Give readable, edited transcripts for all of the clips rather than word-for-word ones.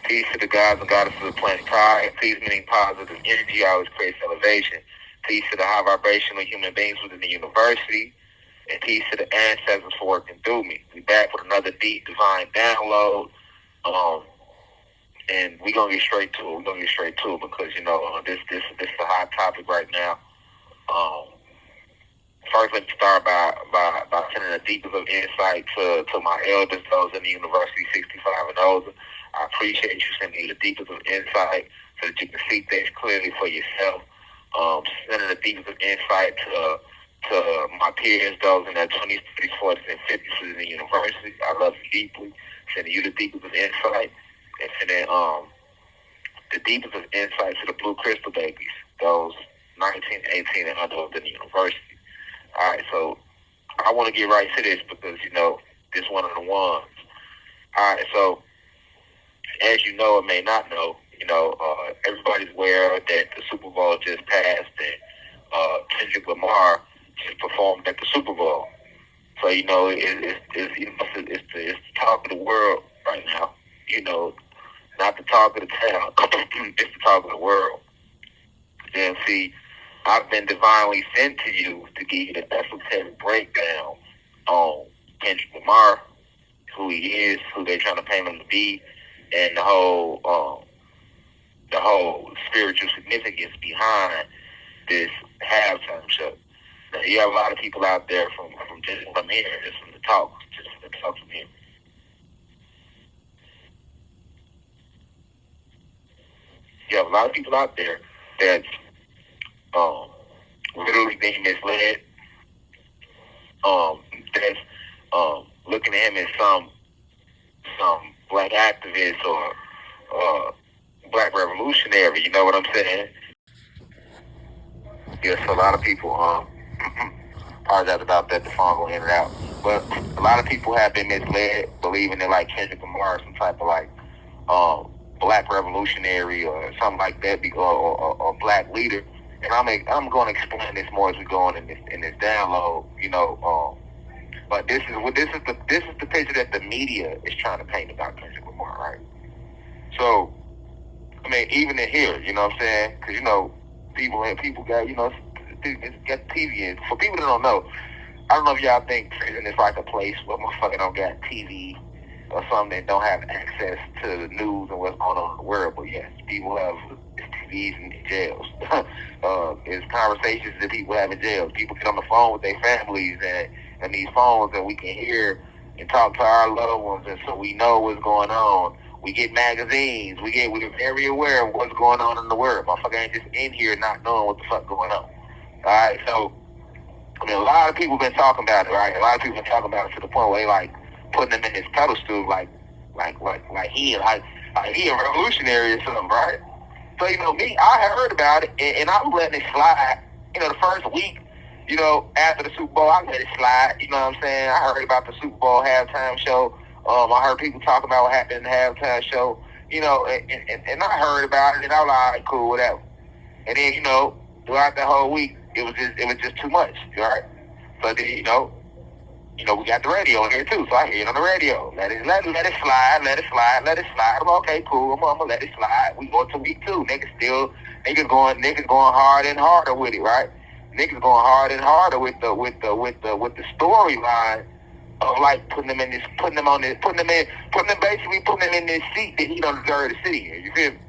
Peace to the gods and goddesses of the planet Pride. Peace meaning positive energy always creates elevation. Peace to the high vibrational human beings within the university. And peace to the ancestors for working through me. We back with another deep divine download. And we're gonna get straight to it. We're gonna get straight to it because this is a hot topic right now. First, let me start by sending the deepest of insight to my elders, those in the university 65 and older. I appreciate you sending me the deepest of insight so that you can see things clearly for yourself. Sending the deepest of insight to my peers, those in their 20s, 30s, 40s, and 50s in the university. I love you deeply. Sending you the deepest of insight. And sending the deepest of insight to the blue crystal babies, those 19, 18, and under within the university. All right, so I want to get right to this because, this one of the ones. All right, so as you know or may not know, everybody's aware that the Super Bowl just passed and Kendrick Lamar just performed at the Super Bowl. So, it's the talk of the world right now. Not the talk of the town. It's the talk of the world. And see, I've been divinely sent to you to give you the esoteric breakdown on Kendrick Lamar, who he is, who they're trying to paint him to be, and the whole spiritual significance behind this halftime show. Now, you have a lot of people out there from just from here, just from the talk from here. You have a lot of people out there that's literally being misled. That's looking at him as some black activist or black revolutionary. You know what I'm saying? Yes, a lot of people apologize about that. The phone going in and out, but a lot of people have been misled, believing that like Kendrick Lamar, some type of like black revolutionary or something like that, or black leader. And I'm going to explain this more as we go on in this download. But this is the picture that the media is trying to paint about Kendrick Lamar, right? So, I mean, even in here, you know what I'm saying? Because people got got TV. And for people that don't know, I don't know if y'all think prison is like a place where motherfucker don't got TV or something that don't have access to the news and what's going on in the world. But yes, people have TVs in jails. It's conversations that people have in jails. People get on the phone with their families and these phones, and we can hear and talk to our loved ones, and so we know what's going on. We get magazines. We're very aware of what's going on in the world. Motherfucker ain't just in here not knowing what the fuck going on. All right, so I mean, a lot of people been talking about it, right? A lot of people been talking about it to the point where they like putting him in this pedestal, like he a revolutionary or something, right? So me, I heard about it and I was letting it slide. The first week, after the Super Bowl, I let it slide. You know what I'm saying? I heard about the Super Bowl halftime show. I heard people talk about what happened in the halftime show. And I heard about it and I was like, all right, cool, whatever. And then throughout that whole week, it was just too much, right? So then we got the radio in here too, so I hear it on the radio. Let it slide. I'm like, okay, cool. I'm gonna let it slide. We go to week 2. Niggas going hard and harder with it, right? Niggas going hard and harder with the storyline of like putting them in this seat that he don't deserve to sit in. You feel me?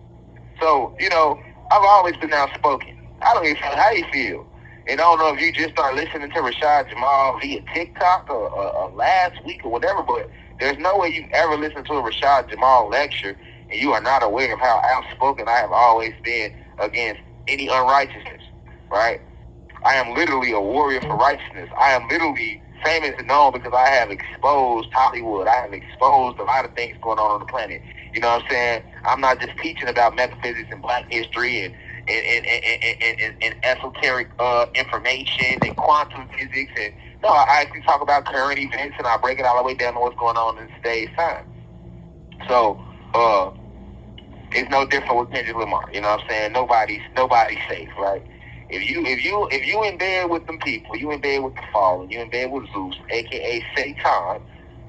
So I've always been outspoken. I don't even know how you feel. And I don't know if you just start listening to Rashad Jamal via TikTok or last week or whatever, but there's no way you've ever listened to a Rashad Jamal lecture and you are not aware of how outspoken I have always been against any unrighteousness, right? I am literally a warrior for righteousness. I am literally famous and known because I have exposed Hollywood. I have exposed a lot of things going on the planet. You know what I'm saying? I'm not just teaching about metaphysics and black history and esoteric information and quantum physics. And no, I actually talk about current events and I break it all the way down to what's going on in today's time. So it's no different with Kendrick Lamar. You know what I'm saying? Nobody's safe, right? If you in bed with them people, you in bed with the fallen, you in bed with Zeus, aka Satan,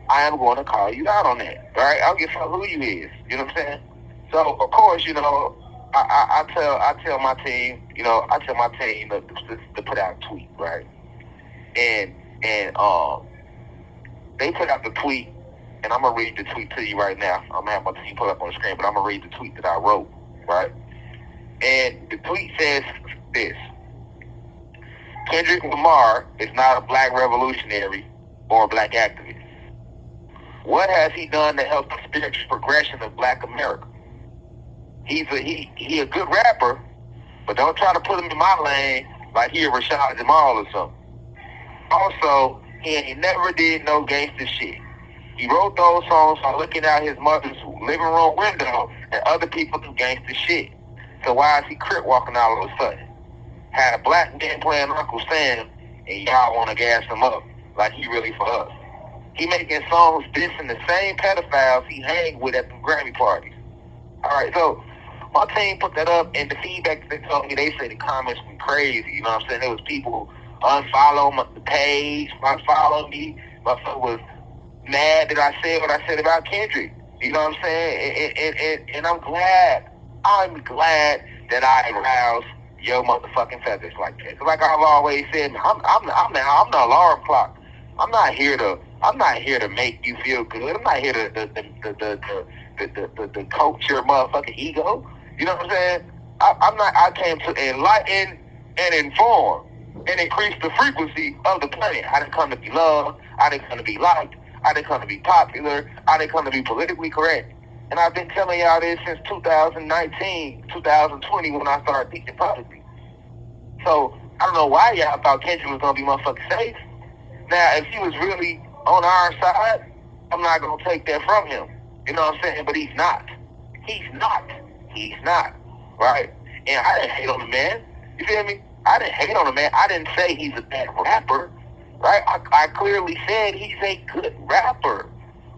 I am going to call you out on that. Right? I don't give a fuck who you is. You know what I'm saying? So of course, I tell my team, to put out a tweet, right? And they put out the tweet, and I'm gonna read the tweet to you right now. I'm gonna have my team put up on the screen, but I'm gonna read the tweet that I wrote, right? And the tweet says this: Kendrick Lamar is not a black revolutionary or a black activist. What has he done to help the spiritual progression of black America? He a good rapper, but don't try to put him in my lane like he a Rashad Jamal or something. Also, he never did no gangster shit. He wrote those songs while looking out his mother's living room window and other people do gangster shit. So why is he crip walking all of a sudden? Had a black man playing Uncle Sam and y'all want to gas him up like he really for us. He making songs dissing the same pedophiles he hang with at the Grammy parties. All right, so my team put that up, and the feedback that they told me, they said the comments were crazy. You know what I'm saying? There was people unfollow the page, unfollow me. Motherfucker was mad that I said what I said about Kendrick. You know what I'm saying? And I'm glad that I aroused your motherfucking feathers like that. Like I've always said, I'm the alarm clock. I'm not here to make you feel good. I'm not here to coach your motherfucking ego. You know what I'm saying? I came to enlighten and inform and increase the frequency of the planet. I didn't come to be loved. I didn't come to be liked. I didn't come to be popular. I didn't come to be politically correct. And I've been telling y'all this since 2019, 2020 when I started teaching publicly. So I don't know why y'all thought Kendrick was gonna be motherfucking safe. Now, if he was really on our side, I'm not gonna take that from him. You know what I'm saying? But he's not. He's not. Right? And I didn't hate on the man. You feel me? I didn't hate on the man. I didn't say he's a bad rapper. Right? I clearly said he's a good rapper.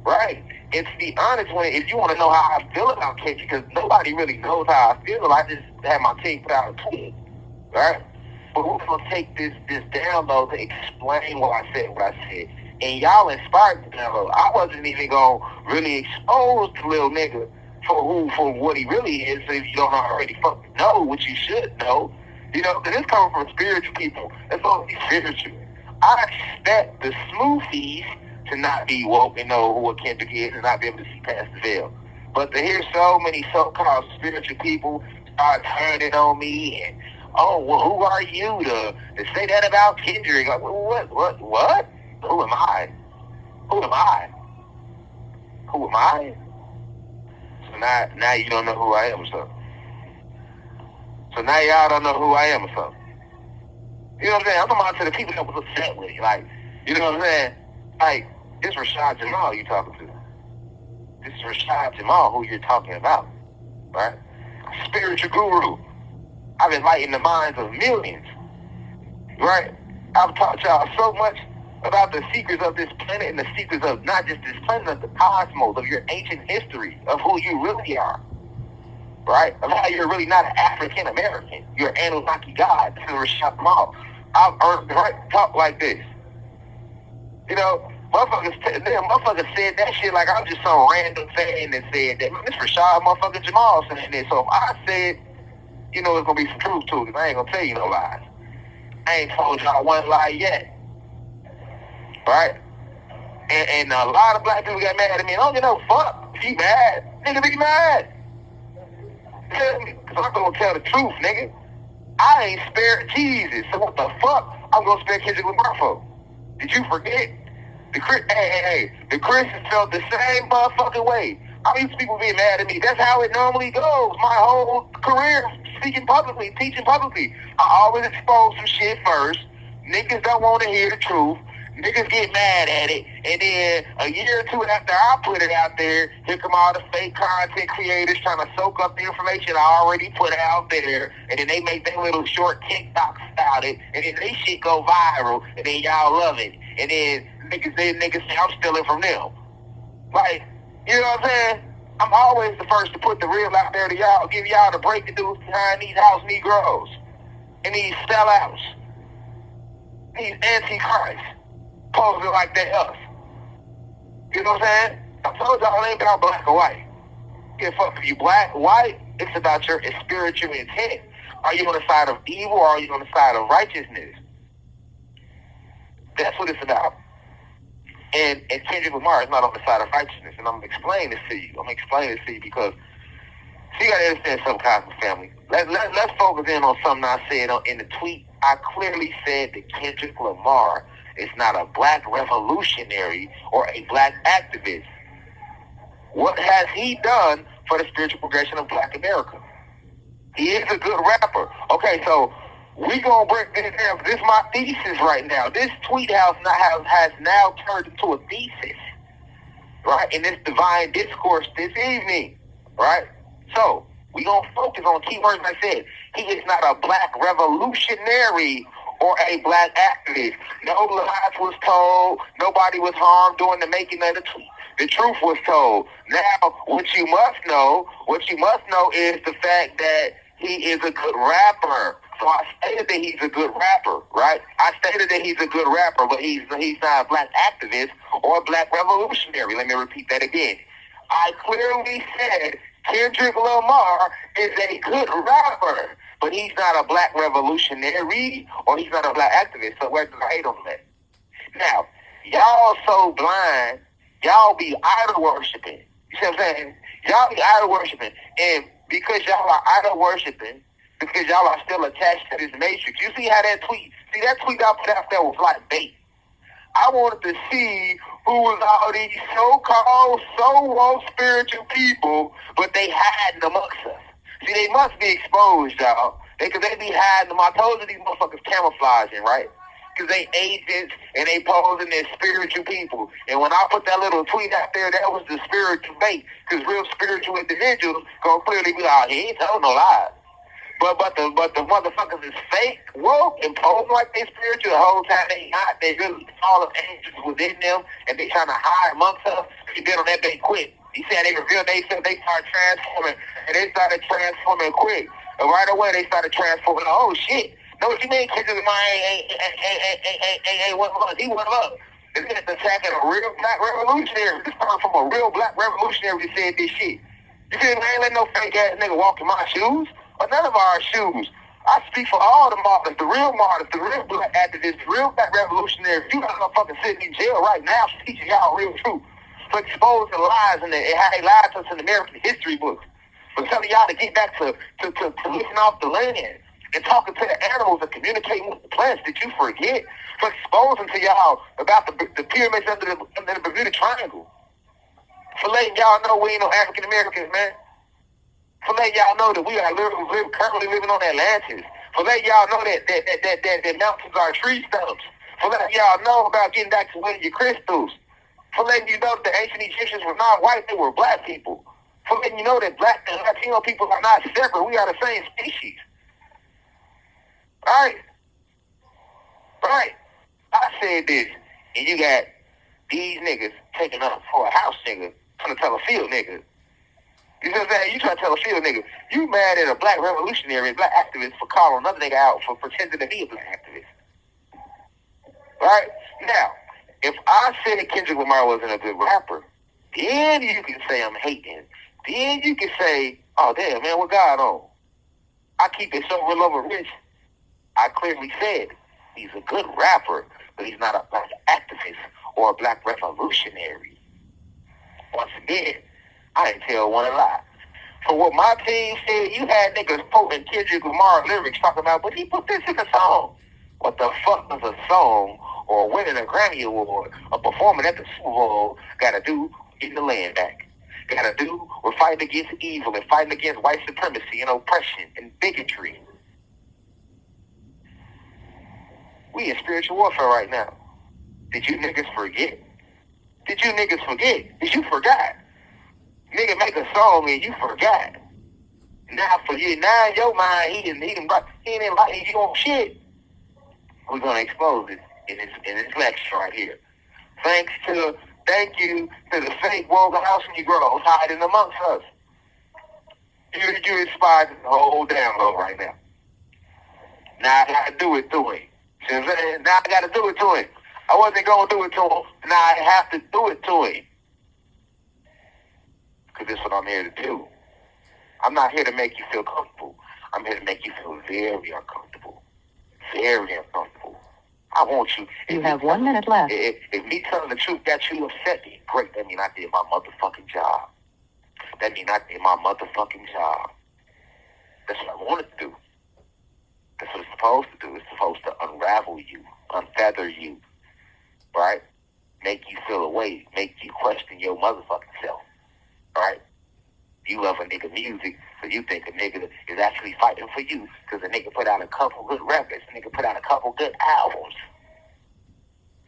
Right? And to be honest, if you want to know how I feel about Kendrick, because nobody really knows how I feel, I just had my team put out a tweet. Right? But we're going to take this download to explain what I said. And y'all inspired the download. I wasn't even going to really expose the little nigga for what he really is. So if you don't already fucking know what you should know, because it's coming from spiritual people. It's only spiritual. I expect the smoothies to not be woke and know who a Kendrick is and not be able to see past the veil. But to hear so many so-called spiritual people start turning on me and, oh, well, who are you to say that about Kendrick? Like, what? Who am I? So now you don't know who I am or something. So now y'all don't know who I am or something. You know what I'm saying? I'm talking about to the people that was upset with it. Like, you know what I'm saying? Like, this Rashad Jamal you talking to. This is Rashad Jamal who you're talking about. Right? Spiritual guru. I've enlightened the minds of millions. Right? I've taught y'all so much about the secrets of this planet and the secrets of not just this planet, but the cosmos, of your ancient history, of who you really are. Right? Of how you're really not an African American. You're an Anunnaki god. This is Rashad Jamal. I've earned the right to talk like this. Motherfuckers said that shit like I'm just some random fan that said that. Man, this Rashad motherfucking Jamal saying this. So if I said, it's gonna be some truth to it, because I ain't gonna tell you no lies. I ain't told y'all one lie yet. Right? And a lot of black people got mad at me. I don't give no fuck. If you mad, nigga, be mad. Because I'm gonna tell the truth, nigga. I ain't spared Jesus. So what the fuck I'm gonna spare Kendrick Lamar for? Did you forget? The Christians felt the same motherfucking way. I'm used to people being mad at me. That's how it normally goes. My whole career, speaking publicly, teaching publicly. I always expose some shit first. Niggas don't want to hear the truth. Niggas get mad at it. And then a year or two after I put it out there, here come all the fake content creators trying to soak up the information I already put out there. And then they make their little short TikToks about it. And then they shit go viral. And then y'all love it. And then niggas say I'm stealing from them. Like, you know what I'm saying? I'm always the first to put the real out there to y'all, give y'all the breaking news behind these house Negroes and these sellouts, these antichrists, posing like they're us. You know what I'm saying? I told y'all it ain't about black or white. If fuck you black, white, it's about your spiritual intent. Are you on the side of evil or are you on the side of righteousness? That's what it's about. And Kendrick Lamar is not on the side of righteousness. And I'm going to explain this to you. Because so you got to understand something, Cosmic family. Let's focus in on something I said in the tweet. I clearly said that Kendrick Lamar is not a black revolutionary or a black activist. What has he done for the spiritual progression of black America? He is a good rapper. Okay, so we gonna break this down. This is my thesis right now. This tweet has now turned into a thesis, right? In this divine discourse this evening, right? So we gonna focus on keywords. Like I said, he is not a black revolutionary or a black activist. No lies was told. Nobody was harmed during the making of the tweet. The truth was told. Now, what you must know is the fact that he is a good rapper. So I stated that he's a good rapper, right? I stated that he's a good rapper, but he's not a black activist or a black revolutionary. Let me repeat that again. I clearly said Kendrick Lamar is a good rapper, but he's not a black revolutionary or he's not a black activist. So where's the hate on that? Now, y'all so blind. Y'all be idol worshiping. You see what I'm saying? Y'all be idol worshiping. And because y'all are idol worshiping, because y'all are still attached to this matrix. You see how that tweet I put out there was like bait. I wanted to see who was all these so-called, so-woke spiritual people, but they hiding amongst us. See, they must be exposed, y'all. Because they be hiding them. I told you these motherfuckers camouflaging, right? Because they agents and they posing as spiritual people. And when I put that little tweet out there, that was the spiritual bait. Because real spiritual individuals gonna clearly be like, he ain't telling no lies. But the motherfuckers is fake, woke, and posing like they spiritual the whole time they not. They really fallen angels within them, and they trying to hide amongst us. He did on that bait quick. He said they revealed themselves, they started transforming, and they started transforming quick. And right away they started transforming. Oh shit! No, what you mean? Kendrick Lamar ain't one of us. He one of us. This is attacking a real black revolutionary. This coming from a real black revolutionary that said this shit. You see, I ain't letting no fake ass nigga walk in my shoes. But none of our shoes. I speak for all the martyrs, the real black activists, the real black revolutionaries. You got motherfucking sitting in jail right now for teaching y'all real truth. For exposing lies and how they lied to us in American history books. For telling y'all to get back to living off the land and talking to the animals and communicating with the plants. Did you forget? For exposing to y'all about the pyramids under the Bermuda Triangle. For letting y'all know we ain't no African Americans, man. For letting y'all know that we are currently living on Atlantis. For letting y'all know that mountains are tree stumps. For letting y'all know about getting back to winning your crystals. For letting you know that the ancient Egyptians were not white, they were black people. For letting you know that black and Latino people are not separate, we are the same species. Alright? Right. I said this, and you got these niggas taking up for a house nigga, trying to tell a field nigga. You know what I'm saying? You trying to tell a field nigga, you mad at a black revolutionary, black activist for calling another nigga out for pretending to be a black activist. Right? Now, if I said Kendrick Lamar wasn't a good rapper, then you can say I'm hating. Then you can say, oh damn man, what God on? I keep it so real over rich. I clearly said he's a good rapper, but he's not a black activist or a black revolutionary. Once again, I didn't tell one a lie. For what my team said, you had niggas quoting Kendrick Lamar lyrics talking about, but he put this in a song. What the fuck does a song or winning a Grammy Award or performing at the Super Bowl got to do getting the land back? Got to do with fighting against evil and fighting against white supremacy and oppression and bigotry. We in spiritual warfare right now. Did you niggas forget? Did you niggas forget? Did you forgot? Nigga make a song and you forgot. Now for you, now in your mind, he ain't like you on shit. We're gonna expose it in this lecture right here. Thank you to the fake woke house Negroes hiding amongst us. You inspired the whole damn low right now. Now I gotta do it to him. See what I'm saying? Now I gotta do it to him. I wasn't gonna do it to him. Now I have to do it to him. because this is what I'm here to do. I'm not here to make you feel comfortable. I'm here to make you feel very uncomfortable. Very uncomfortable. I want you. You have 1 minute left. If me telling the truth got you upset, then great. That means I did my motherfucking job. That means I did my motherfucking job. That's what I wanted to do. That's what it's supposed to do. It's supposed to unravel you, unfeather you, right? Make you feel away, make you question your motherfucking self, right? You love a nigga music, so you think a nigga is actually fighting for you because a nigga put out a couple good records, a nigga put out a couple good albums.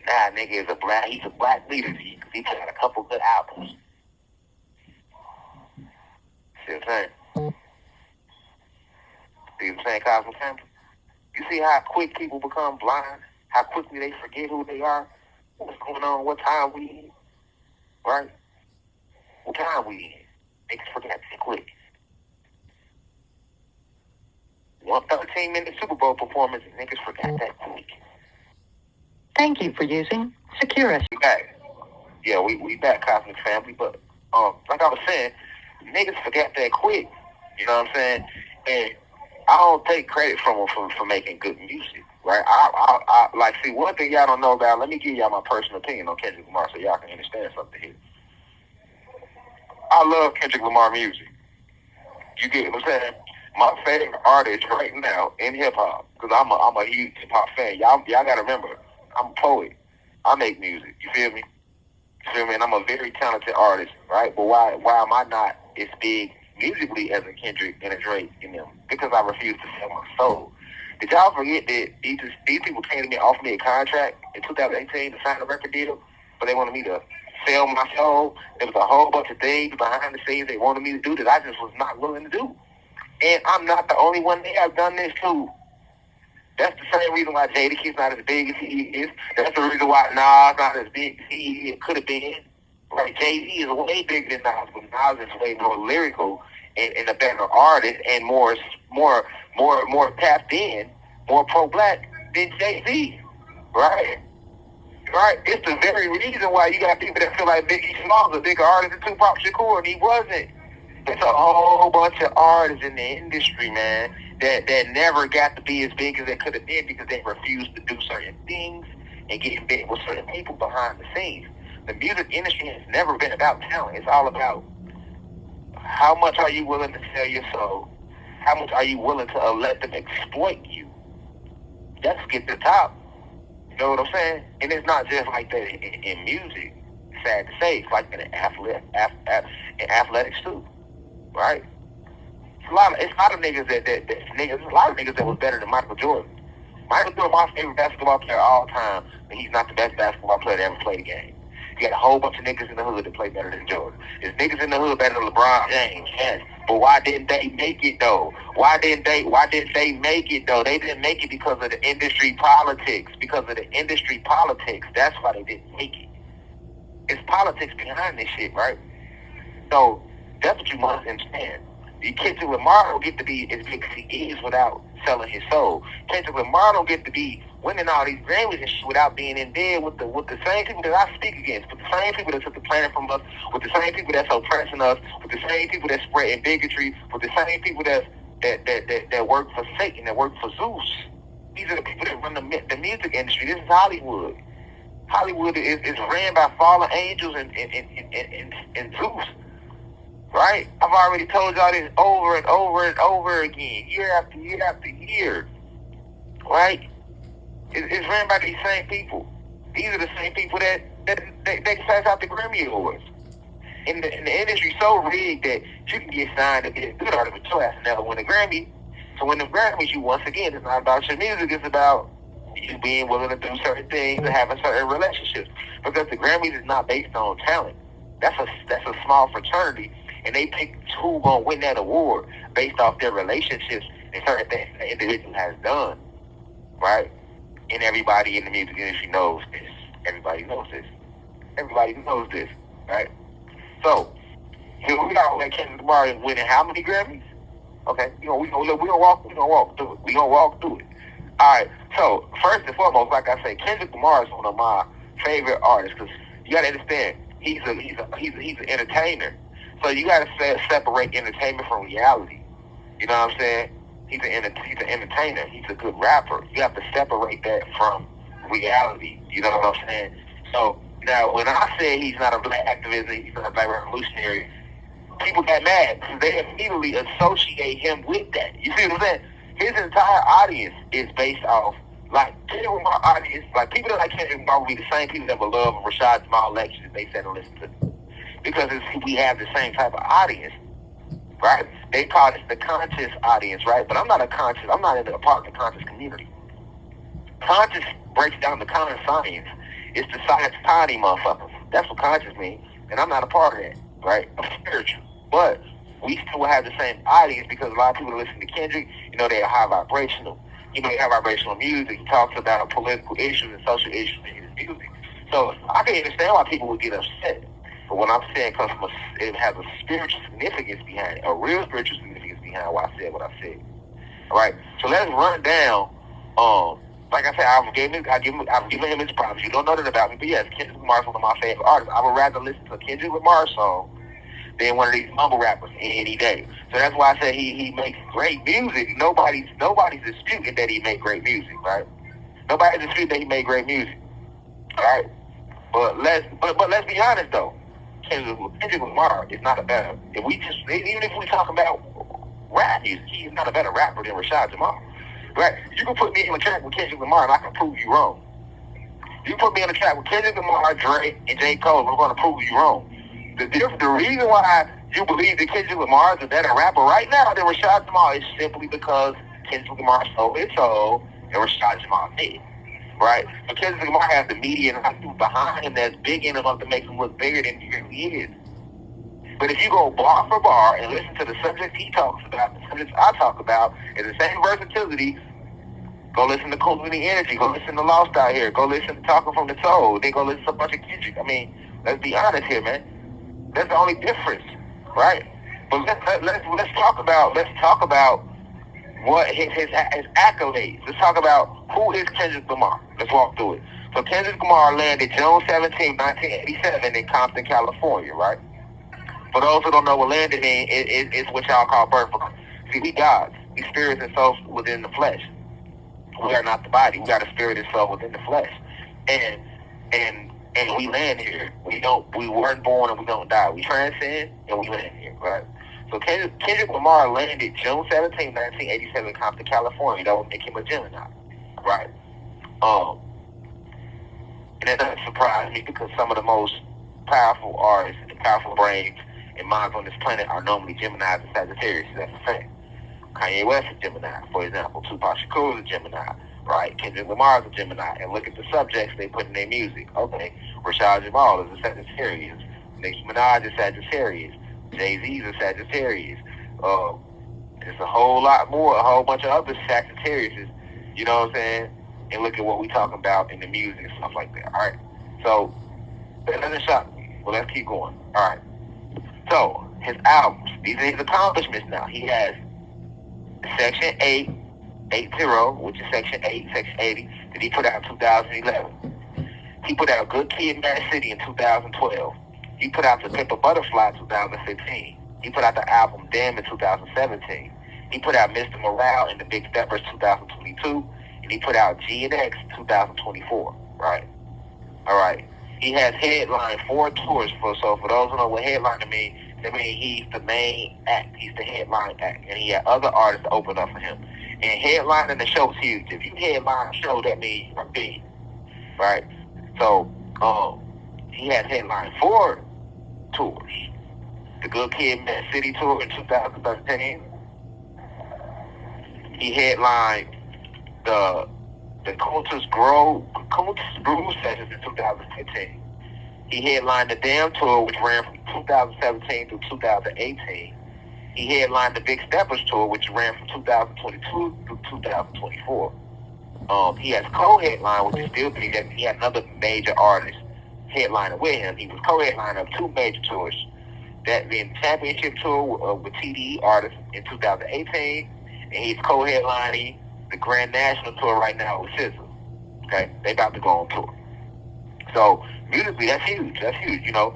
Nah, nigga he's a black leader to you because he put out a couple good albums. See what I'm saying? See what I'm saying, Cosmic Family? You see how quick people become blind? How quickly they forget who they are? What's going on? What time we in? Right? What time we in? Niggas forget that quick. 113-minute Super Bowl performance, and niggas forgot that quick. Thank you for using Securus. We back. Yeah, we back, Cosmic Family, but like I was saying, niggas forgot that quick. You know what I'm saying? And I don't take credit from them for making good music, right? I like, see, one thing y'all don't know about, let me give y'all my personal opinion on Kendrick Lamar so y'all can understand something here. I love Kendrick Lamar music. You get what I'm saying? My favorite artist right now in hip-hop, because I'm a huge hip-hop fan. Y'all got to remember, I'm a poet. I make music. You feel me? You feel me? And I'm a very talented artist, right? But why am I not as big musically as a Kendrick and a Drake in them? Because I refuse to sell my soul. Did y'all forget that these people came to me, offered me a contract in 2018 to sign a record deal, but they wanted me to sell my soul? There was a whole bunch of things behind the scenes they wanted me to do that I just was not willing to do. And I'm not the only one. They have done this too. That's the same reason why Jadakiss not as big as he is. That's the reason why Nas not as big as he could have been. Like Jay-Z is way bigger than Nas, but Nas is way more lyrical and a better artist and more tapped in, more pro-black than Jay-Z. Right? Right? It's the very reason why you got people that feel like Biggie Smalls a bigger artist than Tupac Shakur, and he wasn't. There's a whole bunch of artists in the industry, man, that never got to be as big as they could have been because they refused to do certain things and get in bed with certain people behind the scenes. The music industry has never been about talent. It's all about how much are you willing to sell your soul? How much are you willing to let them exploit you? That's get to the top. You know what I'm saying? And it's not just like that in music. Sad to say, it's like that in athletics too. Right? It's a lot of niggas there's a lot of niggas that was better than Michael Jordan. Michael Jordan, my favorite basketball player of all time, but he's not the best basketball player to ever play the game. You got a whole bunch of niggas in the hood that play better than Jordan. There's niggas in the hood better than LeBron James, yes. But why didn't they make it though? Why didn't they make it though? They didn't make it because of the industry politics. Because of the industry politics. That's why they didn't make it. It's politics behind this shit, right? So that's what you must understand. Kendrick Lamar don't get to be as big as he is without selling his soul. Kendrick Lamar don't get to be winning all these Grammys and shit without being in bed with the same people that I speak against, with the same people that took the planet from us, with the same people that's oppressing us, with the same people that's spreading bigotry, with the same people that work for Satan, that work for Zeus. These are the people that run the music industry. This is Hollywood. Hollywood is ran by fallen angels and Zeus. Right? I've already told y'all this over and over and over again, year after year after year. Right? It's ran by these same people. These are the same people that pass out the Grammy Awards. And the industry's so rigged that you can get signed to be a good artist, but your ass never win a Grammy. So when the Grammys, you once again, it's not about your music, it's about you being willing to do certain things and having certain relationships. Because the Grammys is not based on talent. That's a small fraternity. And they pick who gonna win that award based off their relationships and certain things the individual has done, right? And everybody in the music industry knows this. Everybody knows this. Everybody knows this, right? So here we are, like Kendrick Lamar winning how many Grammys? Okay, we gonna walk through it. We gonna walk through it. All right. So first and foremost, like I say, Kendrick Lamar is one of my favorite artists because you gotta understand he's an entertainer. So you got to separate entertainment from reality. You know what I'm saying? He's an entertainer. He's a good rapper. You have to separate that from reality. You know what I'm saying? So now, when I say he's not a black activist, he's not a black revolutionary, people get mad because they immediately associate him with that. You see what I'm saying? His entire audience is based off, like, Kendrick Lamar audience, like, people that like Kendrick Lamar will be the same people that will love Rashad Jamal lectures they said and listen to. Because we have the same type of audience, right? They call this the conscious audience, right? But I'm not in a part of the conscious community. Conscious breaks down the common science. It's the science tiny motherfuckers. That's what conscious means. And I'm not a part of that, right? I'm spiritual. But we still have the same audience because a lot of people listen to Kendrick, they are high vibrational. They have vibrational music. He talks about political issues and social issues in his music. So I can understand why people would get upset. But what I'm saying comes from it has a spiritual significance behind it, a real spiritual significance behind why I said what I said. All right. So let's run down. Like I said, I've given him his props. You don't know that about me, but yes, Kendrick Lamar is one of my favorite artists. I would rather listen to a Kendrick Lamar song than one of these mumble rappers any day. So that's why I say he makes great music. Nobody's disputing that he made great music, right? Nobody's disputing that he made great music. All right. But let's be honest though. Kendrick Lamar is not a better. Even if we talk about rap music, he's not a better rapper than Rashad Jamal. Right? You can put me in a track with Kendrick Lamar and I can prove you wrong. You put me in a track with Kendrick Lamar, Drake, and J. Cole, I'm going to prove you wrong. The reason why you believe that Kendrick Lamar is a better rapper right now than Rashad Jamal is simply because Kendrick Lamar sold his soul and Rashad Jamal did. Right? But Kendrick Lamar has the media and people behind him that's big enough to make him look bigger than he really is. But if you go bar for bar and listen to the subjects he talks about, the subjects I talk about, and the same versatility, go listen to Kundalini Energy, go listen to Lost Out Here, go listen to Talking from the Soul, then go listen to a bunch of Kendrick. I mean, let's be honest here, man. That's the only difference, right? But let's talk about what his accolades. Let's talk about who is Kendrick Lamar. Let's walk through it. So Kendrick Lamar landed June 17, 1987 in Compton, California, right? For those who don't know what landing is what y'all call birth. See, we gods. We spirits and souls within the flesh. We are not the body. We got a spirit and soul within the flesh. And we land here. We weren't born and we don't die. We transcend and we land here, right? So Kendrick Lamar landed June 17, 1987 in Compton, California. That would make him a Gemini, right? And that doesn't surprise me because some of the most powerful artists and powerful brains and minds on this planet are normally Geminis and Sagittarius. That's a fact. Kanye West is Gemini, for example. Tupac Shakur is a Gemini, right? Kendrick Lamar is a Gemini. And look at the subjects they put in their music. Okay, Rashad Jamal is a Sagittarius. Nicki Minaj is Sagittarius. Jay-Z is a Sagittarius. There's a whole lot more, a whole bunch of other Sagittariuses. You know what I'm saying? And look at what we talking about in the music and stuff like that. All right. So that doesn't shock me. Well, let's keep going. All right. So his albums, these are his accomplishments now. He has Section 80, which is Section 8, Section 80, that he put out in 2011. He put out Good Kid, Mad City in 2012. He put out The Pimp a Butterfly in 2015. He put out the album Damn in 2017. He put out Mr. Morale and the Big Steppers 2022. And he put out G and X 2024. Right? All right. He has headlined 4 tours. So for those who know what headliner means, that means he's the main act. He's the headline act. And he had other artists open up for him. And headlining the show is huge. If you headline a show, that means you're big. Right? So he has headlined 4 tours. The Good Kid, Mad City tour in 2013. He headlined the Cultures Groove sessions in 2015. He headlined the Damn tour, which ran from 2017 through 2018. He headlined the Big Steppers tour, which ran from 2022 through 2024. He has co-headline, which is still big. That he had another major artist headliner with him. He was co-headliner of 2 major tours. That being the Championship tour with TDE artists in 2018, and he's co-headlining the Grand National tour right now with SZA. Okay, they about to go on tour. So musically, that's huge. That's huge. You know,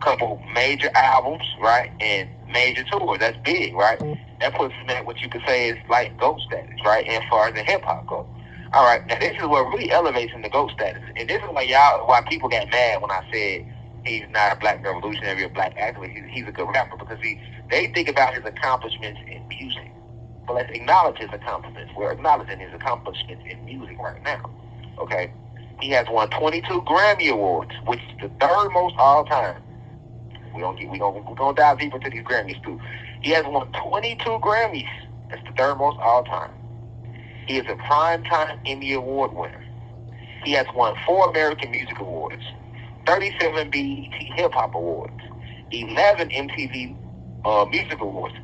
couple major albums, right, and major tours. That's big, right? That puts him at what you could say is like GOAT status, right? And as far as the hip hop goes. All right, now this is what really elevates him to GOAT status, and this is why people got mad when I said he's not a black revolutionary or black activist. He's a good rapper because they think about his accomplishments in music. But let's acknowledge his accomplishments. We're acknowledging his accomplishments in music right now. Okay, he has won 22 Grammy Awards, which is the third most all time. We're gonna dive deeper into these Grammys too. He has won 22 Grammys. That's the third most all time. He is a Primetime Emmy Award winner. He has won 4 American Music Awards, 37 BET Hip Hop Awards, 11 MTV Music Awards,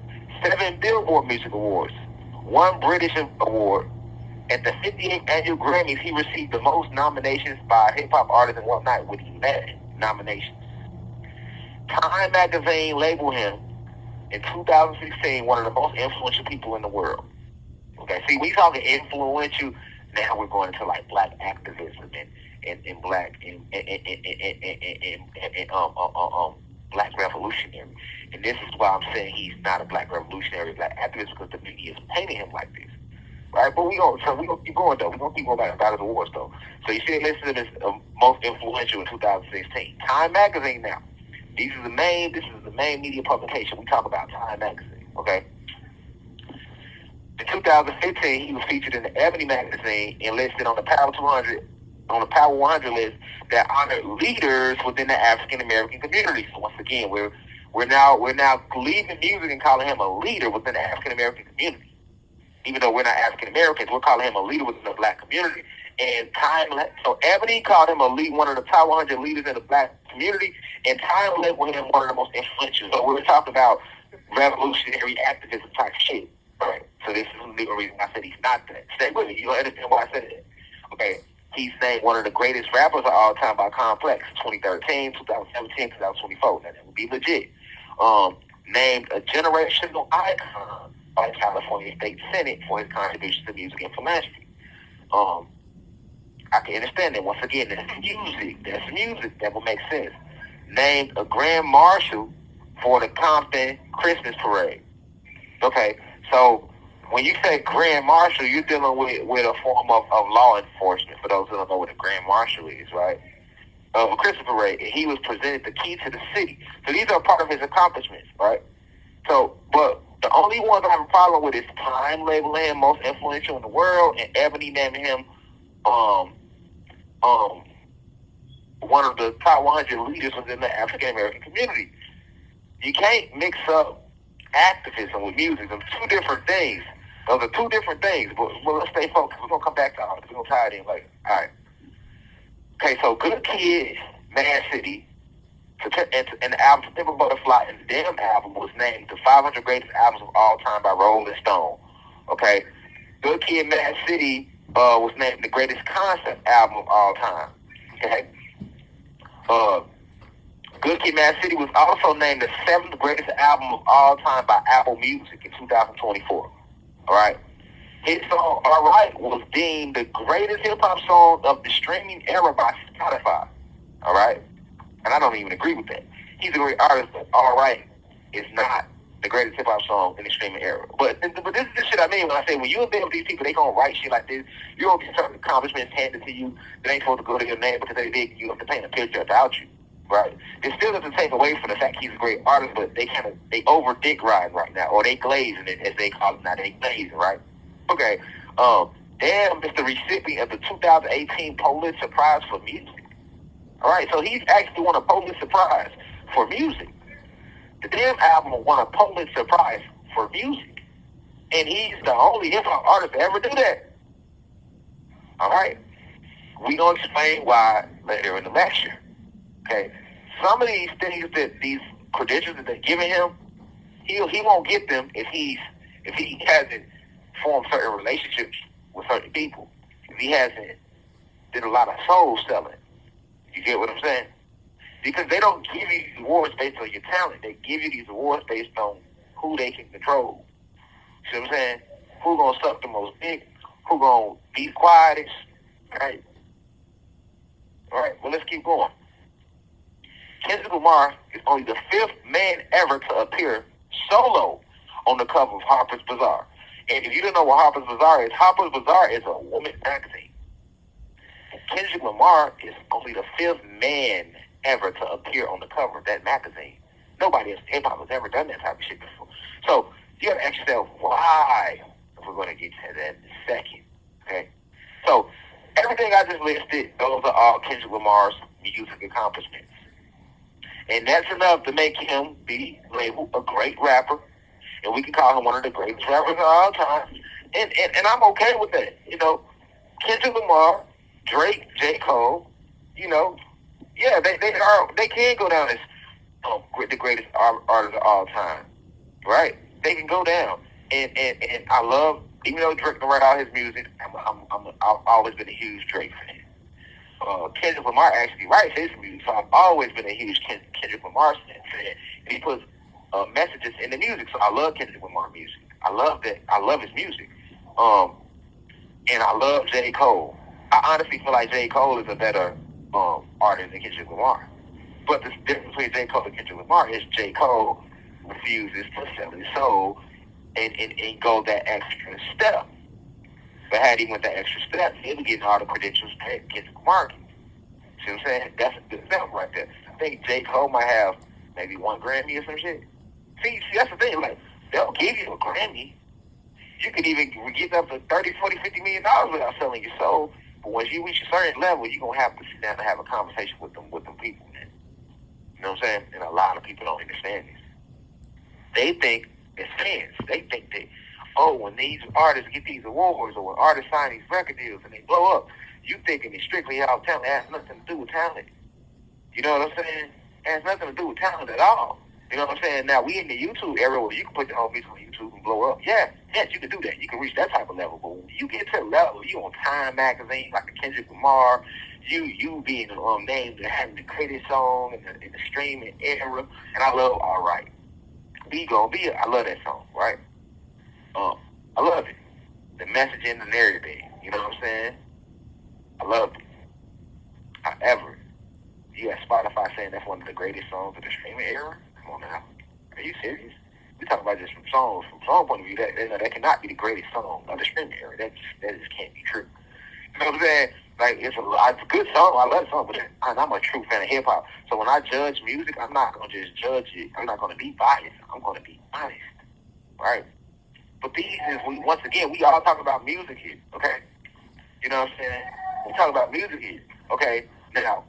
7 Billboard Music Awards, 1 British Award. At the 58th Annual Grammys, he received the most nominations by a hip hop artist in one night with 11 nominations. Time magazine labeled him in 2016 one of the most influential people in the world. Okay, see, we talking influential. Now we're going into like black activism and black and black revolutionary. And this is why I'm saying he's not a black revolutionary, black activist, because the media is painting him like this, right? But we gonna keep going though. We gonna keep going back about his awards though. So you see, they listed him as most influential in 2016. Time magazine now. This is the main media publication. We talk about Time magazine. Okay. In 2015, he was featured in the Ebony magazine and listed on the Power 100 list that honored leaders within the African American community. So once again, we're now leaving music and calling him a leader within the African American community. Even though we're not African Americans, we're calling him a leader within the black community. And so Ebony called him one of the top 100 leaders in the black community, and Time labeled him one of the most influential. So we're talking about revolutionary activism type shit. Right. So this is the reason I said he's not that. Stay with me. You don't understand why I said that. Okay. He's named one of the greatest rappers of all time by Complex, 2013, 2017, 2024. Now, that would be legit. Named a generational icon by the California State Senate for his contributions to music and philanthropy. I can understand that. Once again, that's music. That will make sense. Named a Grand Marshal for the Compton Christmas Parade. Okay. So when you say Grand Marshal, you're dealing with a form of law enforcement, for those who don't know what a Grand Marshal is, right? Of a Christmas parade. And he was presented the key to the city. So these are part of his accomplishments, right? So, but the only ones I have a problem with is Time labeling him most influential in the world and Ebony naming him one of the top 100 leaders within the African American community. You can't mix up activism with music. Those are two different things. But let's stay focused. We're gonna come back to all this. We're gonna tie it in later. All right. Okay, so Good Kid, Mad City, and the album September Butterfly and the Damn album was named the 500 greatest albums of all time by Rolling Stone. Okay. Good Kid, Mad City was named the greatest concept album of all time. Okay. Good Kid, Mad City was also named the 7th greatest album of all time by Apple Music in 2024. All right. His song "All Right" was deemed the greatest hip hop song of the streaming era by Spotify. All right. And I don't even agree with that. He's a great artist, but "All Right" is not the greatest hip hop song in the streaming era. But this is the shit I mean when I say when you deal with these people, they gonna write shit like this. You're gonna get certain accomplishments handed to you that ain't supposed to go to your name because they big. You have to paint a picture about you. Right. It still doesn't take away from the fact he's a great artist, but they over dick ride right now, or they glazing it as they call it now. They glazing, right? Okay. Damn is the recipient of the 2018 Pulitzer Prize for music. All right, so he's actually won a Pulitzer Prize for music. The Damn album won a Pulitzer Prize for music, and he's the only hip hop artist to ever do that. All right, we gonna explain why later in the lecture. Okay, some of these things these credentials that they're giving him, he won't get them if he hasn't formed certain relationships with certain people. If he hasn't did a lot of soul selling. You get what I'm saying? Because they don't give you these awards based on your talent. They give you these awards based on who they can control. See what I'm saying? Who gonna suck the most dick? Who gonna be quietest? Right? All right. Well, let's keep going. Kendrick Lamar is only the 5th man ever to appear solo on the cover of Harper's Bazaar. And if you don't know what Harper's Bazaar is a woman's magazine. And Kendrick Lamar is only the 5th man ever to appear on the cover of that magazine. Nobody else in hip-hop has ever done that type of shit before. So you got to ask yourself, why? We're going to get to that in a second. Okay? So everything I just listed, those are all Kendrick Lamar's music accomplishments. And that's enough to make him be labeled a great rapper. And we can call him one of the greatest rappers of all time. And I'm okay with that. You know, Kendrick Lamar, Drake, J. Cole, you know, yeah, they can go down as the greatest artists of all time. Right? They can go down. And I love, even though Drake can write all his music, I've always been a huge Drake fan. Kendrick Lamar actually writes his music, so I've always been a huge Kendrick Lamar fan. And he puts messages in the music, so I love Kendrick Lamar music. I love that. I love his music. And I love J. Cole. I honestly feel like J. Cole is a better artist than Kendrick Lamar. But the difference between J. Cole and Kendrick Lamar is J. Cole refuses to sell his soul and go that extra step. But had he went that extra step, he'd be getting all the credentials that Kendrick Lamar gets. See what I'm saying? That's a good example right there. I think J. Cole might have maybe 1 Grammy or some shit. See, that's the thing. Like, they'll give you a Grammy. You could even get up to $30, $40, $50 million without selling your soul. But once you reach a certain level, you're going to have to sit down and have a conversation with them people, man. You know what I'm saying? And a lot of people don't understand this. They think, as fans, they think that, when these artists get these awards or when artists sign these record deals and they blow up, you thinking it's strictly all talent. It has nothing to do with talent. You know what I'm saying? It has nothing to do with talent at all. You know what I'm saying? Now, we in the YouTube era where you can put your own music on YouTube and blow up. Yes, you can do that. You can reach that type of level. But when you get to a level, you on Time Magazine, like the Kendrick Lamar, you being named and having the credit song in the streaming era. And I love All Right. I love that song, right? I love it. The messaging and everything. You know what I'm saying? I love it. However, you got Spotify saying that's one of the greatest songs of the streaming era? Come on now. Are you serious? We talk about this from song point of view. That cannot be the greatest song of the streaming era. That just can't be true. You know what I'm saying? Like, it's a good song. I love the song, but I'm a true fan of hip hop. So when I judge music, I'm not gonna just judge it. I'm not gonna be biased. I'm gonna be honest, right? But once again, we all talk about music here, okay? You know what I'm saying? We talk about music here, okay? Now,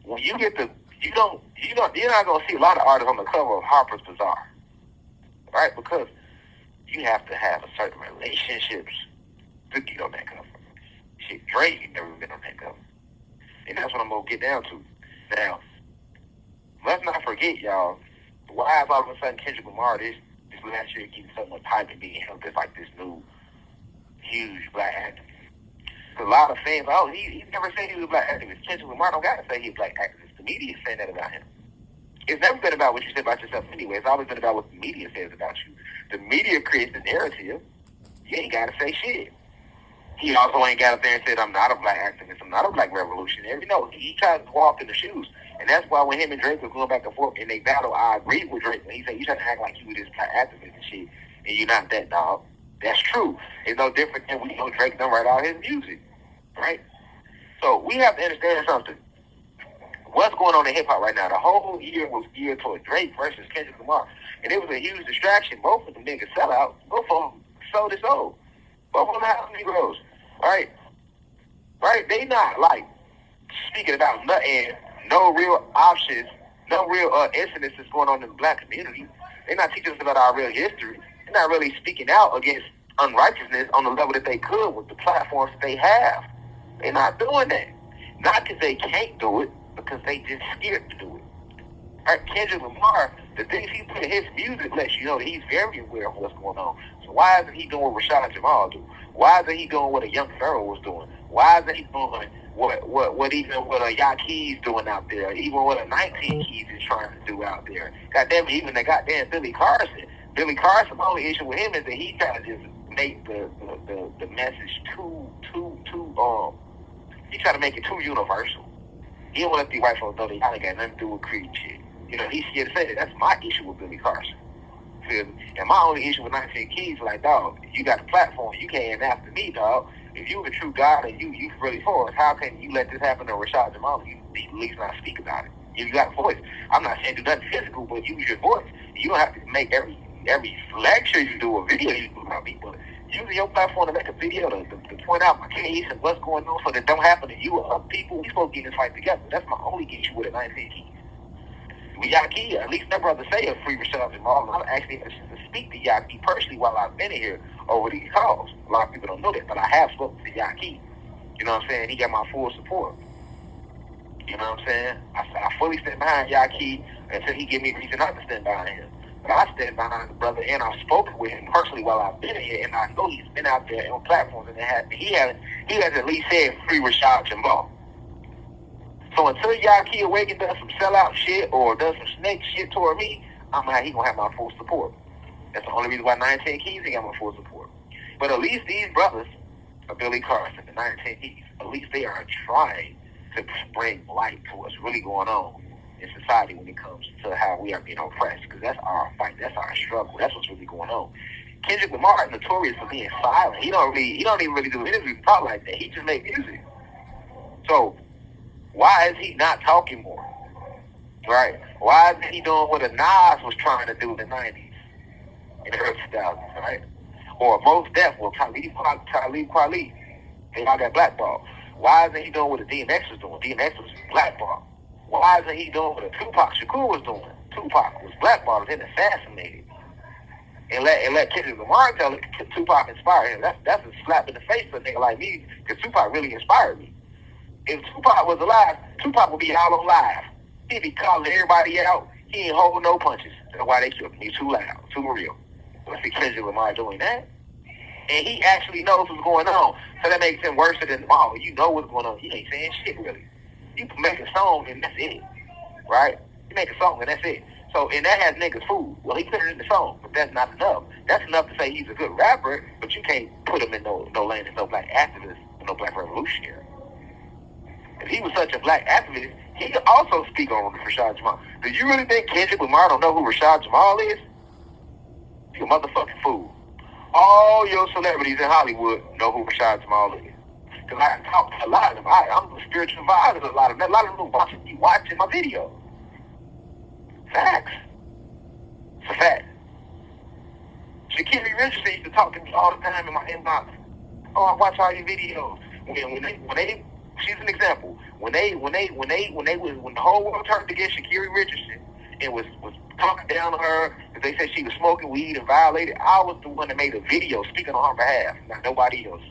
when you get you're not gonna see a lot of artists on the cover of Harper's Bazaar, right? Because you have to have a certain relationships to get on that cover. Shit, Drake ain't never been on that cover, and that's what I'm gonna get down to. Now, let's not forget, y'all. Why is all of a sudden Kendrick Lamar this last year getting so much hype and being held as like this new huge black activist? A lot of fans, he never said he was a black activist. Kendrick Lamar don't gotta say he's a black activist. The media is saying that about him. It's never been about what you say about yourself anyway. It's always been about what the media says about you. The media creates the narrative. You ain't gotta say shit. He also ain't got up there and said, I'm not a black activist, I'm not a black revolutionary. No, he tried to walk in the shoes. And that's why when him and Drake was going back and forth in they battle, I agreed with Drake when he said, you trying to act like you were this black activist and shit, and you're not that, dog. That's true. It's no different than we know Drake don't write all his music, right? So we have to understand something. What's going on in hip-hop right now? The whole year was geared toward Drake versus Kendrick Lamar. And it was a huge distraction. Both of them niggas sell out. Both of them sold his soul. Both of them have Negroes, right? Right? They not, like, speaking about nothing, no real options, no real incidents that's going on in the black community. They're not teaching us about our real history. They're not really speaking out against unrighteousness on the level that they could with the platforms that they have. They're not doing that. Not because they can't do it, because they just scared to do it. Right? Kendrick Lamar, the things he put in his music lets you know that he's very aware of what's going on. So why isn't he doing what Rashad Jamal do? Why isn't he doing what a young Pharaoh was doing? Why isn't he doing what a Yakee's doing out there? Even what a 19 Keys is trying to do out there. Goddamn, even the goddamn Billy Carson. Billy Carson, the only issue with him is that he kind of just make the message too he try to make it too universal. He don't let the white folks know that y'all ain't got nothing to do with Creed shit. You know, he's scared to say that. That's my issue with Billy Carson. Feel me? And my only issue with 19 Keys, like, dog, you got a platform. You can't after me, dog. If you a true God and you really for us, how can you let this happen to Rashad Jamal? You at least not speak about it. You got a voice. I'm not saying do nothing physical, but use your voice. You don't have to make every lecture you do a video you do about me, but using your platform to make a video to point out my case and what's going on so that don't happen to you or other people. We supposed to get this fight together. That's my only issue with it. 19 Keys. We Yaki, at least that brother say a free Rashad Jamal. I'm actually to speak to Yaki personally while I've been here over these calls. A lot of people don't know that, but I have spoken to Yaki. You know what I'm saying? He got my full support. You know what I'm saying? I fully stand behind Yaki until he give me a reason not to stand behind him. But I stand behind the brother, and I've spoken with him personally while I've been here, and I know he's been out there on platforms, and he has at least said free Rashad Jamal. So until Yaki Awaken does some sellout shit or does some snake shit toward me, he gonna have my full support. That's the only reason why 19 Keys ain't got my full support. But at least these brothers, Billy Carson and 19 Keys, at least they are trying to bring light to what's really going on in society when it comes to how we are being oppressed. Because that's our fight, that's our struggle, that's what's really going on. Kendrick Lamar is notorious for being silent. He don't even really do interviews talk like that. He just make music. So why is he not talking more? Right? Why isn't he doing what a Nas was trying to do in the 90s, in the early 2000s, right? Or Mos Def, or Talib Kweli. They all got blackballed. Why isn't he doing what the DMX was doing? DMX was blackballed. Why isn't he doing what a Tupac Shakur was doing? Tupac was blackballed and then assassinated. And let Kendrick Lamar tell it, Tupac inspired him. That's a slap in the face for a nigga like me, because Tupac really inspired me. If Tupac was alive, Tupac would be all on live. He'd be calling everybody out. He ain't holding no punches. That's why they killed him. He's too loud, too real. Let's see Kendrick Lamar doing that. And he actually knows what's going on. So that makes him worse than all. You know what's going on. He ain't saying shit, really. You can make a song and that's it. Right? You make a song and that's it. So, and that has niggas food. Well, he put it in the song, but that's not enough. That's enough to say he's a good rapper, but you can't put him in no lane as no black activist or no black revolutionary. If he was such a black activist, he could also speak on Rashad Jamal. Do you really think Kendrick Lamar don't know who Rashad Jamal is? You a motherfucking fool. All your celebrities in Hollywood know who Rashad Jamal is. Because I talk to a lot of them. I'm a spiritual advisor to a lot of them. A lot of them watching my videos. Facts. It's a fact. Shakiri Richardson used to talk to me all the time in my inbox. Oh, I watch all your videos. When they she's an example. When the whole world turned against Shakiri Richardson and was talking down on her because they said she was smoking weed and violated, I was the one that made a video speaking on her behalf, not nobody else.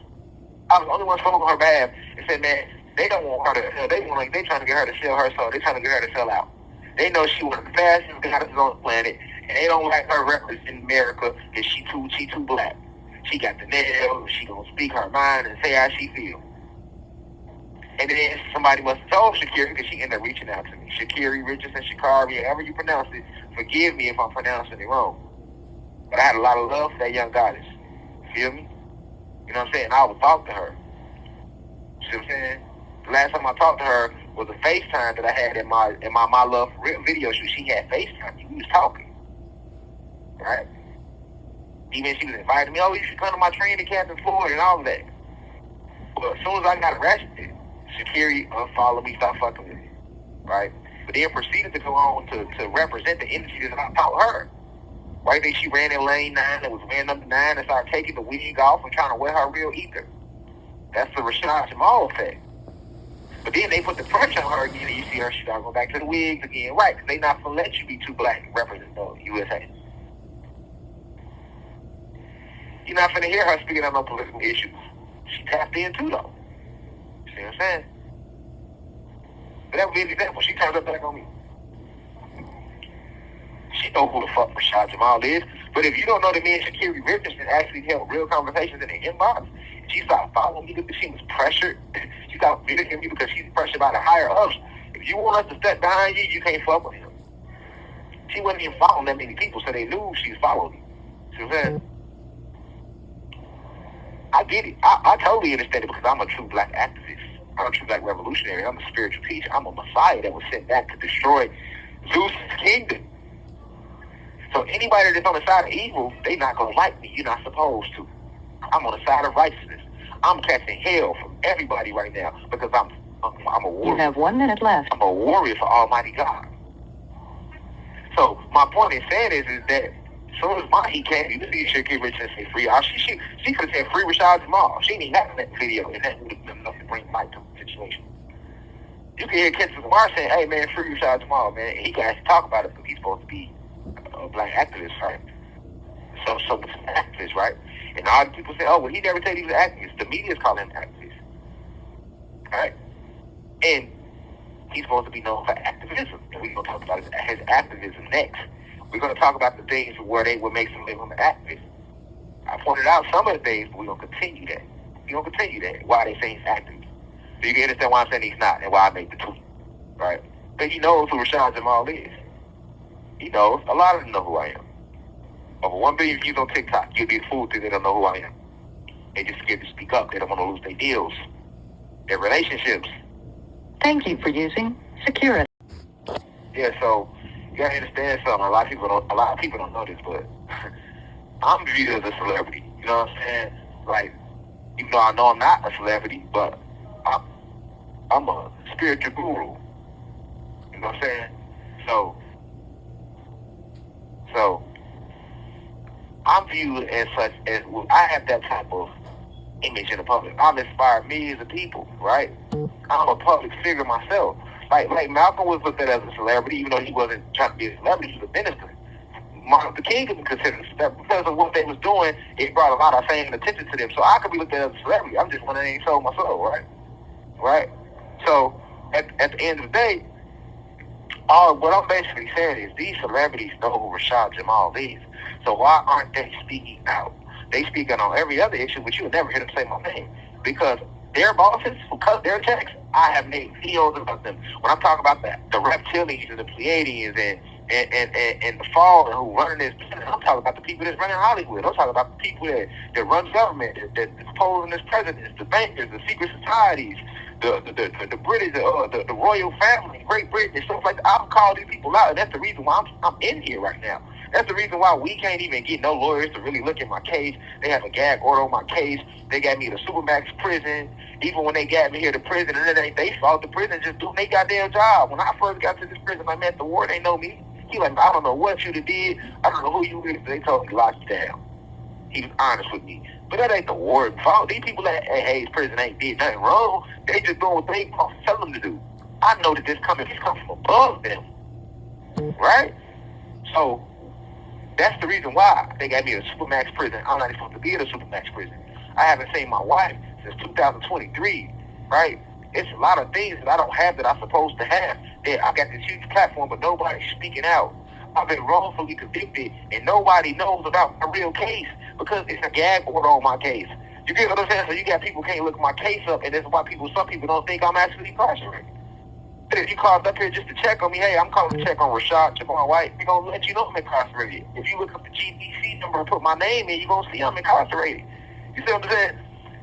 I was the only one spoke on her behalf and said, man, they don't want her to. They trying to get her to sell her soul. They trying to get her to sell out. They know she one of the fastest goddesses on the planet, and they don't like her representing America because she too black. She got the nails. She gonna speak her mind and say how she feel. And then somebody must have told Shakiri because she ended up reaching out to me. Shakiri Richardson, Shakari, however you pronounce it. Forgive me if I'm pronouncing it wrong. But I had a lot of love for that young goddess. Feel me? You know what I'm saying? I would talk to her. See what I'm saying? The last time I talked to her was a FaceTime that I had in my Love for Real video shoot. She had FaceTime. We was talking. Right? Even she was inviting me, oh, you should come to my training camp in Florida and all of that. But as soon as I got arrested, Shakiri unfollowed me, stopped fucking with me. Right? But then proceeded to go on to represent the industry that I taught her. Right? Then she ran in lane 9 and was wearing number 9 and started taking the wig off and trying to wear her real ether. That's the Rashad Jamal effect. But then they put the pressure on her again, and you see her, she gotta go back to the wigs again. Right, because they not gonna let you be too black and represent the USA. You're not finna hear her speaking on no political issues. She tapped in too, though. See what I'm saying? But that would be an example. She turned her back on me. She know who the fuck Rashad Jamal is. But if you don't know that me and Shakiri Richardson actually held real conversations in the inbox, she stopped following me because she was pressured. She stopped visiting me because she's pressured by the higher ups. If you want us to step behind you, you can't fuck with him. She wasn't even following that many people, so they knew she was following me. See what I'm saying? I get it. I totally understand it because I'm a true black activist. I'm a true black revolutionary. I'm a spiritual teacher. I'm a messiah that was sent back to destroy Zeus' kingdom. So anybody that's on the side of evil, they not going to like me. You're not supposed to. I'm on the side of righteousness. I'm catching hell from everybody right now because I'm a warrior. You have 1 minute left. I'm a warrior for Almighty God. So my point in saying is that as soon as my heat came, you see shit get rich and say free. She could have said free Rashad Jamal. She didn't even have that video, and that would have been enough to bring light to the situation. You can hear Kendrick Lamar saying, "Hey man, free Rashad Jamal, man." And he can actually talk about it because he's supposed to be a black activist, right? So it's an activist, right? And all the people say, "Oh, well, he never said he was an activist." The media's calling him an activist, right? And he's supposed to be known for activism, and we're going to talk about his activism next. We're going to talk about the things where they would make some label an activist. I pointed out some of the things, but we're going to continue that. We're going to continue that, why they say he's activist. So you can understand why I'm saying he's not, and why I made the tweet, right? But he knows who Rashad Jamal is. He knows. A lot of them know who I am. Over 1 billion views on TikTok. You'll be fooled that they don't know who I am. They just scared to speak up. They don't want to lose their deals, their relationships. Thank you for using security. Yeah, so you gotta understand something. A lot of people don't know this, but I'm viewed as a celebrity. You know what I'm saying? Like, even though I know I'm not a celebrity, but I'm a spiritual guru. You know what I'm saying? So I'm viewed as such as I have that type of image in the public. I'm inspired millions of people, right? I'm a public figure myself. Like Malcolm was looked at as a celebrity, even though he wasn't trying to be a celebrity, he was a minister. Martin Luther King could be considered a celebrity because of what they was doing. It brought a lot of fame and attention to them. So I could be looked at as a celebrity. I'm just one that ain't sold my soul, right? Right? So at the end of the day, what I'm basically saying is these celebrities know who Rashad Jamal is. So why aren't they speaking out? They speaking on every other issue, but you'll never hear them say my name. Because their bosses who cut their checks, I have made videos about them. When I'm talking about the reptilians and the Pleiadians and the fall and who running this, I'm talking about the people that's running Hollywood. I'm talking about the people that run government, that's posing as presidents, the bankers, the secret societies, the British, the royal family, Great Britain, and stuff like that. I've called these people out, and that's the reason why I'm in here right now. That's the reason why we can't even get no lawyers to really look at my case. They have a gag order on my case. They got me to Supermax prison. Even when they got me here to prison, and it ain't they fault. The prison just doing their goddamn job. When I first got to this prison, I met the ward. They know me. He like, I don't know what you did. I don't know who you is. They told me to lock you down. He was honest with me. But that ain't the ward fault. These people that Hayes prison ain't did nothing wrong. They just doing what they tell them to do. I know that this comes from above them. Right? So that's the reason why they got me in a Supermax prison. I'm not even supposed to be in a Supermax prison. I haven't seen my wife since 2023, right? It's a lot of things that I don't have that I'm supposed to have. I got this huge platform, but nobody's speaking out. I've been wrongfully convicted, and nobody knows about my real case because it's a gag order on my case. You get what I'm saying? So you got people can't look my case up, and that's why some people don't think I'm actually incarcerated. If you called up here just to check on me, hey, I'm calling to check on Rashad Jamal White, they're going to let you know I'm incarcerated. If you look up the GDC number and put my name in, you're going to see I'm incarcerated. You see what I'm saying?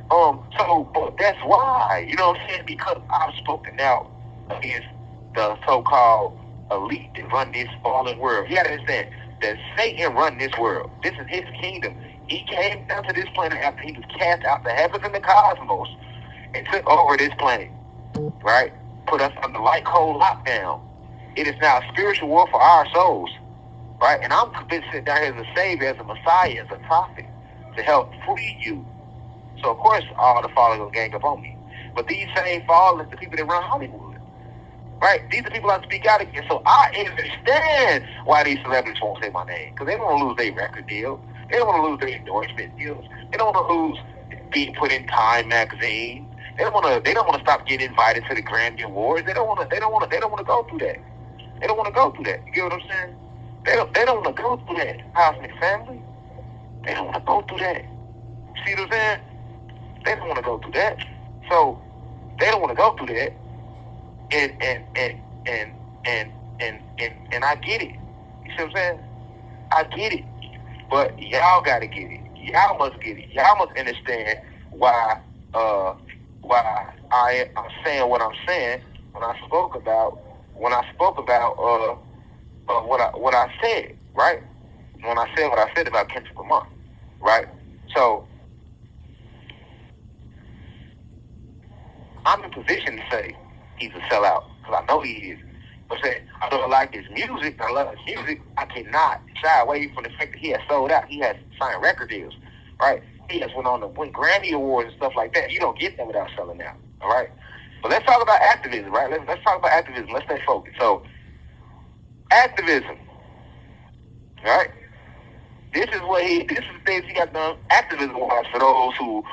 But that's why, you know what I'm saying? Because I've spoken out against the so-called elite that run this fallen world. You got to understand that Satan run this world. This is his kingdom. He came down to this planet after he was cast out the heavens and the cosmos and took over this planet, right? Put us under light cold lockdown. It is now a spiritual war for our souls, right? And I'm convinced that down here as a savior, as a messiah, as a prophet, to help free you. So of course all the followers will gang up on me. But these same followers, the people that run Hollywood, right? These are people I speak out against. So I understand why these celebrities won't say my name. Because they don't want to lose their record deal. They don't want to lose their endorsement deals. They don't want to lose being put in Time magazine. They don't want to stop getting invited to the Grammy Awards. They don't want to go through that. They don't want to go through that. You get what I'm saying? They don't want to go through that. Cosmic family. They don't want to go through that. See what I'm saying? They don't want to go through that. So they don't want to go through that. And I get it. You see what I'm saying? I get it. But y'all gotta get it. Y'all must get it. Y'all must understand why why I'm saying what I'm saying when I spoke about what I said, right? When I said what I said about Kendrick Lamar, right? So I'm in position to say he's a sellout because I know he is. But saying I don't like his music, I love his music. I cannot shy away from the fact that he has sold out. He has signed record deals, right? He has went on to win Grammy awards and stuff like that. You don't get that without selling out, all right? But let's talk about activism, right? Let's talk about activism. Let's stay focused. So activism, all right? This is the things he got done activism wise for those who,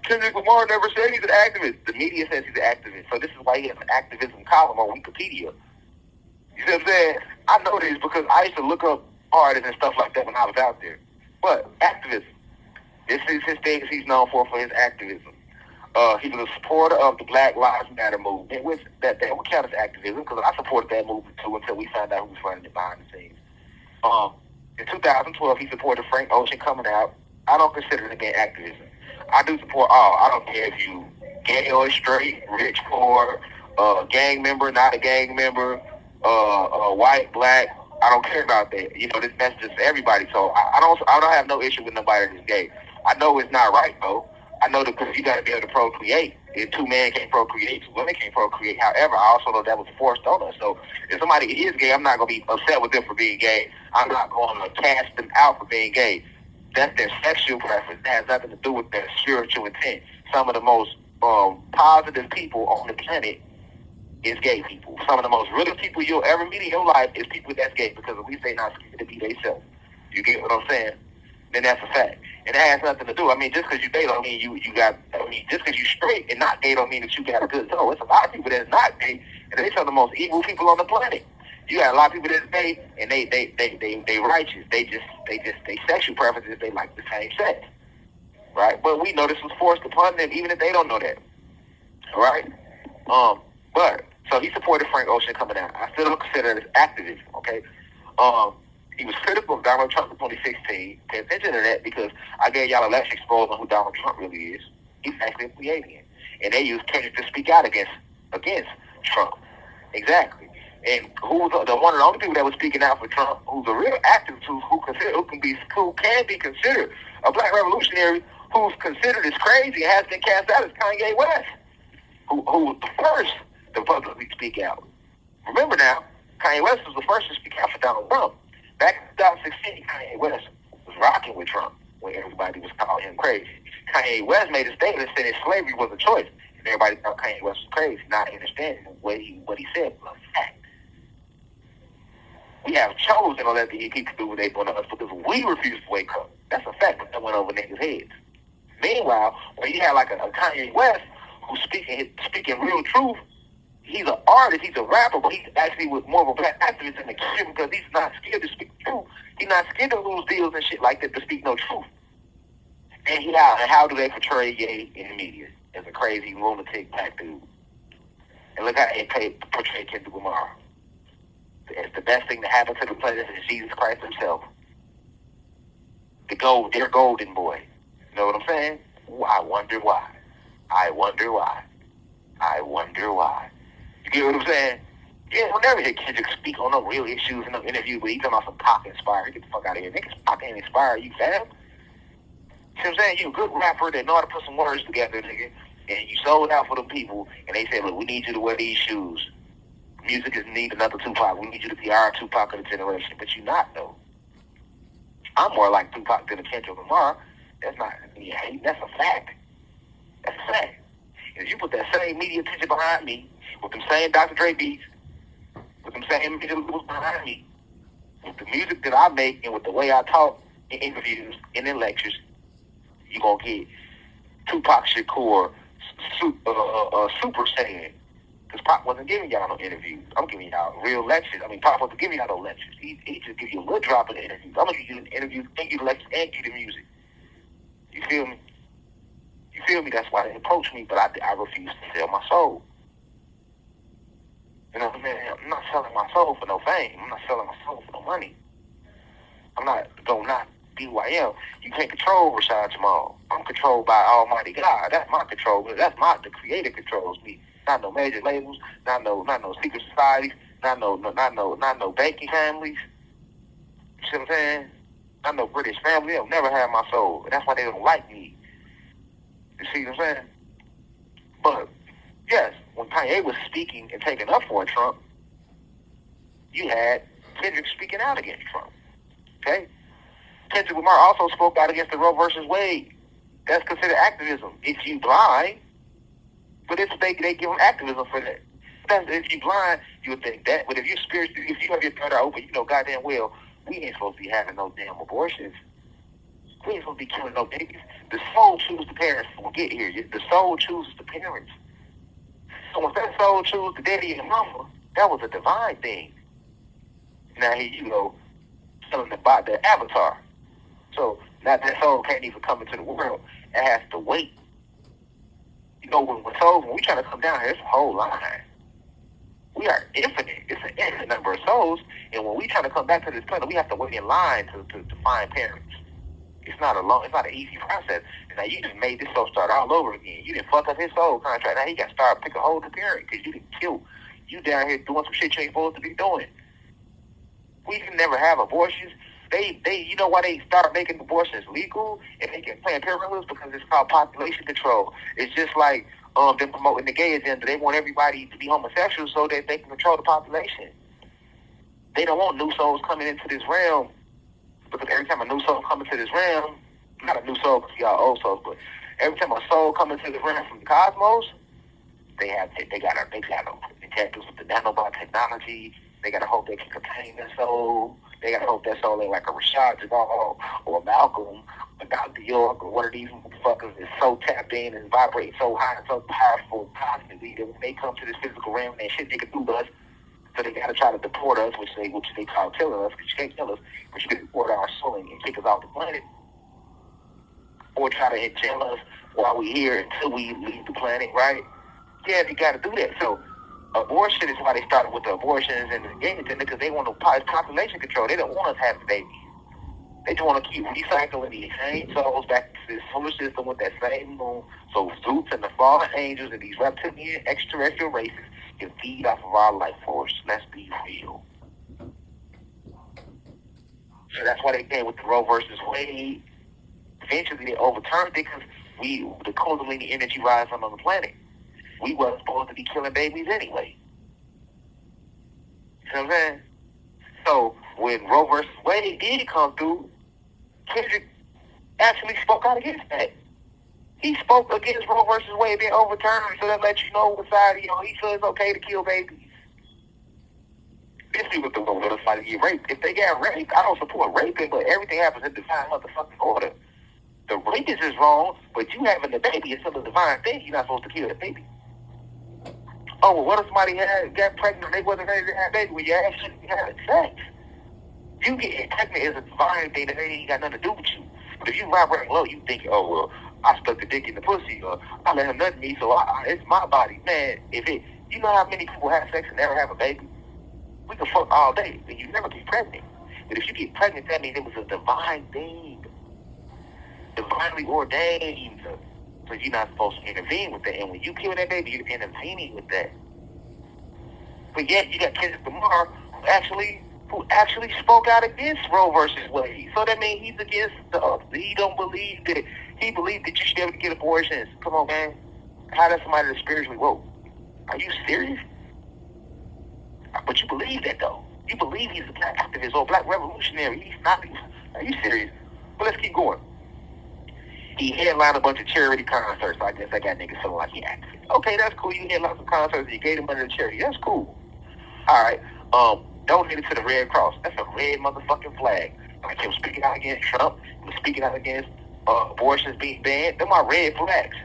Kendrick Lamar never said he's an activist. The media says he's an activist. So this is why he has an activism column on Wikipedia. You see what I'm saying? I know this because I used to look up artists and stuff like that when I was out there. But activism, this is his things he's known for his activism. He was a supporter of the Black Lives Matter movement, which that would count as activism because I supported that movement too until we found out who was running it behind the scenes. In 2012, he supported Frank Ocean coming out. I don't consider it again activism. I do support all. I don't care if you gay or straight, rich, poor, gang member, not a gang member, white, black. I don't care about that. You know, that's just everybody. So I don't have no issue with nobody that's gay. I know it's not right though. I know that because you got to be able to procreate. If two men can't procreate, two women can't procreate. However, I also know that was forced on us. So if somebody is gay, I'm not going to be upset with them for being gay. I'm not going to cast them out for being gay. That's their sexual preference. That has nothing to do with their spiritual intent. Some of the most positive people on the planet is gay people. Some of the most realest people you'll ever meet in your life is people that's gay because at least they're not scared to be themselves. You get what I'm saying? Then that's a fact. And that has nothing to do. I mean, just because you gay don't mean you got. I mean, just because you straight and not gay don't mean that you got a good. No, it's a lot of people that's not gay, and they are the most evil people on the planet. You got a lot of people that's gay, and they righteous. They sexual preferences. They like the same sex, right? But we know this was forced upon them, even if they don't know that. All right. But so he supported Frank Ocean coming out. I still don't consider it as activism. Okay. He was critical of Donald Trump in 2016. Pay attention to that because I gave y'all a lecture exposed on who Donald Trump really is. He's actually a Pleiadian. And they used Kendrick to speak out against Trump. Exactly. And who's the one of the only people that was speaking out for Trump, who's a real activist who can be considered a black revolutionary, who's considered as crazy and has been cast out as Kanye West, who was the first to publicly speak out. Remember now, Kanye West was the first to speak out for Donald Trump. Back in 2016, Kanye West was rocking with Trump when everybody was calling him crazy. Kanye West made a statement saying that slavery was a choice, and everybody thought Kanye West was crazy, not understanding what he said was a fact. We have chosen to let the people do what they want to us because we refuse to wake up. That's a fact, but that went over niggas' heads. Meanwhile, when you have like a Kanye West who's speaking real truth, he's an artist, he's a rapper, but he's actually with more of a black activist in the community because he's not scared to speak truth. He's not scared to lose deals and shit like that to speak no truth. And how do they portray gay in the media? As a crazy lunatic black dude. And look how they portray Kendrick Lamar. It's the best thing to happen to the planet is Jesus Christ himself. Their golden boy. You know what I'm saying? I wonder why. I wonder why. I wonder why. You get what I'm saying? Yeah, we'll never hear Kendrick speak on no real issues in no interview, but he's talking about some Pac inspired. Get the fuck out of here. Niggas Pac ain't inspire you, fam. See what I'm saying? You a good rapper that know how to put some words together, nigga, and you sold out for them people, and they said, look, we need you to wear these shoes. Music is need another Tupac. We need you to be our Tupac of the generation, but you not, though. I'm more like Tupac than a Kendrick Lamar. That's not, that's a fact. That's a fact. If you put that same media attention behind me, with them same Dr. Dre beats, with them same media behind me, with the music that I make and with the way I talk in interviews and in lectures, you're going to get Tupac Shakur Super Saiyan. Because Pop wasn't giving y'all no interviews. I'm giving y'all real lectures. I mean, Pop wasn't giving y'all no lectures. He just give you a little drop of the interviews. I'm going to give you the interviews and give you the lectures and give you the music. You feel me? You feel me? That's why they approach me, but I refuse to sell my soul. You know what I mean? I'm not selling my soul for no fame. I'm not selling my soul for no money. I'm not be who I am. You can't control Rashad Jamal. I'm controlled by Almighty God. That's my control. The Creator controls me. Not no major labels. Not no secret societies. Not no banking families. You see what I'm saying? Not no British family. They'll never have my soul. That's why they don't like me. You see what I'm saying? But yes, when Kanye was speaking and taking up for Trump, you had Kendrick speaking out against Trump. Okay? Kendrick Lamar also spoke out against the Roe versus Wade. That's considered activism. If you blind, but they give him activism for that. If you blind, you would think that. But if you're spiritual, if you have your third eye open, you know goddamn well we ain't supposed to be having no damn abortions. We ain't supposed to be killing no babies. The soul chooses the parents. We'll get here. The soul chooses the parents. So when that soul chose the daddy and mama, that was a divine thing. Now here you go, telling about the avatar. So now that soul can't even come into the world. It has to wait. You know, when we try to come down here, it's a whole line. We are infinite. It's an infinite number of souls. And when we try to come back to this planet, we have to wait in line to find parents. It's not an easy process. Now you just made this soul start all over again. You didn't fuck up his soul contract. Now he got to start pick a whole new parent because you didn't kill. You down here doing some shit you ain't supposed to be doing. We can never have abortions. They you know why they started making abortions legal and making Planned Parenthood? Because it's called population control. It's just like them promoting the gay agenda. They want everybody to be homosexual so that they can control the population. They don't want new souls coming into this realm, because every time a new soul comes into this realm, not a new soul because y'all old souls, but every time a soul comes into the realm from the cosmos, they got to inject us with the nanotechnology. They got to hope they can contain their soul. They got to hope that soul ain't like a Rashad Jamal or a Malcolm or Dr. York or one of these motherfuckers is so tapped in and vibrating so high and so powerful constantly that when they come to this physical realm, that shit they can do to us. So they got to try to deport us, which they call killing us, because you can't kill us, but you can deport our soul and kick us off the planet. Or try to jail us while we're here until we leave the planet, right? Yeah, they got to do that. So abortion is why they started with the abortions and the gay agenda, because they want to population control. They don't want us having babies. They just want to keep recycling these same souls back to this solar system with that same moon. So Zeus and the fallen angels and these reptilian extraterrestrial races can feed off of our life force. Let's be real. So that's why they came with the Roe versus Wade. Eventually they overturned it because the Kundalini energy rises on the planet. We wasn't supposed to be killing babies anyway. You know what I'm saying? So when Roe versus Wade did come through, Kendrick actually spoke out against that. He spoke against Roe versus Wade being overturned, so that lets you know what side he says it's okay to kill babies. This is what the other side get raped. If they get raped, I don't support raping, but everything happens in divine motherfucking order. The rapist is wrong, but you having the baby is still a divine thing. You're not supposed to kill the baby. Oh, well, what if somebody got pregnant and they wasn't ready to have a baby? Well, you actually having sex. You getting pregnant is a divine thing that ain't got nothing to do with you. But if you vibrate low, you think, oh, well, I stuck the dick in the pussy, or I let him nut me, so it's my body. Man, you know how many people have sex and never have a baby? We can fuck all day, and you never get pregnant. But if you get pregnant, that means it was a divine thing. Divinely ordained. So you're not supposed to intervene with that. And when you kill that baby, you're intervening with that. But yet you got Kendrick Lamar who actually spoke out against Roe versus Wade. So that means he's against he don't believe that he believed that you should be able to get abortions. Come on, man. How does somebody that's spiritually woke? Are you serious? But you believe that though. You believe he's a black activist or black revolutionary. He's not. Are you serious? But let's keep going. He headlined a bunch of charity concerts. So I guess I got niggas feeling like he activist. Okay, that's cool. You headlined some concerts and you gave them money to charity. That's cool. All right. Donated to the Red Cross. That's a red motherfucking flag. Like he was speaking out against Trump. He was speaking out against abortions being banned. Them are red flags.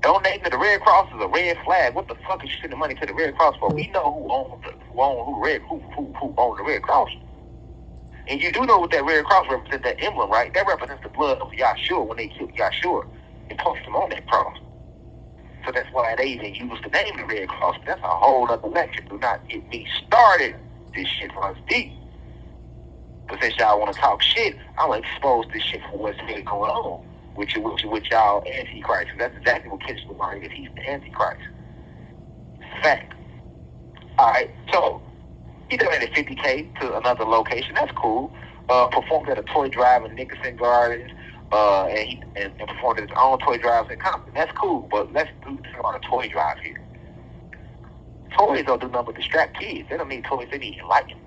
Donating to the Red Cross is a red flag. What the fuck is you sending money to the Red Cross for? We know who owned the Red Cross. And you do know what that Red Cross represents, that emblem, right? That represents the blood of Yahshua when they killed Yahshua and placed him on that cross. So that's why they even used the name of the Red Cross. That's a whole other lecture. Do not get me started. This shit runs deep. But since y'all want to talk shit, I'm going to expose this shit for what's really going on with y'all antichrist. That's exactly what Kendrick Lamar is. He's the antichrist. Fact. All right. So he donated $50K to another location. That's cool. Performed at a toy drive in Nickerson Gardens. And performed at his own toy drives in Compton. That's cool. But let's talk about a toy drive here. Toys don't do nothing but distract kids. They don't need toys. They need enlightenment.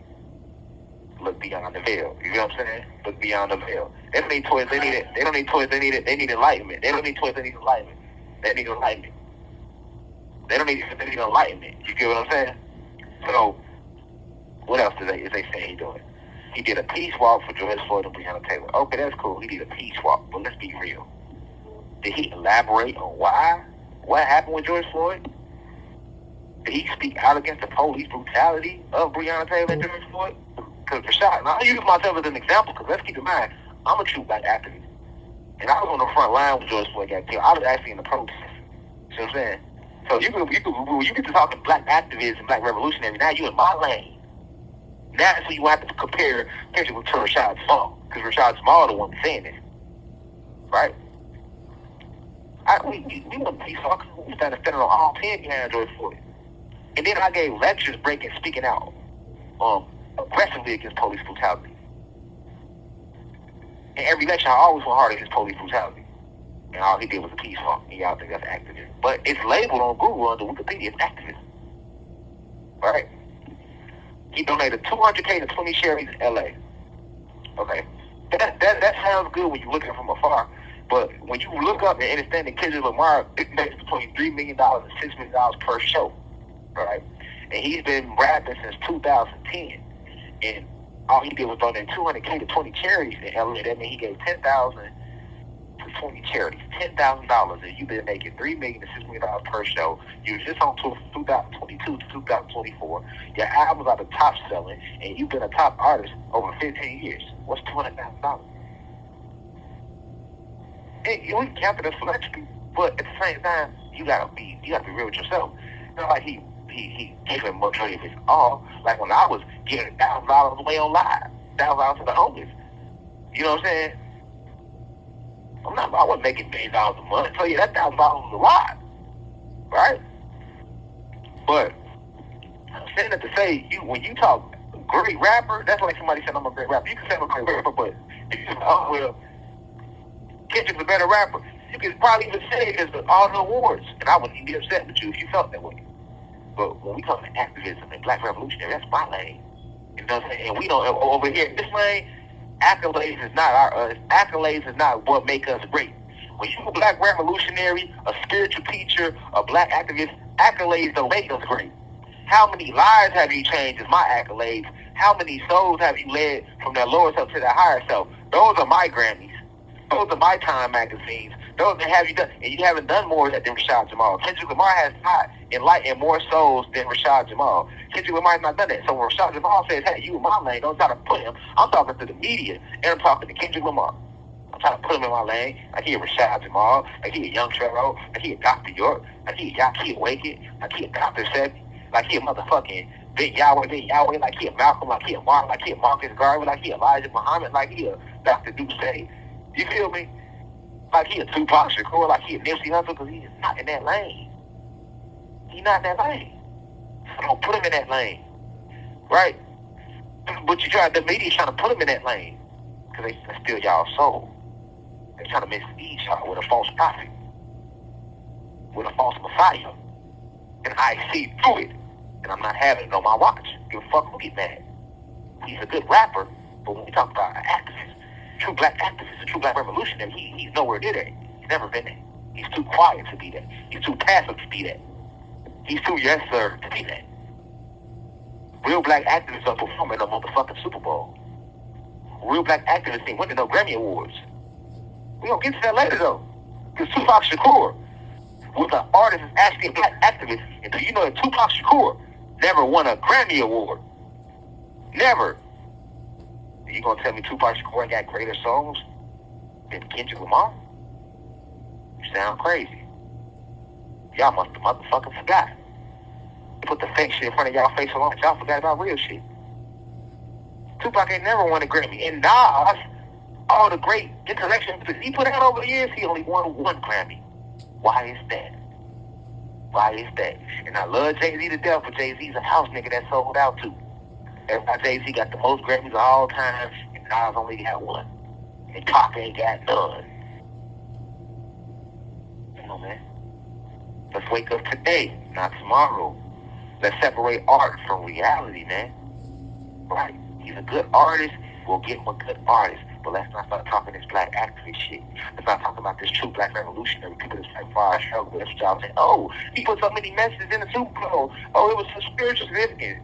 Look beyond the veil. You know what I'm saying? Look beyond the veil. They don't need toys. They need it. They don't need toys. They need it. They need enlightenment. They don't need toys. They need enlightenment. They need enlightenment. They don't need. They need enlightenment. You get what I'm saying? So, what else is they saying he doing? He did a peace walk for George Floyd and Breonna Taylor. Okay, that's cool. He did a peace walk, but let's be real. Did he elaborate on why? What happened with George Floyd? Did he speak out against the police brutality of Breonna Taylor and George Floyd? Because Rashad, and I'll use myself as an example, because let's keep in mind, I'm a true black activist. And I was on the front line when George Floyd got killed. I was actually in the protest. You know what I'm saying? So you get to talking black activism, black revolutionary, now you in my lane. Now so you have to compare Kendrick to Rashad Jamal, because Rashad Jamal the one saying this. Right? We want to be talking, we started standing on all 10 behind George Floyd. And then I gave lectures speaking out aggressively against police brutality. In every lecture, I always went hard against police brutality. And all he did was a peace walk, and y'all think that's activism. But it's labeled on Google under Wikipedia, it's activism. Right? He donated $200K to 20 charities in LA. Okay. That sounds good when you look at it from afar. But when you look up and understand that Kendrick Lamar, it makes between $3 million and $6 million per show. Right? And he's been rapping since 2010. And all he did was donate $200K to 20 charities in LA. That means he gave $10,000 to 20 charities. $10,000. And you've been making $3 million to $6 million per show. You were just on tour from 2022 to 2024. Your albums are the top selling, and you've been a top artist over 15 years. What's $200,000? And you can count it as philanthropy, but at the same time, you gotta be real with yourself. It's not like he gave him majority of his all. Like when I was giving $1,000 away on live, $1,000 to the homeless. You know what I'm saying? I wasn't making millions of dollars a month. I tell you that $1,000 was a lot, right? But I'm saying that to say when you talk great rapper, that's like somebody said I'm a great rapper. You can say I'm a great rapper, but if you say, oh well, Kendrick's a better rapper, you could probably even say it as all the awards, and I wouldn't even be upset with you if you felt that way. But when we talk about activism and black revolutionary, that's my lane. You know what I'm saying? And we don't over here in this lane. Accolades is not what make us great. When you're a black revolutionary, a spiritual teacher, a black activist, accolades don't make us great. How many lives have you changed is my accolades. How many souls have you led from their lower self to their higher self? Those are my Grammys. Those are my Time magazines. Those that have you done, and you haven't done more than Rashad Jamal. Kendrick Lamar has not enlightened more souls than Rashad Jamal. Kendrick Lamar has not done that. So when Rashad Jamal says, hey, you in my lane, don't try to put him. I'm talking to the media, and I'm talking to Kendrick Lamar. I'm trying to put him in my lane. Like he a Rashad Jamal, like he a Young Trevor, like he a Dr. York, like he a Yaki Awaken, like he a Dr. Sebi, like he a motherfucking Big Yahweh, like he a Malcolm, like he a Mark, like he a Marcus Garvey, like he Elijah Muhammad, like he a Dr. Duce. You feel me? Like he a Tupac Shakur, like he a Nipsey Hussle, because he's not in that lane. He's not in that lane. So don't put him in that lane. Right? But the media's trying to put him in that lane. Because they steal y'all's soul. They're trying to mislead y'all with a false prophet. With a false messiah. And I see through it. And I'm not having it on my watch. Give a fuck who get mad. He's a good rapper, but when we talk about an activist, true black activist, a true black revolutionary, he's nowhere near that. He's never been there. He's too quiet to be that. He's too passive to be that. He's too yes sir to be that. Real black activists are performing a motherfucking Super Bowl. Real black activists ain't winning no Grammy Awards. We gonna get to that later though. Because Tupac Shakur was an artist that's actually a black activist. And do you know that Tupac Shakur never won a Grammy Award? Never. You gonna tell me Tupac Shakur got greater songs than Kendrick Lamar? You sound crazy. Y'all must have motherfucking forgot. Put the fake shit in front of y'all face so long that y'all forgot about real shit. Tupac ain't never won a Grammy. And Nas, all the great intellectuals he put out over the years, he only won one Grammy. Why is that? Why is that? And I love Jay-Z to death, but Jay-Z's a house nigga that sold out too. That's why Jay-Z got the most Grammys of all time, and Nas only got one. And Pac ain't got none. Come on, man. Let's wake up today, not tomorrow. Let's separate art from reality, man. Right? He's a good artist. We'll get him a good artist. But let's not start talking this black activist shit. Let's not talk about this true black revolutionary people that's fighting for our struggle. That's what y'all saying. Oh, he put so many messages in the Super Bowl. Oh, it was so spiritual significance.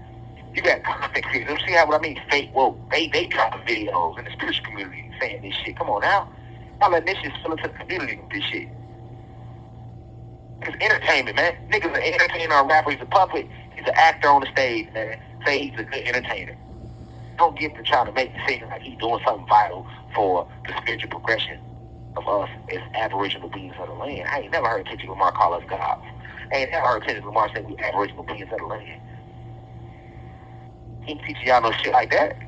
You got content creators. See how what I mean? Fake woke. They dropping videos in the spiritual community saying this shit. Come on now. Y'all letting this shit spill into the community with this shit. It's entertainment, man. Niggas an entertainer or rapper. He's a puppet. He's an actor on the stage, man. Say he's a good entertainer. Don't get to trying to make it seem like he's doing something vital for the spiritual progression of us as aboriginal beings of the land. I ain't never heard Kendrick Lamar call us gods. I ain't never heard Kendrick Lamar say we aboriginal beings of the land. He ain't teaching y'all no shit like that.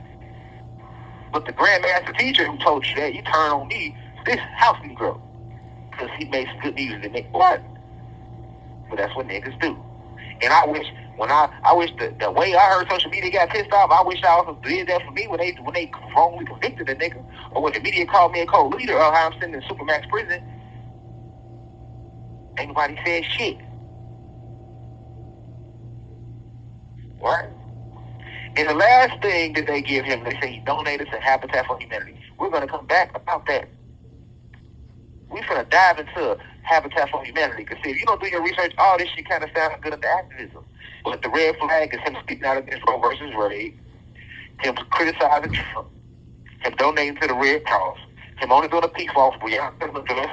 But the grandmaster teacher who told you that, you turn on me, this house Negro. Because he made some good music to make what? But that's what niggas do. And I wish I wish the way I heard social media got pissed off, I wish I also did that for me when they wrongly convicted a nigga, or when the media called me a co-leader of how I'm sitting in Supermax prison. Ain't nobody said shit. Right? And the last thing that they give him, they say he donated to Habitat for Humanity. We're gonna come back about that. We're gonna dive into Habitat for Humanity, because if you don't do your research, all this shit kind of sounds good under activism. But the red flag is him speaking out against Roe versus Wade, him criticizing Trump, him donating to the Red Cross, him only doing a peace walk for y'all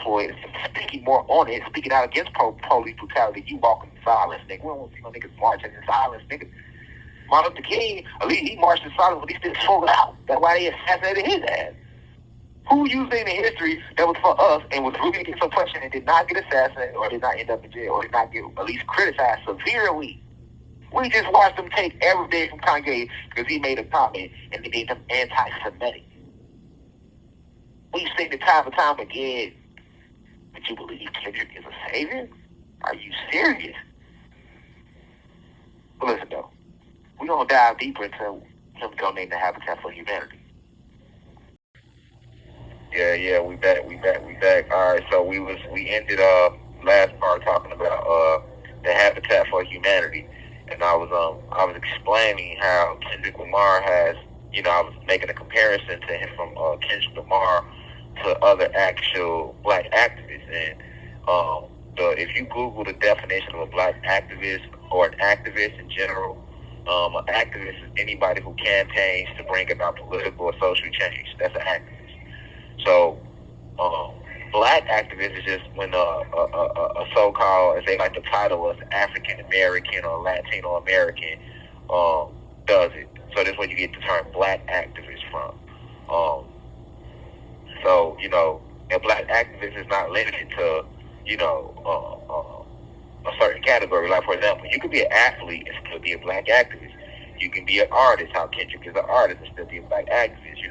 for it, speaking more on it, speaking out against police brutality. You walking in silence, nigga. We don't want to see no niggas marching in silence, nigga. Martin Luther King, at least he marched in silence, but he still sold out. That's why they assassinated his ass. Who used it in history that was for us and was really against oppression and did not get assassinated or did not end up in jail or did not get at least criticized severely? We just watched them take everything from Kanye because he made a comment and they made him anti-Semitic. We've seen it time and time again. But you believe Kendrick is a savior? Are you serious? But listen though, we're going to dive deeper into him donating to Habitat for Humanity. Yeah, we back. All right, so we ended last part talking about the Habitat for Humanity, and I was explaining how Kendrick Lamar has, I was making a comparison to him from Kendrick Lamar to other actual black activists, and if you Google the definition of a black activist or an activist in general, an activist is anybody who campaigns to bring about political or social change. That's an activist. So, black activist is just when a so-called, as they like to title us, African American or Latino American does it. So that's where you get the term black activist from. So, a black activist is not limited to, a certain category. Like, for example, you could be an athlete and still be a black activist. You can be an artist, how Kendrick is an artist and still be a black activist,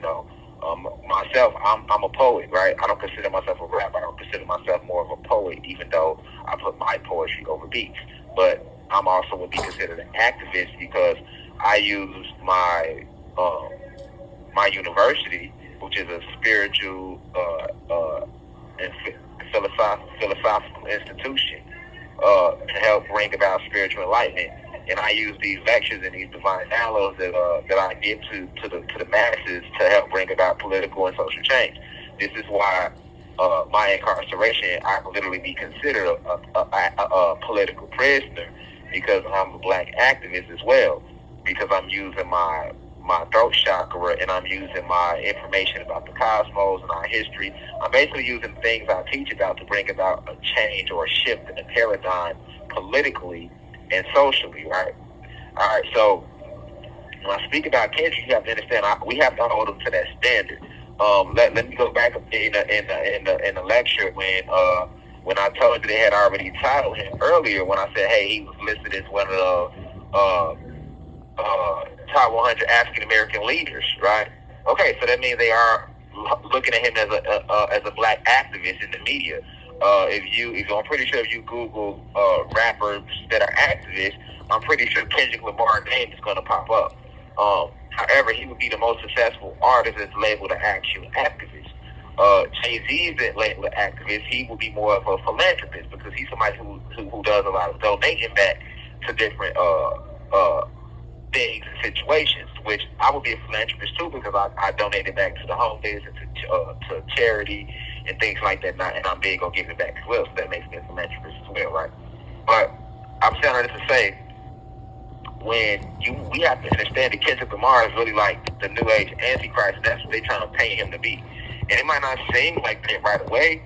Myself, I'm a poet, right? I don't consider myself a rapper. I don't consider myself more of a poet, even though I put my poetry over beats. But I'm also would be considered an activist because I use my my university, which is a spiritual and philosophical institution, to help bring about spiritual enlightenment. And I use these lectures and these divine downloads that I give to the masses to help bring about political and social change. This is why my incarceration, I can literally be considered a political prisoner, because I'm a black activist as well, because I'm using my throat chakra and I'm using my information about the cosmos and our history. I'm basically using things I teach about to bring about a change or a shift in the paradigm politically and socially, right? All right, so when I speak about Kendrick, you have to understand we have to hold him to that standard. Let me go back in the lecture when I told you they had already titled him earlier, when I said, hey, he was listed as one of the top 100 African American leaders, right? Okay, so that means they are looking at him as a black activist in the media. I'm pretty sure if you Google rappers that are activists, I'm pretty sure Kendrick Lamar's name is going to pop up. However, he would be the most successful artist that's labeled an actual activist. Jay-Z isn't labeled an activist. He would be more of a philanthropist because he's somebody who does a lot of donating back to different things and situations, which I would be a philanthropist too because I donated back to the homeless and to charity and things like that, and I'm big on giving back as well, so that makes me a philanthropist as well, right? But I'm saying this to say, we have to understand that Kendrick Lamar is really like the new age antichrist. That's what they're trying to paint him to be. And it might not seem like that right away.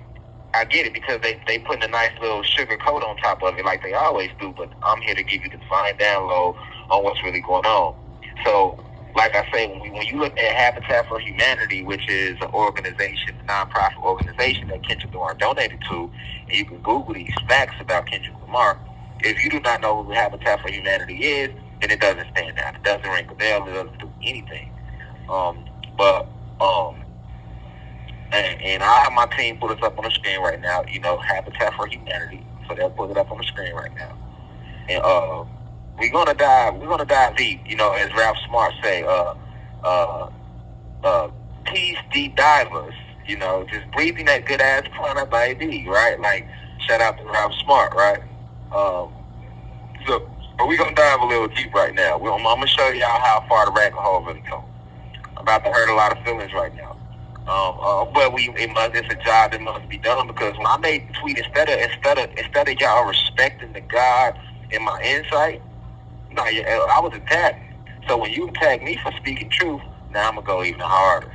I get it because they putting a nice little sugar coat on top of it like they always do, but I'm here to give you the fine download on what's really going on. So, like I say, when you look at Habitat for Humanity, which is an organization, a nonprofit organization that Kendrick Lamar donated to, and you can Google these facts about Kendrick Lamar, if you do not know who Habitat for Humanity is, then it doesn't stand out. It doesn't ring a bell. It doesn't do anything. And I have my team put us up on the screen right now. Habitat for Humanity. So they'll put it up on the screen right now. And we're gonna dive deep. As Ralph Smart say, peace deep divers. Just breathing that good ass Prana baby, right? Like shout out to Ralph Smart, right? So we're gonna dive a little deep right now. I'm gonna show y'all how far the rabbit hole really goes. I'm about to hurt a lot of feelings right now. But it's a job that must be done because when I made the tweet, instead of y'all respecting the God in my insight, I was attacked. So when you attack me for speaking truth, now I'm gonna go even harder.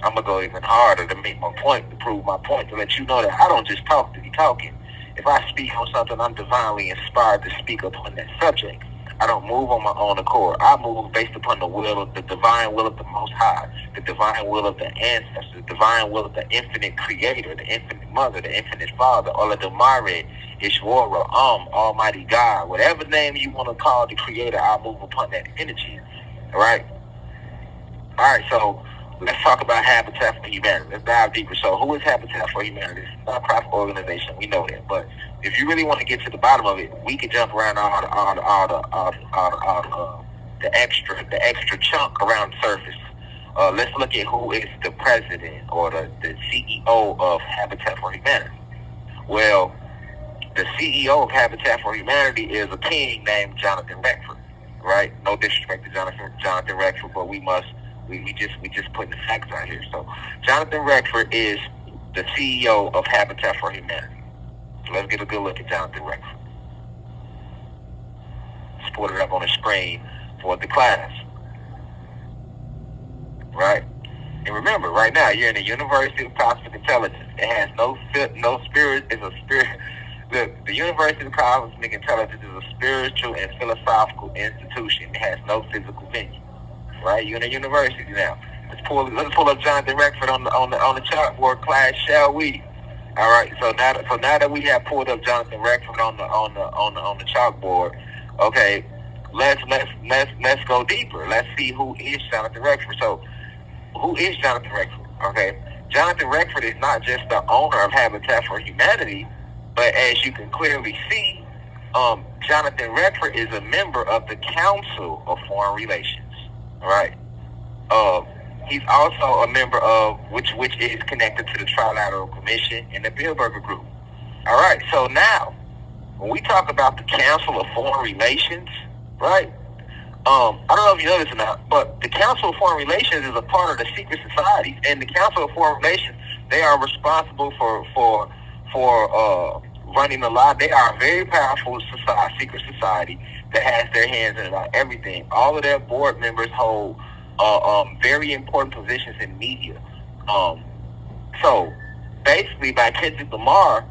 I'm gonna go even harder to make my point, to prove my point, to let you know that I don't just talk to be talking. If I speak on something, I'm divinely inspired to speak upon that subject. I don't move on my own accord. I move based upon the divine will of the Most High, the divine will of the ancestors, the divine will of the infinite creator, the infinite mother, the infinite father, Oladumare, Ishwara, Almighty God, whatever name you want to call the creator, I move upon that energy. All right? So let's talk about Habitat for Humanity. Let's dive deeper. So who is Habitat for Humanity? It's a non-profit organization. We know that. But if you really want to get to the bottom of it, we can jump around the extra chunk around the surface. Let's look at who is the president or the CEO of Habitat for Humanity. Well, the CEO of Habitat for Humanity is a king named Jonathan Redford, right? No disrespect to Jonathan Redford, but we just putting the facts out here. So Jonathan Redford is the CEO of Habitat for Humanity. So let's get a good look at Jonathan Redford. Let's put it up on the screen for the class. Right? And remember, right now you're in the University of Cosmic Intelligence. It has no spirit. It's a spirit. Look, the University of Cosmic Intelligence is a spiritual and philosophical institution. It has no physical venue. Right? You're in a university now. Let's pull up Jonathan Redford on the chalkboard, class, shall we? All right. So now that we have pulled up Jonathan Redford on the chalkboard, okay, let's go deeper. Let's see who is Jonathan Redford. So, who is Jonathan Redford? Okay, Jonathan Redford is not just the owner of Habitat for Humanity, but as you can clearly see, Jonathan Redford is a member of the Council of Foreign Relations. All right. He's also a member of which is connected to the Trilateral Commission and the Bilderberg Group. All right. So now, when we talk about the Council of Foreign Relations, right? I don't know if you know this or not, but the Council of Foreign Relations is a part of the secret societies, and the Council of Foreign Relations, they are responsible for running a lot. They are a very powerful secret society that has their hands in about everything. All of their board members hold very important positions in media. So basically, by Kendrick Lamar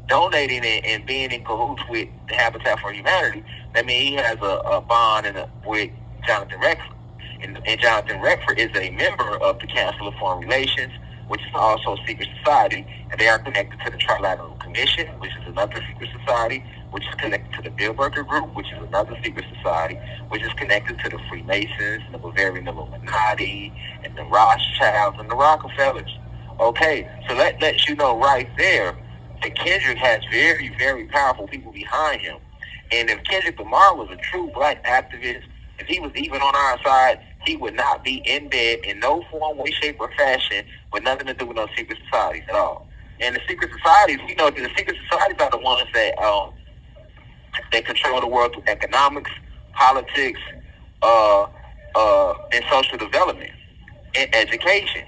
donating and being in cahoots with the Habitat for Humanity, that means he has a bond with Jonathan Redford. And Jonathan Redford is a member of the Council of Foreign Relations, which is also a secret society, and they are connected to the Trilateral Commission, which is another secret society, which is connected to the Bilderberger Group, which is another secret society, which is connected to the Freemasons, the Bavarian Illuminati, and the Rothschilds and the Rockefellers. Okay, so that lets you know right there that Kendrick has very, very powerful people behind him. And if Kendrick Lamar was a true black activist, if he was even on our side, he would not be in bed in no form, way, shape, or fashion with nothing to do with those secret societies at all. And the secret societies, we know that the secret societies are the ones that control the world through economics, politics, and social development and education.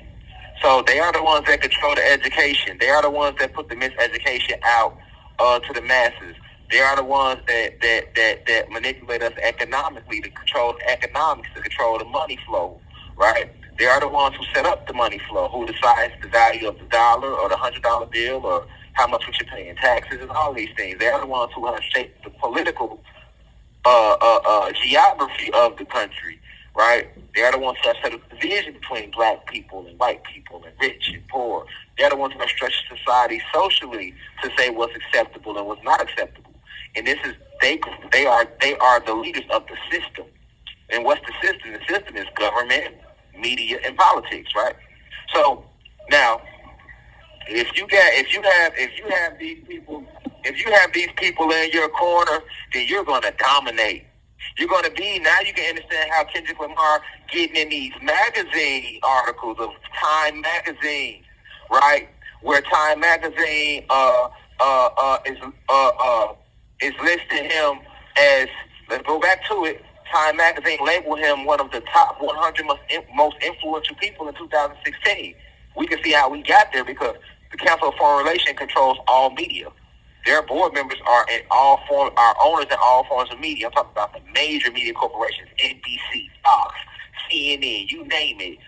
So they are the ones that control the education. They are the ones that put the miseducation out to the masses. They are the ones that manipulate us economically, to control the economics, to control the money flow, right? They are the ones who set up the money flow, who decides the value of the dollar or the $100 bill or how much we should pay in taxes and all these things. They are the ones who have shaped the political geography of the country, right? They are the ones who have set up the division between black people and white people and rich and poor. They are the ones who have stretched society socially to say what's acceptable and what's not acceptable. And this is they are the leaders of the system. And what's the system? The system is government, media, and politics, right? So now, if you have these people in your corner, then you're gonna dominate. You're gonna be now. You can understand how Kendrick Lamar getting in these magazine articles of Time magazine, right? Where Time magazine is listing him as, let's go back to it. Time magazine labeled him one of the top 100 most influential people in 2016. We can see how we got there because the Council of Foreign Relations controls all media. Their board members are owners in all forms of media. I'm talking about the major media corporations: NBC, Fox, CNN, you name it,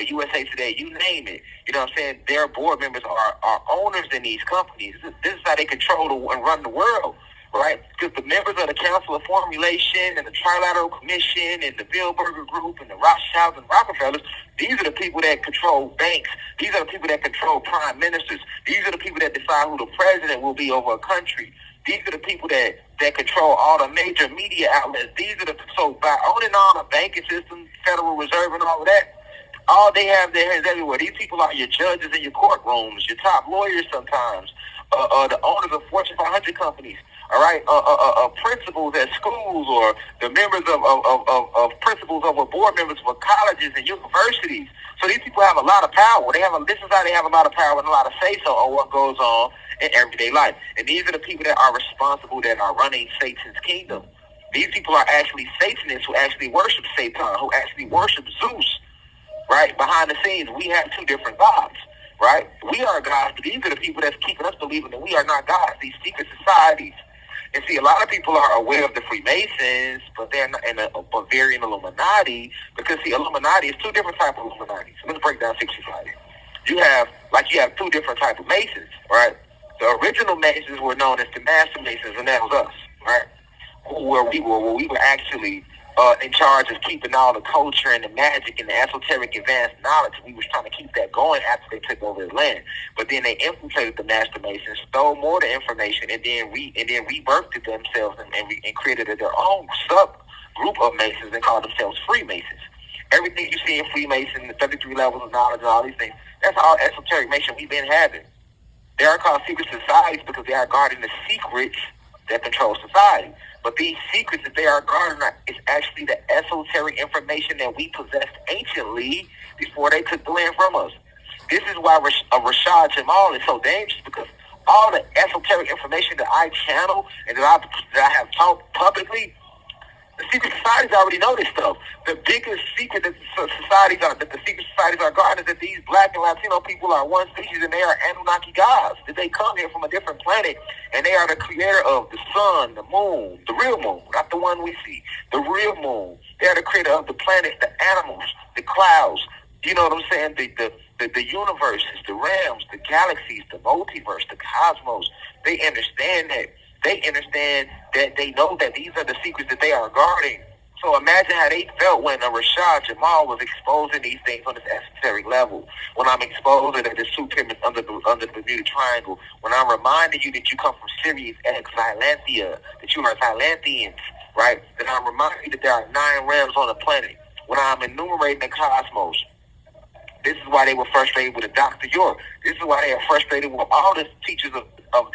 USA Today, you name it. You know what I'm saying? Their board members are owners in these companies. This is how they control and run the world, right? Because the members of the Council of Foreign Relations and the Trilateral Commission and the Bilderberger Group and the Rothschilds and Rockefellers, these are the people that control banks. These are the people that control prime ministers. These are the people that decide who the president will be over a country. These are the people that control all the major media outlets. So by owning all the banking system, Federal Reserve and all of that, all they have their hands everywhere. These people are your judges in your courtrooms, your top lawyers sometimes, the owners of Fortune 500 companies. All right, principals at schools, or the members of principals over board members for colleges and universities. So these people have a lot of power. This is how they have a lot of power and a lot of say-so on what goes on in everyday life. And these are the people that are responsible, that are running Satan's kingdom. These people are actually Satanists who actually worship Satan, who actually worship Zeus. Right? Behind the scenes, we have two different gods. Right? We are gods, but these are the people that's keeping us believing that we are not gods. These secret societies. And see, a lot of people are aware of the Freemasons, but they're not in the Bavarian Illuminati, because see, Illuminati is two different types of Illuminati. So let's break down secret society. You have two different types of Masons, right? The original Masons were known as the Master Masons, and that was us, right? Where we were actually in charge of keeping all the culture and the magic and the esoteric advanced knowledge. We was trying to keep that going after they took over the land. But then they infiltrated the Master Masons, stole more of the information, and then rebirthed it themselves and created their own subgroup of Masons and called themselves Freemasons. Everything you see in Freemason, the 33 levels of knowledge and all these things, that's all esoteric Mason we've been having. They are called secret societies because they are guarding the secrets that control society. But these secrets that they are guarding is actually the esoteric information that we possessed anciently before they took the land from us. This is why Rashad Jamal is so dangerous, because all the esoteric information that I channel and that I have taught publicly, the secret societies already know this stuff. The biggest secret that the secret societies are guarding is that these black and Latino people are one species, and they are Anunnaki gods. That they come here from a different planet, and they are the creator of the sun, the moon, the real moon, not the one we see, the real moon. They are the creator of the planets, the animals, the clouds. You know what I'm saying? The universes, the realms, the galaxies, the multiverse, the cosmos. They understand that. They understand that they know that these are the secrets that they are guarding. So imagine how they felt when Rashad Jamal was exposing these things on this esoteric level. When I'm exposing that there's two pyramids under the Bermuda Triangle. When I'm reminding you that you come from Sirius X, Xylanthia, that you are Xylanthians, right? Then I'm reminding you that there are 9 realms on the planet. When I'm enumerating the cosmos, this is why they were frustrated with Dr. York. This is why they are frustrated with all the teachers of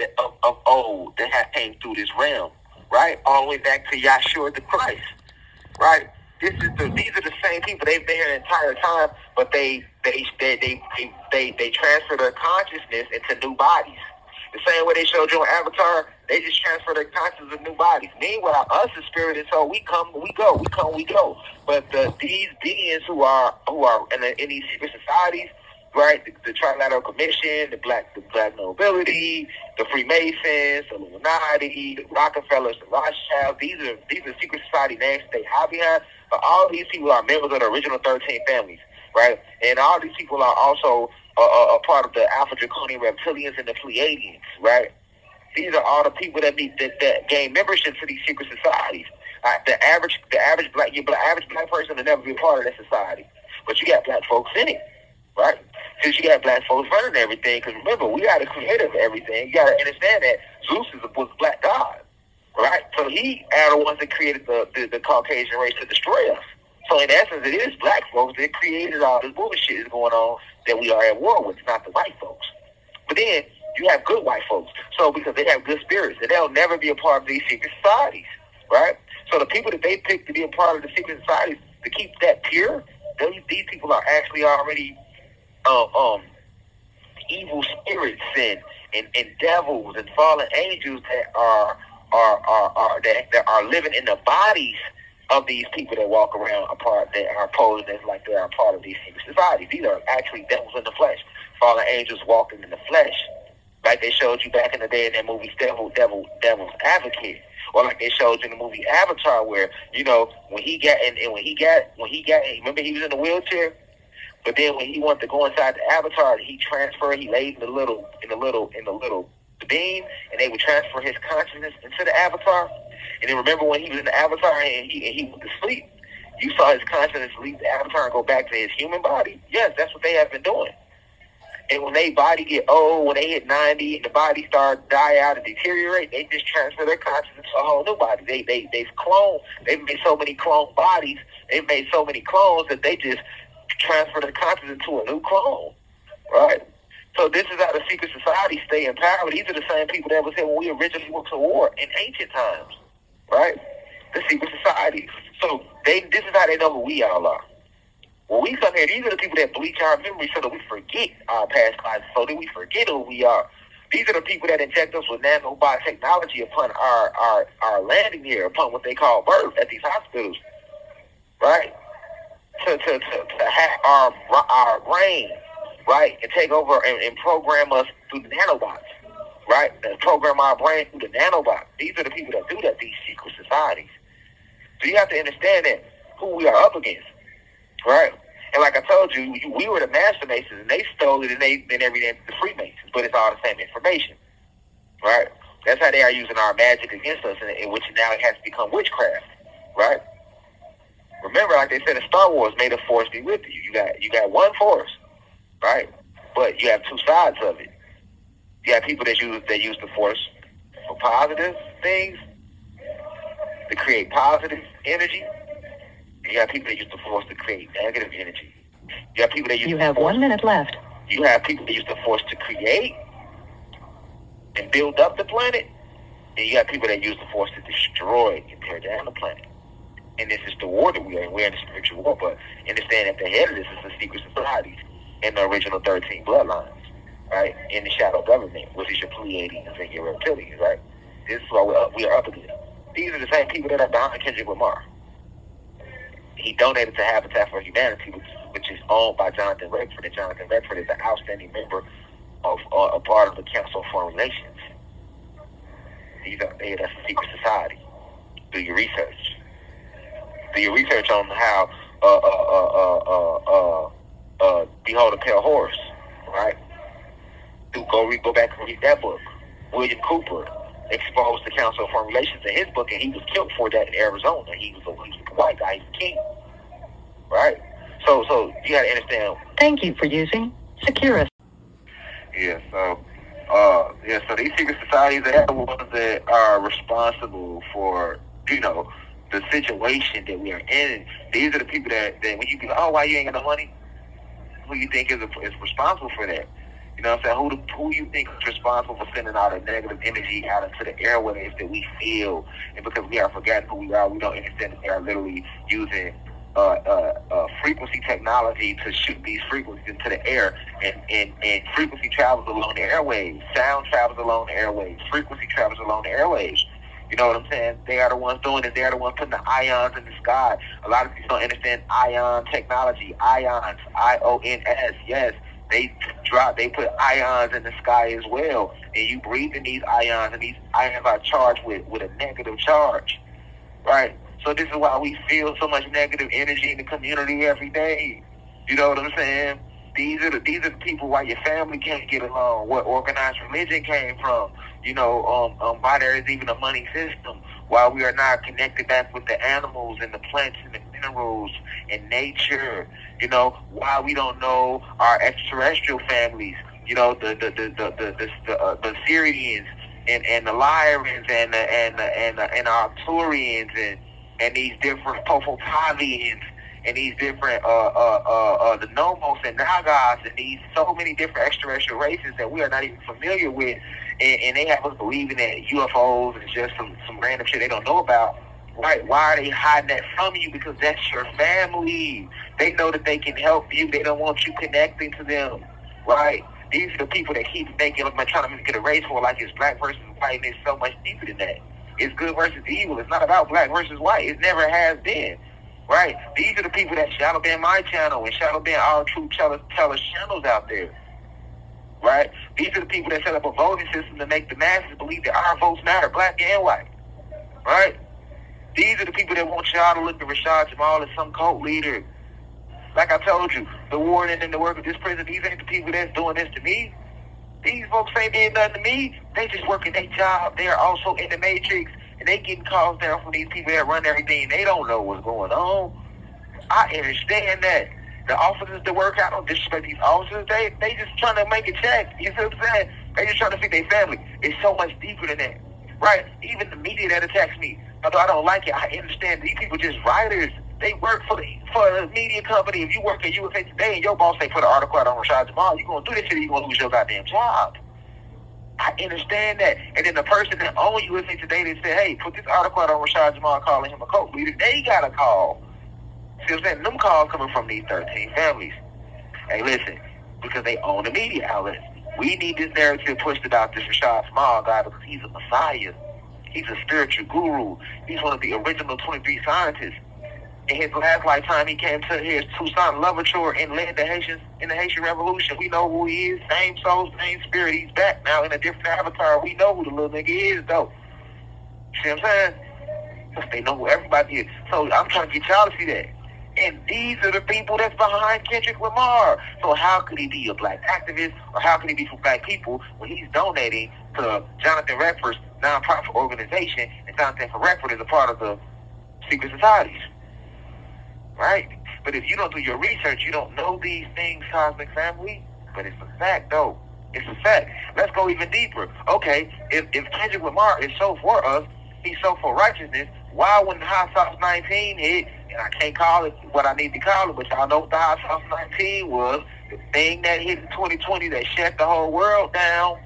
old that have came through this realm, right? All the way back to Yahshua the Christ. Right. These are the same people. They've been here the entire time, but they transfer their consciousness into new bodies. The same way they showed you on Avatar, they just transfer their consciousness into new bodies. Meanwhile, us as spirit and soul, we come, we go, we come, we go. But these beings who are in these secret societies, right? The Trilateral Commission, the black nobility, the Freemasons, the Illuminati, the Rockefellers, the Rothschilds. These are secret society names they hide behind. But all these people are members of the original 13 families, right? And all these people are also a part of the Alpha Draconian Reptilians and the Pleiadians, right? These are all the people that gain membership to these secret societies. The average black person will never be a part of that society, but you got black folks in it, right? Since you got black folks running everything, because remember, we are the creator of everything. You got to understand that Zeus was a black god, right? So he are the ones that created the Caucasian race to destroy us. So in essence, it is black folks that created all this bullshit that's going on that we are at war with, not the white folks. But then you have good white folks, so because they have good spirits, and they'll never be a part of these secret societies, right? So the people that they pick to be a part of the secret societies, to keep that pure, these people are actually already evil spirits and devils and fallen angels that are living in the bodies of these people that walk around apart, that are posed as like they are part of these secret societies. These are actually devils in the flesh, fallen angels walking in the flesh, like they showed you back in the day in that movie Devil's Advocate, or like they showed you in the movie Avatar, where when he got remember he was in the wheelchair. But then when he wanted to go inside the Avatar, he transferred. He laid in the little beam, and they would transfer his consciousness into the Avatar. And then remember when he was in the Avatar and he went to sleep, you saw his consciousness leave the Avatar and go back to his human body. Yes, that's what they have been doing. And when their body get old, when they hit 90 and the body start die out and deteriorate, they just transfer their consciousness to a whole new body. They've made so many clone bodies. They've made so many clones that they just transfer the consciousness into a new clone, right? So this is how the secret society stay in power. These are the same people that was here when we originally went to war in ancient times, right? The secret society. So this is how they know who we all are. When we come here, these are the people that bleach our memory so that we forget our past lives, so that we forget who we are. These are the people that inject us with nanotechnology upon our landing here, upon what they call birth at these hospitals, right? To hack our brain, right, and take over and program us through the nanobots, right, and program our brain through the nanobots. These are the people that do that, these secret societies. So you have to understand that who we are up against, right? And like I told you, we were the Master Masons, and they stole it, and then everything the Freemasons, but it's all the same information, right? That's how they are using our magic against us, in which now it has to become witchcraft, right? Remember, like they said in Star Wars, may the Force be with you. You got one Force, right? But you have two sides of it. You have people that use the Force for positive things, to create positive energy. And you have people that use the Force to create negative energy. You have people that use You have 1 minute left. You have people that use the Force to create and build up the planet. And you have people that use the Force to destroy and tear down the planet. And this is the war that we are in. We're in the spiritual war, but understand at the head of this is the secret societies and the original 13 bloodlines, right? In the shadow government, which is your Pleiadians and your reptilians, right? This is what we are up against. These are the same people that are behind Kendrick Lamar. He donated to Habitat for Humanity, which is owned by Jonathan Redford, and Jonathan Redford is an outstanding member of a part of the Council of Foreign Relations. That's a secret society. Do your research. Do your research on how Behold a Pale Horse, right? Go back and read that book. William Cooper, exposed to council formulations in his book, and he was killed for that in Arizona. He was a white guy, he's a king, right? So you got to understand. Thank you for using Securus. Yeah, so these secret societies, they are the ones that are responsible for, the situation that we are in. These are the people that when you be like, oh, why you ain't got no money? Who you think is responsible for that? You know what I'm saying? Who you think is responsible for sending all the negative energy out into the airwaves that we feel? And because we are forgetting who we are, we don't understand that they are literally using frequency technology to shoot these frequencies into the air, and frequency travels along the airwaves. Sound travels along the airwaves. Frequency travels along the airwaves. You know what I'm saying? They are the ones doing it. They are the ones putting the ions in the sky. A lot of people don't understand ion technology. Ions, IONS. Yes, they put ions in the sky as well. And you breathe in these ions, and these ions are charged with a negative charge, right? So this is why we feel so much negative energy in the community every day. You know what I'm saying? These are the people why your family can't get along. What organized religion came from. Why there is even a money system. Why we are not connected back with the animals and the plants and the minerals and nature. Why we don't know our extraterrestrial families. The Syrians and the Lyrians and the Arcturians and these different Popotalians and these different the Nomos and Nagas and these so many different extraterrestrial races that we are not even familiar with, and they have us believing that UFOs is just some random shit they don't know about. Right? Why are they hiding that from you? Because that's your family. They know that they can help you. They don't want you connecting to them. Right? These are the people that keep thinking, trying to make it a race war like it's black versus white, and it's so much deeper than that. It's good versus evil. It's not about black versus white. It never has been. Right? These are the people that shadow ban my channel and shadow ban all true tellers channels out there. Right? These are the people that set up a voting system to make the masses believe that our votes matter, black and white. Right? These are the people that want y'all to look at Rashad Jamal as some cult leader. Like I told you, the warden and the work of this prison, these ain't the people that's doing this to me. These folks ain't did nothing to me. They just working their job. They are also in the matrix, and they getting calls down from these people that run everything. They don't know what's going on. I understand that. The officers that work out don't disrespect these officers. They just trying to make a check. You see what I'm saying? They just trying to feed their family. It's so much deeper than that. Right? Even the media that attacks me, although I don't like it, I understand these people just writers. They work for a media company. If you work at USA Today and your boss say put an article out on Rashad Jamal, you're going to do this shit or you're going to lose your goddamn job. I understand that. And then the person that owns USA Today, they say, hey, put this article out on Rashad Jamal calling him a cult leader. They got a call. See what I'm saying? Them calls coming from these 13 families. Hey, listen, because they own the media outlets. We need this narrative pushed about this Rashad Jamal guy because he's a messiah. He's a spiritual guru. He's one of the original 23 scientists. In his last lifetime, he came to his Tucson Louverture and led the Haitians in the Haitian Revolution. We know who he is. Same soul, same spirit. He's back now in a different avatar. We know who the little nigga is, though. See what I'm saying? Because they know who everybody is. So I'm trying to get y'all to see that. And these are the people that's behind Kendrick Lamar. So how could he be a black activist, or how could he be for black people when he's donating to Jonathan Redford's nonprofit organization, and Jonathan Redford is a part of the secret societies? Right? But if you don't do your research, you don't know these things, cosmic family. But it's a fact, though. It's a fact. Let's go even deeper. Okay, if Kendrick Lamar is so for us, he's so for righteousness, why when Hot Sauce 19 hit, and I can't call it what I need to call it, but y'all know what the Hot Sauce 19 was, the thing that hit in 2020 that shut the whole world down,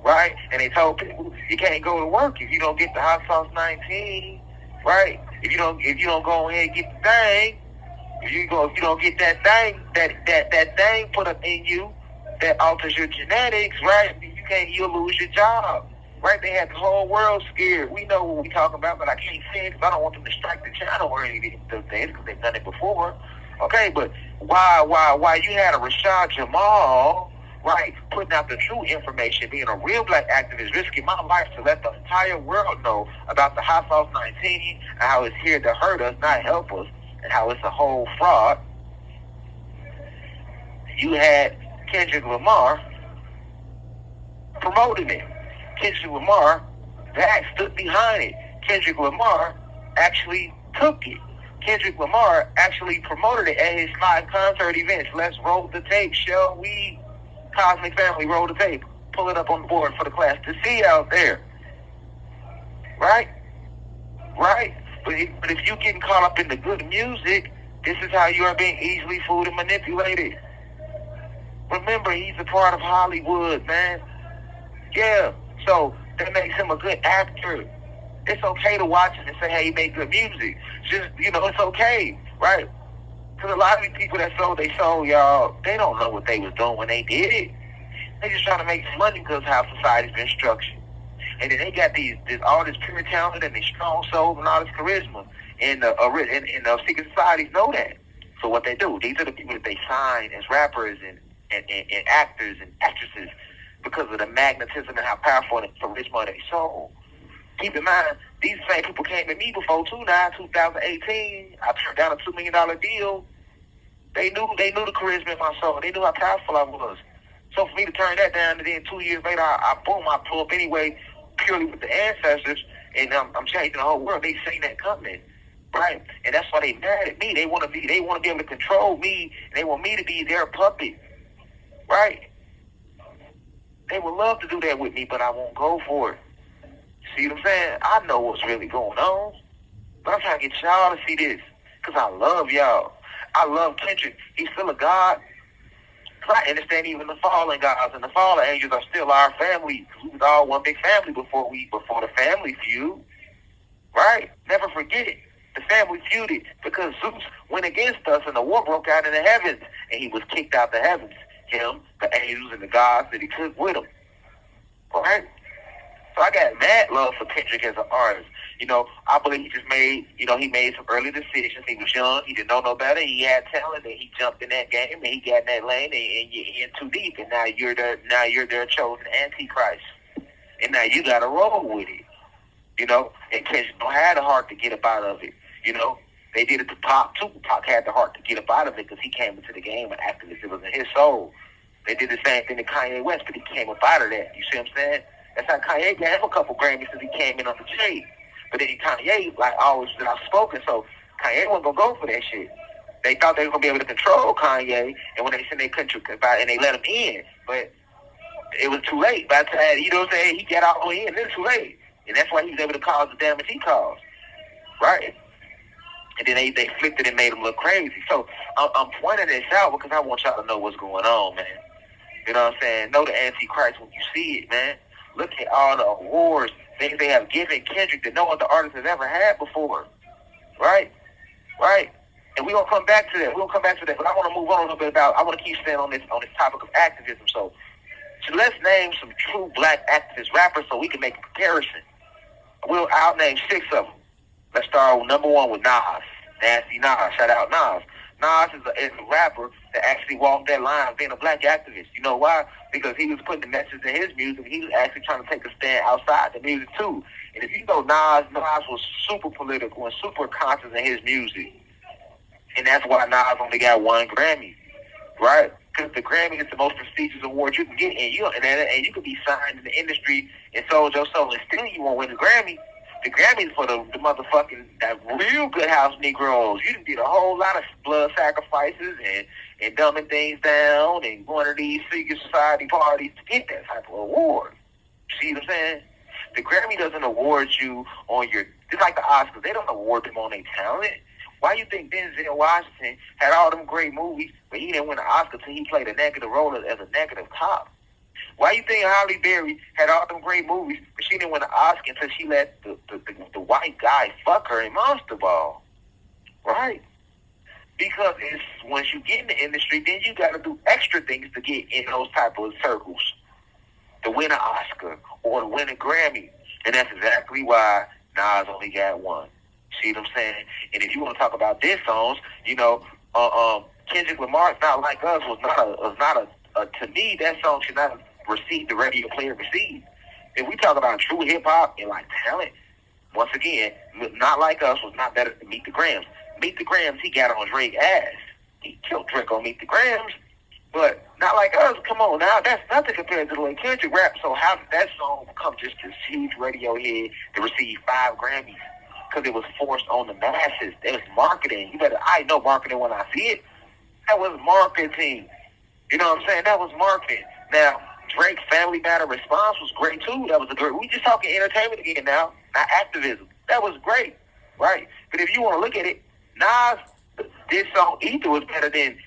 right? And they told people, you can't go to work if you don't get the Hot Sauce 19, right? If you don't go ahead and get the thing, if you don't get that thing, that thing put up in you that alters your genetics, right? You'll lose your job, right? They had the whole world scared. We know what we're talking about, but I can't say it because I don't want them to strike the channel or anything because they've done it before. Okay, but why you had a Rashad Jamal, right, putting out the true information, being a real black activist, risking my life to let the entire world know about the Hot Sauce 19 and how it's here to hurt us, not help us, and how it's a whole fraud. You had Kendrick Lamar promoting it. Kendrick Lamar that stood behind it. Kendrick Lamar actually took it. Kendrick Lamar actually promoted it at his live concert events. Let's roll the tape, shall we? Cosmic Family, roll the tape. Pull it up on the board for the class to see out there. Right? Right? But if you getting caught up in the good music, this is how you are being easily fooled and manipulated. Remember, he's a part of Hollywood, man. Yeah. So that makes him a good actor. It's okay to watch him and say, hey, he made good music. Just, it's okay, right? Because a lot of these people that sold they soul, y'all, they don't know what they was doing when they did it. They just trying to make some money because how society's been structured. And then they got all this pure talent and these strong souls and all this charisma. And the secret societies know that. So what they do, these are the people that they sign as rappers and actors and actresses because of the magnetism and how powerful and charisma they soul. Keep in mind, these same people came to me before 2018. I turned down a $2 million deal. They knew the charisma in my soul. They knew how powerful I was. So for me to turn that down, and then 2 years later, I blew up anyway, purely with the ancestors, and I'm changing the whole world. They seen that coming, right? And that's why they mad at me. They want to be able to control me, and they want me to be their puppet, right? They would love to do that with me, but I won't go for it. See what I'm saying? I know what's really going on, but I'm trying to get y'all to see this, because I love y'all. I love Kendrick. He's still a God. I understand even the fallen gods and the fallen angels are still our family. We was all one big family before the family feud, right? Never forget it. The family feuded because Zeus went against us and the war broke out in the heavens, and he was kicked out the heavens. Him, the angels, and the gods that he took with him, right? So I got mad love for Kendrick as an artist. I believe he just made, he made some early decisions. He was young. He didn't know no better. He had talent, and he jumped in that game, and he got in that lane, and you're in too deep. And now you're their chosen antichrist, and now you got to roll with it. And Kendrick don't have the heart to get up out of it. They did it to Pac too. Pac had the heart to get up out of it because he came into the game and activism was in his soul. They did the same thing to Kanye West, but he came up out of that. You see what I'm saying? That's how Kanye got him a couple Grammys since he came in on the shade. But then Kanye, always was outspoken, so Kanye wasn't going to go for that shit. They thought they were going to be able to control Kanye, and when they said they couldn't, and they let him in, but it was too late. By the time, what I'm saying, he got all the way in, it was too late. And that's why he was able to cause the damage he caused, right? And then they flipped it and made him look crazy. So I'm pointing this out because I want y'all to know what's going on, man. You know what I'm saying? Know the Antichrist when you see it, man. Look at all the awards, things they have given Kendrick that no other artist has ever had before. Right? Right? And we're going to come back to that. But I want to move on a little bit I want to keep staying on this topic of activism. So let's name some true black activist rappers so we can make a comparison. I'll name 6 of them. Let's start with number 1 with Nas. Nasty Nas. Shout out Nas. Nas is a rapper that actually walked that line of being a black activist. You know why? Because he was putting the message in his music. He was actually trying to take a stand outside the music too. And if you know Nas was super political and super conscious in his music. And that's why Nas only got 1 Grammy, right? Because the Grammy is the most prestigious award you can get, and you can be signed in the industry and sold your soul, and still you won't win the Grammy. The Grammy is for the motherfucking that real good house Negroes. You did a whole lot of blood sacrifices and dumbing things down and going to these secret society parties to get that type of award. See what I'm saying? The Grammy doesn't award you on just like the Oscars. They don't award them on their talent. Why you think Denzel Washington had all them great movies, but he didn't win an Oscar until he played a negative role as a negative cop? Why you think Halle Berry had all them great movies, but she didn't win an Oscar until she let the white guy fuck her in Monster Ball? Right? Because once you get in the industry, then you got to do extra things to get in those type of circles. To win an Oscar or to win a Grammy. And that's exactly why Nas only got 1. See what I'm saying? And if you want to talk about diss songs, Kendrick Lamar, Not Like Us, was not a to me, that song should not receive the radio player received. If we talk about true hip hop and like talent, once again, Not Like Us was not better than Meet the Grams. Meet the Grams, he got on Drake's ass. He killed Drake on Meet the Grams. But not like us. Come on now, that's nothing compared to the way Kendrick rap. So how did that song become just this huge radio hit to receive 5 Grammys? Because it was forced on the masses. It was marketing. I know marketing when I see it. That was marketing. You know what I'm saying? That was marketing. Now, Drake's Family Matter response was great too. That was a great. We just talking entertainment again now, not activism. That was great, right? But if you want to look at it, Nas, this song Ether was better than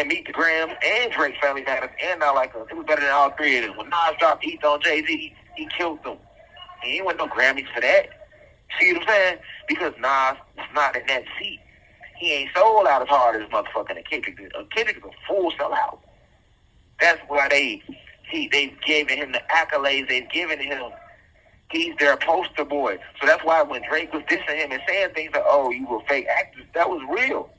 Meet the Grams and Drake's Family Matters and Not Like Us. It was better than all 3 of them. When Nas dropped Ether on Jay-Z, he killed them. He ain't want no Grammys for that. See what I'm saying? Because Nas was not in that seat. He ain't sold out as hard as motherfucking Kendrick did. Kendrick is a full sellout. That's why they've given him the accolades they've given him. He's their poster boy. So that's why when Drake was dissing him and saying things like, oh, you were fake actors, that was real.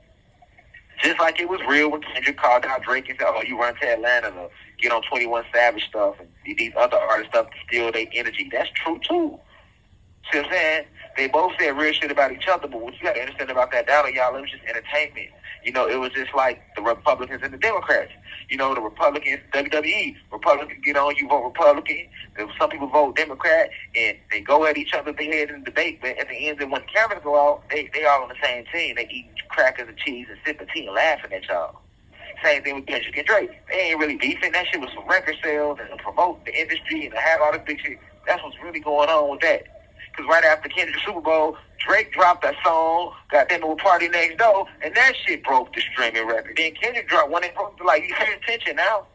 Just like it was real when Kendrick called out Drake and said, oh, you run to Atlanta to get on 21 Savage stuff and these other artist stuff to steal their energy. That's true, too. See what I'm saying? They both said real shit about each other, but what you got to understand about that dollar, y'all, it was just entertainment. You know, it was just like the Republicans and the Democrats. You know, the Republicans, WWE, Republicans get on, you vote Republican. Some people vote Democrat, and they go at each other, they head in the debate, but at the end, when the cameras go out, they all on the same team. They eat crackers and cheese and sipping tea and laughing at y'all. Same thing with Kendrick and Drake. They ain't really beefing. That shit was for record sales and to promote the industry and to have all this big shit. That's what's really going on with that. Because right after Kendrick's Super Bowl, Drake dropped that song, got them to a party next door, and that shit broke the streaming record. Then Kendrick dropped one that broke, like, you pay attention now.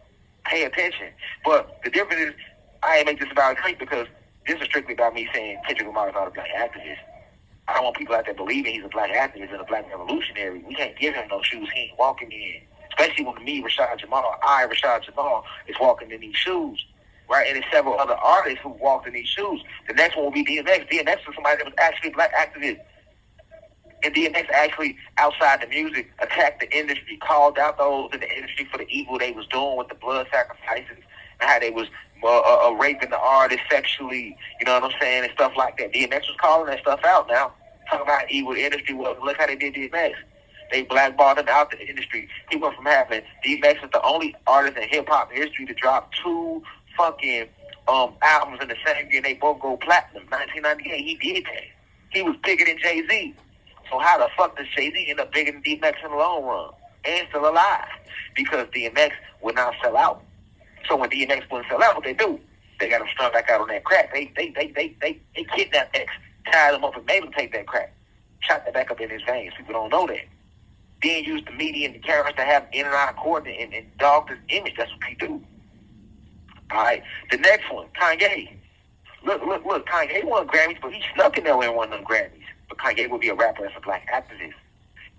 Pay attention. But the difference is, I ain't make this about Drake because this is strictly about me saying Kendrick Lamar is not a black activist. I don't want people out there believing he's a black activist and a black revolutionary. We can't give him no shoes he ain't walking in. Especially when me, Rashad Jamal, Rashad Jamal, is walking in these shoes. Right, and there's several other artists who walked in these shoes. The next one will be DMX. DMX was somebody that was actually a black activist. And DMX actually, outside the music, attacked the industry, called out those in the industry for the evil they was doing with the blood sacrifices and how they was raping the artist sexually, you know what I'm saying, and stuff like that. DMX was calling that stuff out now. Talking about how evil the industry was. Look how they did DMX. They blackballed him out the industry. He went from having, DMX is the only artist in hip-hop history to drop 2 fucking albums in the same year. They both go platinum. 1998, he did that. He was bigger than Jay-Z. So how the fuck does Jay-Z end up bigger than DMX in the long run? And still alive. Because DMX would not sell out. So when DMX wouldn't sell out, what they do? They got him strung back out on that crack. They kidnapped X, tied him up and made him take that crack. Shot that back up in his veins. People don't know that. Then use the media and the cameras to have in and out of court and dog his image. That's what they do. All right, the next one, Kanye. Look, Kanye won Grammys, but he snuck in there and won them Grammys. But Kanye would be a rapper as a black activist.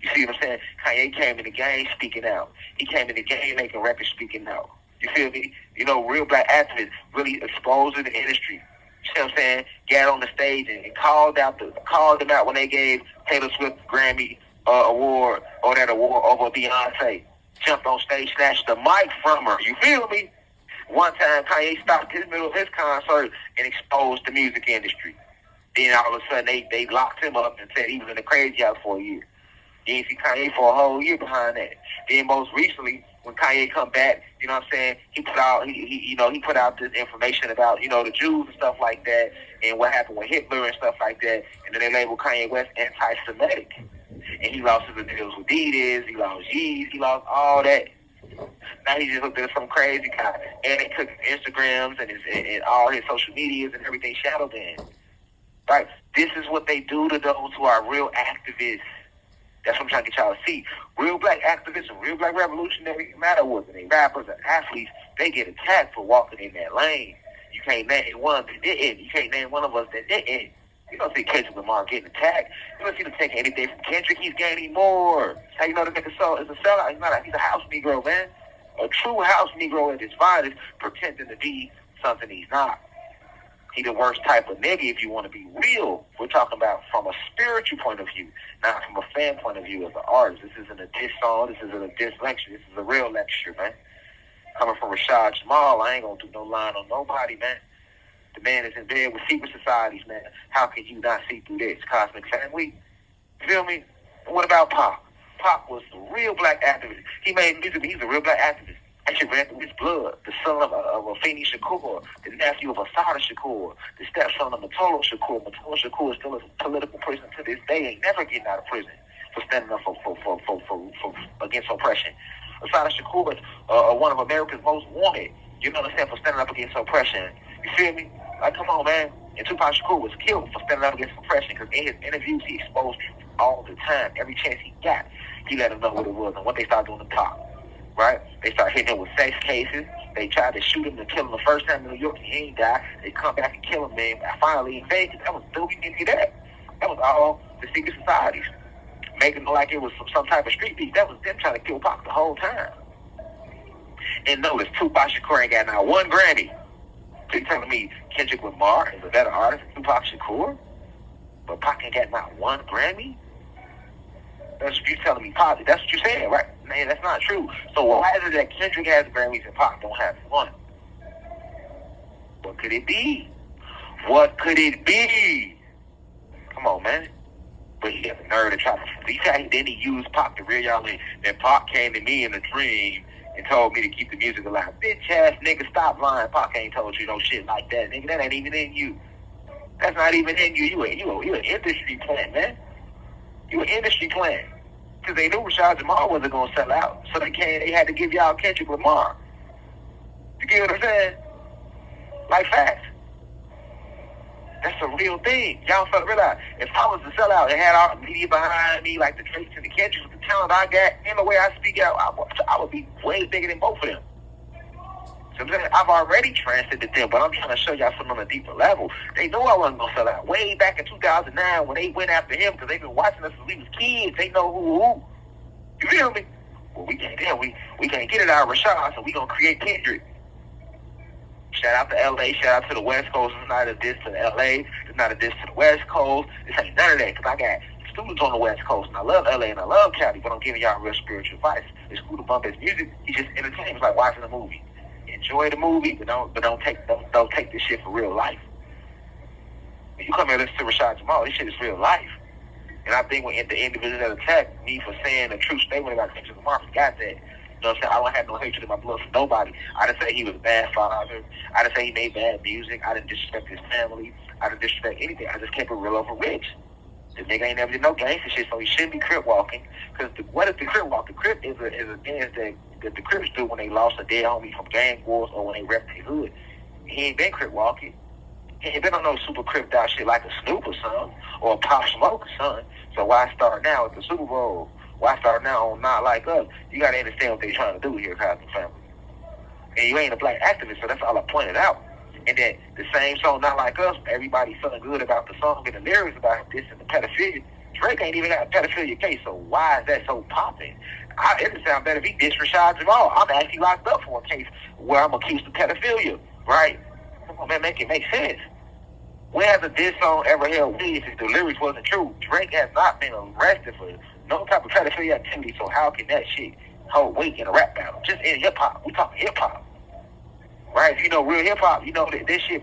You see what I'm saying? Kanye came in the game speaking out. He came in the game making records speaking out. You feel me? You know, real black activists really exposing the industry. You see what I'm saying? Got on the stage and called them out when they gave Taylor Swift the Grammy award or that award over Beyonce. Jumped on stage, snatched the mic from her. You feel me? One time, Kanye stopped his middle of his concert and exposed the music industry. Then all of a sudden, they locked him up and said he was in the crazy house for a year. You didn't see Kanye for a whole year behind that. Then most recently, when Kanye come back, you know what I'm saying, he put out this information about, you know, the Jews and stuff like that and what happened with Hitler and stuff like that. And then they labeled Kanye West anti-Semitic. And he lost his deals with Adidas, he lost Yeezys, he lost all that. Now he just looked at some crazy guy. And they took his Instagrams and all his social medias and everything shadow banned. Right? This is what they do to those who are real activists. That's what I'm trying to get y'all to see. Real black activists and real black revolutionaries, no matter what, they rappers and athletes, they get attacked for walking in that lane. You can't name one that didn't. You can't name one of us that didn't. You don't see Kendrick Lamar getting attacked. You don't see him taking anything from Kendrick. He's gaining more. How you know the nigga is a sellout? He's a house Negro, man. A true house Negro at his finest, pretending to be something he's not. He's the worst type of nigga if you want to be real. We're talking about from a spiritual point of view, not from a fan point of view as an artist. This isn't a diss song. This isn't a diss lecture. This is a real lecture, man. Coming from Rashad Jamal, I ain't going to do no line on nobody, man. The man is in bed with secret societies, man. How can you not see through this? Cosmic Family. You feel me? And what about Pac? Pac was a real black activist. He made music, but he's a real black activist. That shit ran through his blood. The son of Afeni Shakur, the nephew of Assata Shakur, the stepson of Matolo Shakur. Matolo Shakur is still a political prisoner to this day. Ain't never getting out of prison for standing up for against oppression. Assata Shakur is one of America's most wanted. You know what I'm saying? For standing up against oppression. You feel me? Like, come on, man. And Tupac Shakur was killed for standing up against oppression because in his interviews he exposed truth all the time. Every chance he got, he let them know what it was and what they started doing to Pop. Right? They start hitting him with sex cases. They tried to shoot him and kill him the first time in New York and he ain't died. They come back and kill him, man. Finally in Vegas. That was Doogie didn't that. That was all the secret societies. Making it like it was some type of street beat. That was them trying to kill Pac the whole time. And notice, Tupac Shakur ain't got not one Grammy. So you telling me Kendrick Lamar is a better artist than Tupac Shakur? But Pac ain't got not one Grammy? That's what you're telling me, Pac. That's what you're saying, right? Man, that's not true. So why is it that Kendrick has Grammys and Pac don't have one? What could it be? What could it be? Come on, man. But he got the nerve to try to... Then he used Pac to reel y'all in. Then Pac came to me in a dream and told me to keep the music alive. Bitch ass nigga, stop lying. Pac ain't told you no shit like that. Nigga, that ain't even in you. That's not even in you. You an industry plant, man. You an industry plant. Because they knew Rashad Jamal wasn't going to sell out. So they had to give y'all Kendrick Lamar. You get what I'm saying? Like facts. That's a real thing. Y'all felt realize. If I was to sell out and had all the media behind me, like the Drakes and the Kendricks, with the talent I got, and the way I speak out, I would be way bigger than both of them. So I'm saying, I've already transcended them, but I'm trying to show y'all something on a deeper level. They knew I wasn't going to sell out. Way back in 2009 when they went after him, because they've been watching us since we was kids. They know who. You feel me? Well, we can't get it out of Rashad, so we going to create Kendrick. Shout out to LA, shout out to the West Coast. It's not a diss to LA, it's not a diss to the West Coast. This ain't none of that, because I got students on the West Coast, and I love LA and I love Cali, but I'm giving y'all real spiritual advice. It's cool to bump his music. He just entertains. It's like watching a movie. Enjoy the movie, but don't take this shit for real life. When you come here and listen to Rashad Jamal, this shit is real life. And I think when the individuals that attacked me for saying a true statement about Kendrick Lamar forgot that. You know what I'm saying? I don't have no hatred in my blood for nobody. I didn't say he was a bad father. I didn't say he made bad music. I didn't disrespect his family. I didn't disrespect anything. I just kept it real over rich. The nigga ain't never did no gangster shit, so he shouldn't be crip walking. Because what is the crip walk? The crip is a dance that the Crips do when they lost a dead homie from gang wars or when they rep their hood. He ain't been crip walking. He ain't been on no super cripped out shit like a Snoop or something, or a Pop Smoke or something. So why start now at the Super Bowl? Why start now on Not Like Us? You gotta understand what they trying to do here, Cosmic Family. And you ain't a black activist, so that's all I pointed out. And then the same song, Not Like Us, everybody's feeling good about the song and the lyrics about this and the pedophilia. Drake ain't even got a pedophilia case, so why is that so popping? It would sound better if he dissed Rashad Jamal. I'm actually locked up for a case where I'm accused of pedophilia, right? Come on, man, make it make sense. When has a diss song ever held weight if the lyrics wasn't true? Drake has not been arrested for no type of pedophilia activity, so how can that shit hold weight in a rap battle? Just in hip-hop. We talking hip-hop. Right? If you know real hip-hop, you know that this shit,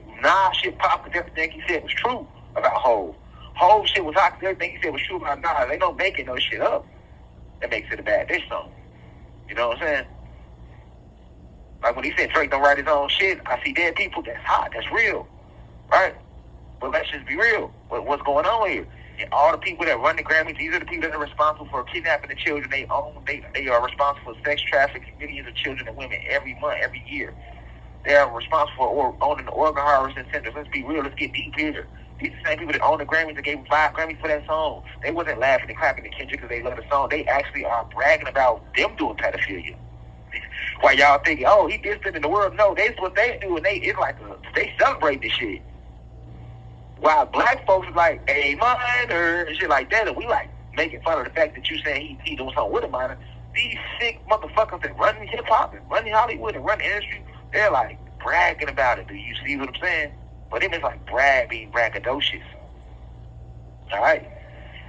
shit popped because everything he said was true about Hov. Hov shit was hot because everything he said was true about Nas. They don't making no shit up. That makes it a bad diss song. You know what I'm saying? Like when he said Drake don't write his own shit, I see dead people, that's hot, that's real. Right? But let's just be real. What's going on here? And all the people that run the Grammys, these are the people that are responsible for kidnapping the children they own. They are responsible for sex trafficking millions of children and women every month, every year. They are responsible for owning the organ harvesting centers. Let's be real. Let's get deep here. These are the same people that own the Grammys and gave them 5 Grammys for that song. They wasn't laughing and clapping at Kendrick because they love the song. They actually are bragging about them doing pedophilia. While y'all thinking, oh, he distant in the world. No, that's what they do, and they celebrate this shit. While black folks is like, a minor, and shit like that, and we like making fun of the fact that you saying he doing something with a minor. These sick motherfuckers that run hip-hop and run Hollywood and run the industry, they're like bragging about it. Do you see what I'm saying? But them is like being braggadocious. All right?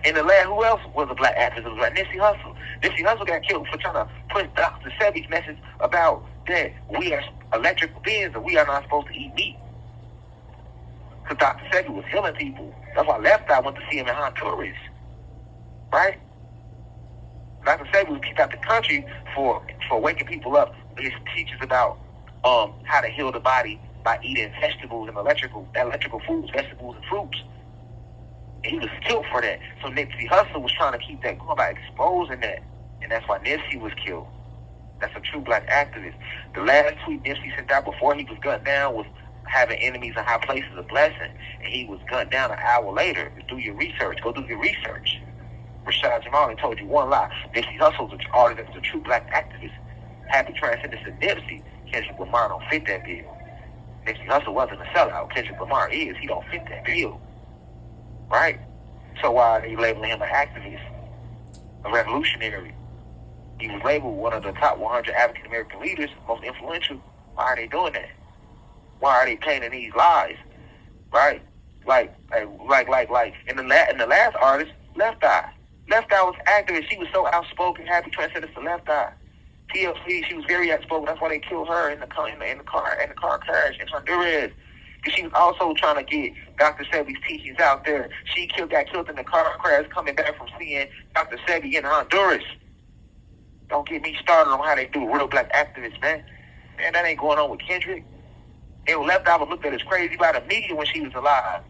And the last, who else was a black activist? It was like Nipsey Hussle. Nipsey Hussle got killed for trying to push Dr. Sebi's message about that we are electrical beings and we are not supposed to eat meat. Because Dr. Sebi was healing people. That's why Left Eye went to see him in Honduras. Right? Dr. Sebi was kicked out the country for waking people up his teaches about how to heal the body by eating vegetables and electrical foods, vegetables and fruits. And he was killed for that. So Nipsey Hussle was trying to keep that going by exposing that. And that's why Nipsey was killed. That's a true black activist. The last tweet Nipsey sent out before he was gunned down was having enemies in high places a blessing. And he was gunned down an hour later. Do your research. Go do your research. Rashad Jamal told you one lie. Nipsey Hussle's an artist that's a true black activist. Happy transcendence to Nipsey. Kendrick Lamar don't fit that bill. Nipsey Hussle wasn't a sellout. Kendrick Lamar is. He don't fit that bill. Right? So why are they labeling him an activist? A revolutionary? He was labeled one of the top 100 African American leaders, most influential. Why are they doing that? Why are they painting these lies? Right? Like in the last artist, Left Eye. Left Eye was activist. She was so outspoken. Happy transcendence to Left Eye. TLC, she was very outspoken. That's why they killed her in the car crash in Honduras. Because she was also trying to get Dr. Sebi's teachings out there. She got killed in the car crash coming back from seeing Dr. Sebi in Honduras. Don't get me started on how they do real black activists, man. Man, that ain't going on with Kendrick. And Left Eye was looked at as crazy by the media when she was alive.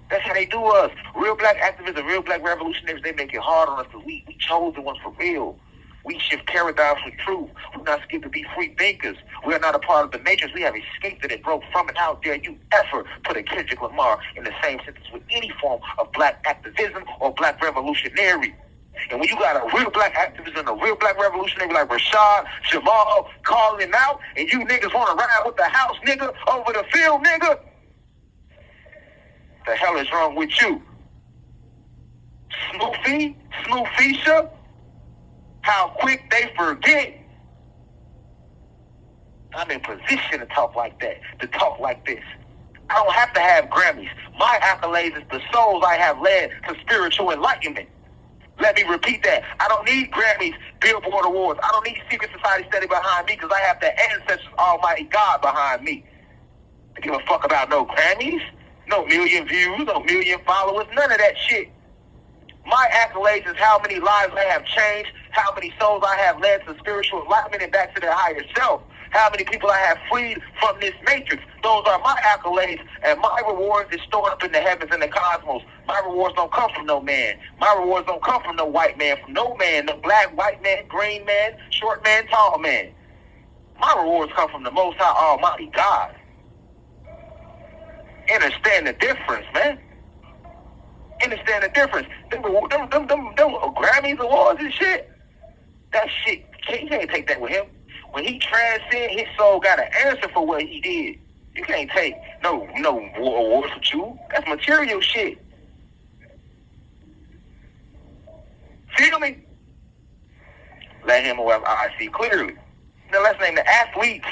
That's how they do us. Real black activists and real black revolutionaries, they make it hard on us because we chose the ones for real. We shift paradigms with truth. We're not scared to be free thinkers. We are not a part of the matrix. We have escaped it and broke from it. How dare you ever put a Kendrick Lamar in the same sentence with any form of black activism or black revolutionary? And when you got a real black activist and a real black revolutionary like Rashad Jamal calling him out, and you niggas want to ride with the house nigga over the field nigga, the hell is wrong with you? Snoofisha? How quick they forget. I'm in position to talk like that, to talk like this. I don't have to have Grammys. My accolades is the souls I have led to spiritual enlightenment. Let me repeat that. I don't need Grammys, Billboard Awards. I don't need secret society study behind me because I have the ancestors, Almighty God behind me. I give a fuck about no Grammys, no million views, no million followers, none of that shit. My accolades is how many lives I have changed, how many souls I have led to spiritual enlightenment and back to their higher self, how many people I have freed from this matrix. Those are my accolades, and my rewards is stored up in the heavens and the cosmos. My rewards don't come from no man. My rewards don't come from no white man, from no man, no black, white man, green man, short man, tall man. My rewards come from the Most High Almighty God. Understand the difference, man. Understand the difference. Them Grammys, awards and shit. That shit, you can't take that with him. When he transcend, his soul got an answer for what he did. You can't take no awards with you. That's material shit. Feel me? Let him have eyes see clearly. Now let's name the athletes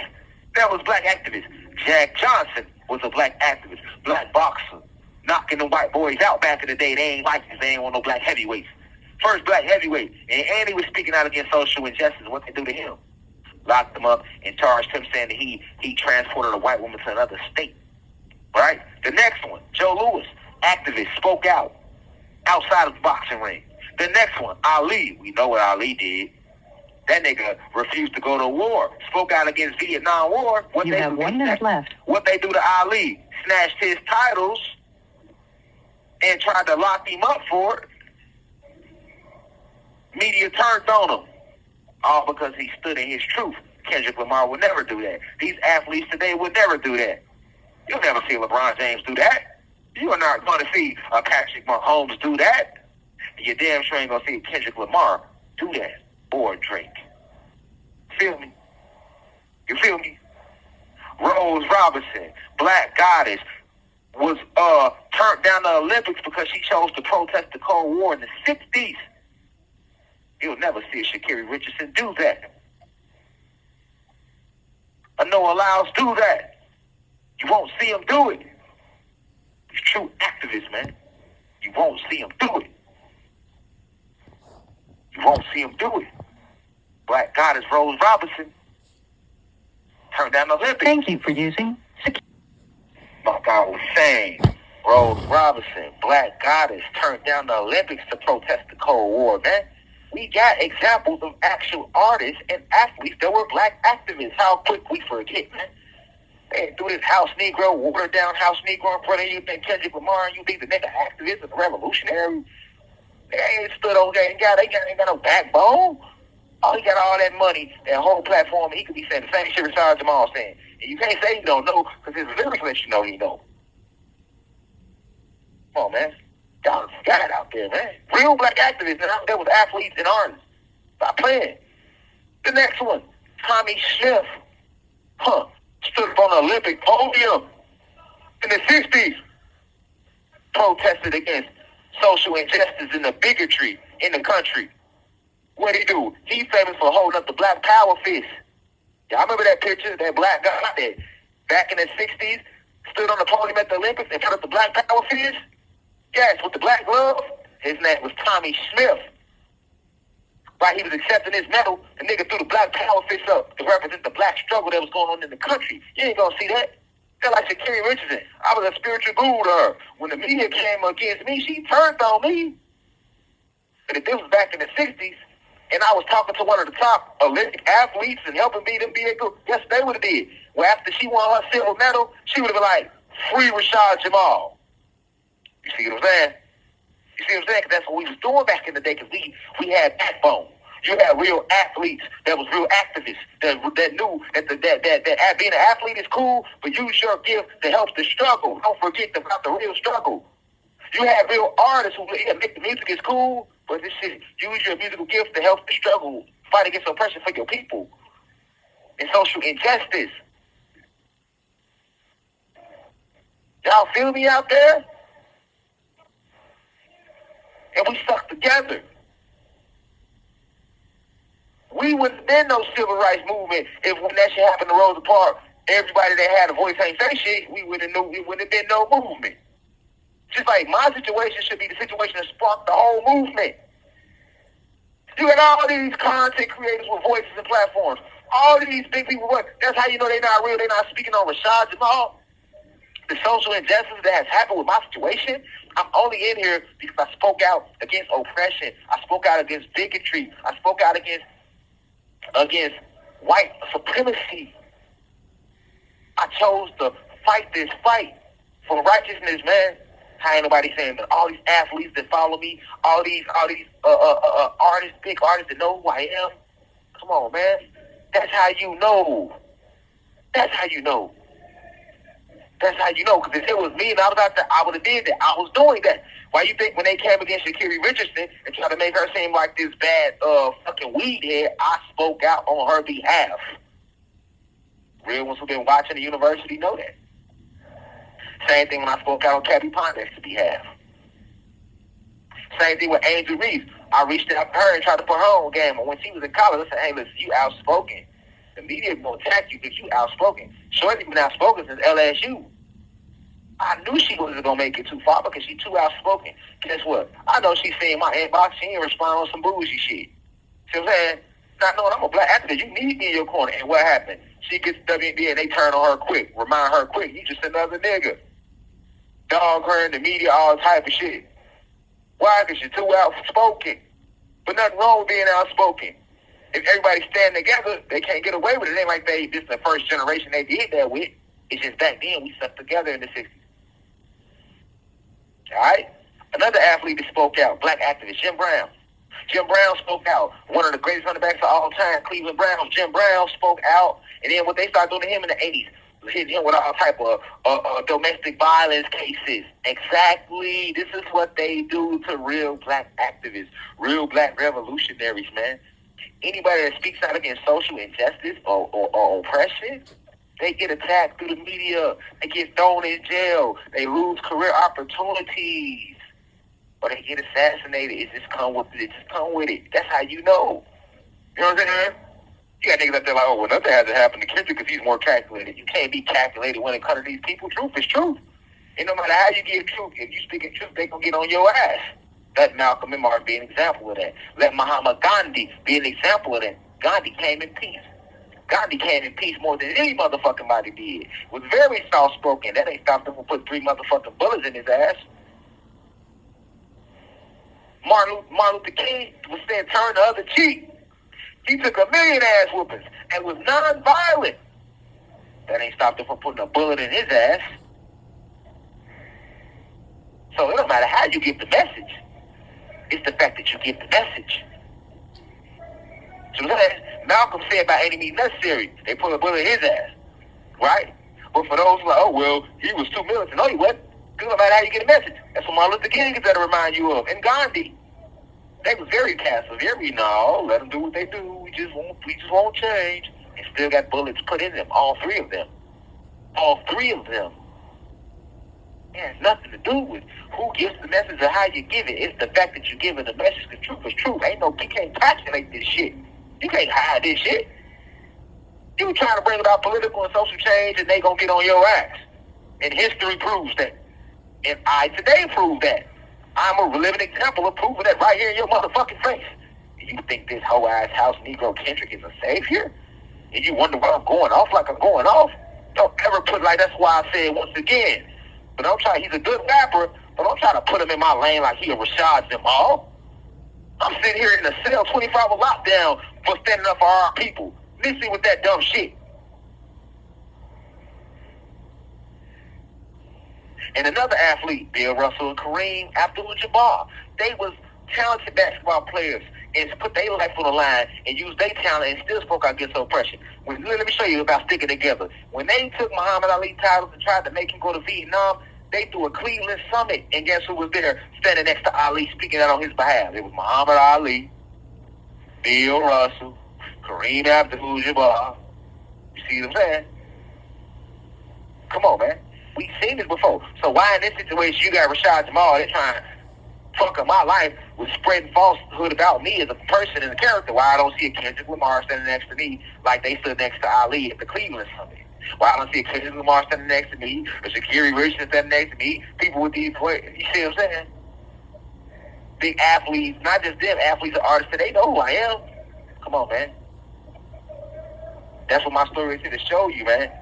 that was black activists. Jack Johnson was a black activist, black boxer, knocking the white boys out back in the day. They ain't like this. They ain't want no black heavyweights. First black heavyweight. And Andy was speaking out against social injustice. What they do to him? Locked him up and charged him saying that he transported a white woman to another state. Right? The next one, Joe Louis, activist, spoke out outside of the boxing ring. The next one, Ali. We know what Ali did. That nigga refused to go to war. Spoke out against Vietnam War. You have 1 minute left. What they do to Ali? Snatched his titles and tried to lock him up for it. Media turned on him. All because he stood in his truth. Kendrick Lamar would never do that. These athletes today would never do that. You'll never see LeBron James do that. You are not going to see Patrick Mahomes do that. And you damn sure ain't going to see Kendrick Lamar do that. Or Drake. Feel me? You feel me? Rose Robinson, Black Goddess, was turned down the Olympics because she chose to protest the Cold War in the 60s. You'll never see a Sha'Carri Richardson do that. A Noah Lyles do that. You won't see him do it. He's true activist, man. You won't see him do it. You won't see him do it. Black Goddess Rose Robinson turned down the Olympics. Thank you for using. Like I was saying, Rose Robinson, Black Goddess, turned down the Olympics to protest the Cold War, man. we got examples of actual artists and athletes that were black activists. How quick we forget, man. They do this house Negro, watered down house Negro in front of you, think Kendrick Lamar, and you think the nigga activist and revolutionary. They ain't stood over there, ain't got no backbone. Oh, he got all that money, that whole platform, and he could be saying the same shit Rashad Jamal saying. And you can't say you don't know, because his lyrics let you know he know. Come on, man. Y'all got it out there, man. Real black activists, and out there with athletes and artists. Stop playing. The next one, Tommy Smith. Stood up on the Olympic podium in the 60s. Protested against social injustice and the bigotry in the country. What'd he do? He famous for holding up the Black Power fist. Y'all remember that picture, that black guy that back in the 60s stood on the podium at the Olympics and put up the Black Power fist? Yes, with the black glove. His name was Tommy Smith. While he was accepting his medal, the nigga threw the Black Power fist up to represent the black struggle that was going on in the country. You ain't gonna see that. They're like Sha'Carri Richardson. I was a spiritual guru to her. When the media came against me, she turned on me. But if this was back in the 60s, and I was talking to one of the top Olympic athletes and helping them be a group, guess they would have did. Well, after she won her silver medal, she would have been like, free Rashad Jamal. You see what I'm saying? You see what I'm saying? Because that's what we was doing back in the day, because we had backbone. You had real athletes that was real activists that knew that being an athlete is cool, but use your gift to help the struggle. Don't forget about the real struggle. You had real artists who make the music is cool, but this shit, use your musical gift to help the struggle, fight against oppression for your people and social injustice. Y'all feel me out there? And we stuck together. We wouldn't have been no civil rights movement if when that shit happened to Rosa Parks, everybody that had a voice ain't say shit, we wouldn't have been no movement. Just like my situation should be the situation that sparked the whole movement. You got all these content creators with voices and platforms. All these big people, that's how you know they're not real. They're not speaking on Rashad Jamal. The social injustice that has happened with my situation, I'm only in here because I spoke out against oppression. I spoke out against bigotry. I spoke out against white supremacy. I chose to fight this fight for righteousness, man. How ain't nobody saying that? All these athletes that follow me, all these artists, big artists that know who I am. Come on, man. That's how you know. That's how you know. That's how you know. Because if it was me and I was out there, I would have did that. I was doing that. Why you think when they came against Sha'Carri Richardson and tried to make her seem like this bad fucking weed head, I spoke out on her behalf. Real ones who've been watching the university know that. Same thing when I spoke out on Kaepernick's behalf. Same thing with Angel Reese. I reached out to her and tried to put her on game. And when she was in college, I said, hey, listen, you outspoken. The media is going to attack you because you outspoken. Shorty been outspoken since LSU. I knew she wasn't going to make it too far because she's too outspoken. Guess what? I know she's seeing my inbox. She ain't responding on some bougie shit. See what I'm saying? Not knowing I'm a black activist. You need me in your corner. And what happened? She gets WNBA and they turn on her quick. Remind her quick. You just another nigga. Dog her in the media, all type of shit. Why? Because you're too outspoken. But nothing wrong with being outspoken. If everybody stand together, they can't get away with it. It ain't like this is the first generation they did that with. It's just back then we stuck together in the 60s. All right? Another athlete that spoke out, black activist, Jim Brown. Jim Brown spoke out. One of the greatest running backs of all time, Cleveland Browns. Jim Brown spoke out. And then what they started doing to him in the 80s, hitting him with all type of domestic violence cases. Exactly. This is what they do to real black activists, real black revolutionaries, man. Anybody that speaks out against social injustice or oppression, they get attacked through the media. They get thrown in jail. They lose career opportunities. Or they get assassinated. It just come with it. That's how you know. You know what I'm saying? You got niggas out there like, oh, well, nothing hasn't happened to Kendrick because he's more calculated. You can't be calculated when it comes to these people. Truth is truth. And no matter how you give truth, if you speak in truth, they gonna get on your ass. Let Malcolm and Martin be an example of that. Let Mahatma Gandhi be an example of that. Gandhi came in peace. Gandhi came in peace more than any motherfucking body did. Was very soft-spoken. That ain't stopped him from putting 3 motherfucking bullets in his ass. Martin Luther King was saying turn the other cheek. He took a million ass whoopings and was non-violent. That ain't stopped him from putting a bullet in his ass. So it don't matter how you give the message. It's the fact that you give the message. So Malcolm said by any means necessary, they put a bullet in his ass. Right? But for those who are like, oh, well, he was too militant. No, he wasn't. It don't matter how you get a message. That's what Martin Luther King is there to remind you of. And Gandhi. They was very passive. No, let them do what they do. We just won't change. And still got bullets put in them. All three of them. All three of them. It has nothing to do with who gives the message or how you give it. It's the fact that you give it the message. The truth is truth. You can't postulate this shit. You can't hide this shit. You trying to bring about political and social change and they gonna get on your ass. And history proves that. And I today prove that. I'm a living example of proving that right here in your motherfucking face. You think this whole ass house Negro Kendrick is a savior? And you wonder why I'm going off like I'm going off? Don't ever put like that's why I said once again. But don't try, he's a good rapper, but don't try to put him in my lane like he a Rashad Jamal. I'm sitting here in a cell 24-hour lockdown for standing up for our people. Listen with that dumb shit. And another athlete, Bill Russell and Kareem Abdul-Jabbar, they was talented basketball players and put their life on the line and used their talent and still spoke out against oppression. Let me show you about sticking together. When they took Muhammad Ali titles and tried to make him go to Vietnam, they threw a Cleveland summit, and guess who was there standing next to Ali speaking out on his behalf? It was Muhammad Ali, Bill Russell, Kareem Abdul-Jabbar. You see what I'm saying? Come on, man. We've seen this before. So why in this situation you got Rashad Jamal, they're trying to fuck up my life with spreading falsehood about me as a person and a character? Why I don't see a Kendrick Lamar standing next to me like they stood next to Ali at the Cleveland Summit? Why I don't see a Kendrick Lamar standing next to me, or Sha'Carri Richardson standing next to me, people with these players, you see what I'm saying? Big athletes, not just them, athletes and artists, they know who I am. Come on, man. That's what my story is here to show you, man.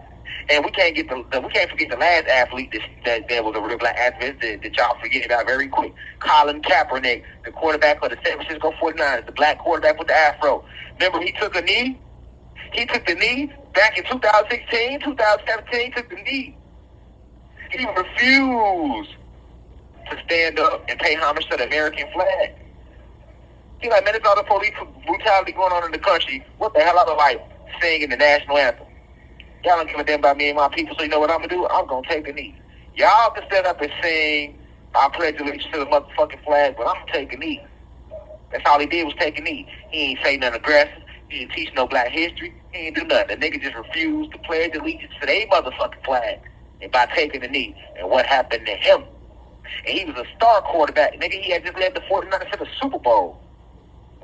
And we can't forget the last athlete that was a real black activist that y'all forget about very quick. Colin Kaepernick, the quarterback for the San Francisco 49ers, the black quarterback with the afro. Remember he took a knee? He took the knee back in 2016, 2017, he took the knee. He refused to stand up and pay homage to the American flag. He's like, man, it's all the police brutality going on in the country. What the hell I look like singing the national anthem? Y'all don't give a damn about me and my people, so you know what I'm going to do? I'm going to take a knee. Y'all can stand up and sing, I pledge allegiance to the motherfucking flag, but I'm going to take a knee. That's all he did was take a knee. He ain't say nothing aggressive. He didn't teach no black history. He ain't do nothing. The nigga just refused to pledge allegiance to their motherfucking flag and by taking a knee. And what happened to him? And he was a star quarterback. Nigga, he had just led the 49ers to the Super Bowl.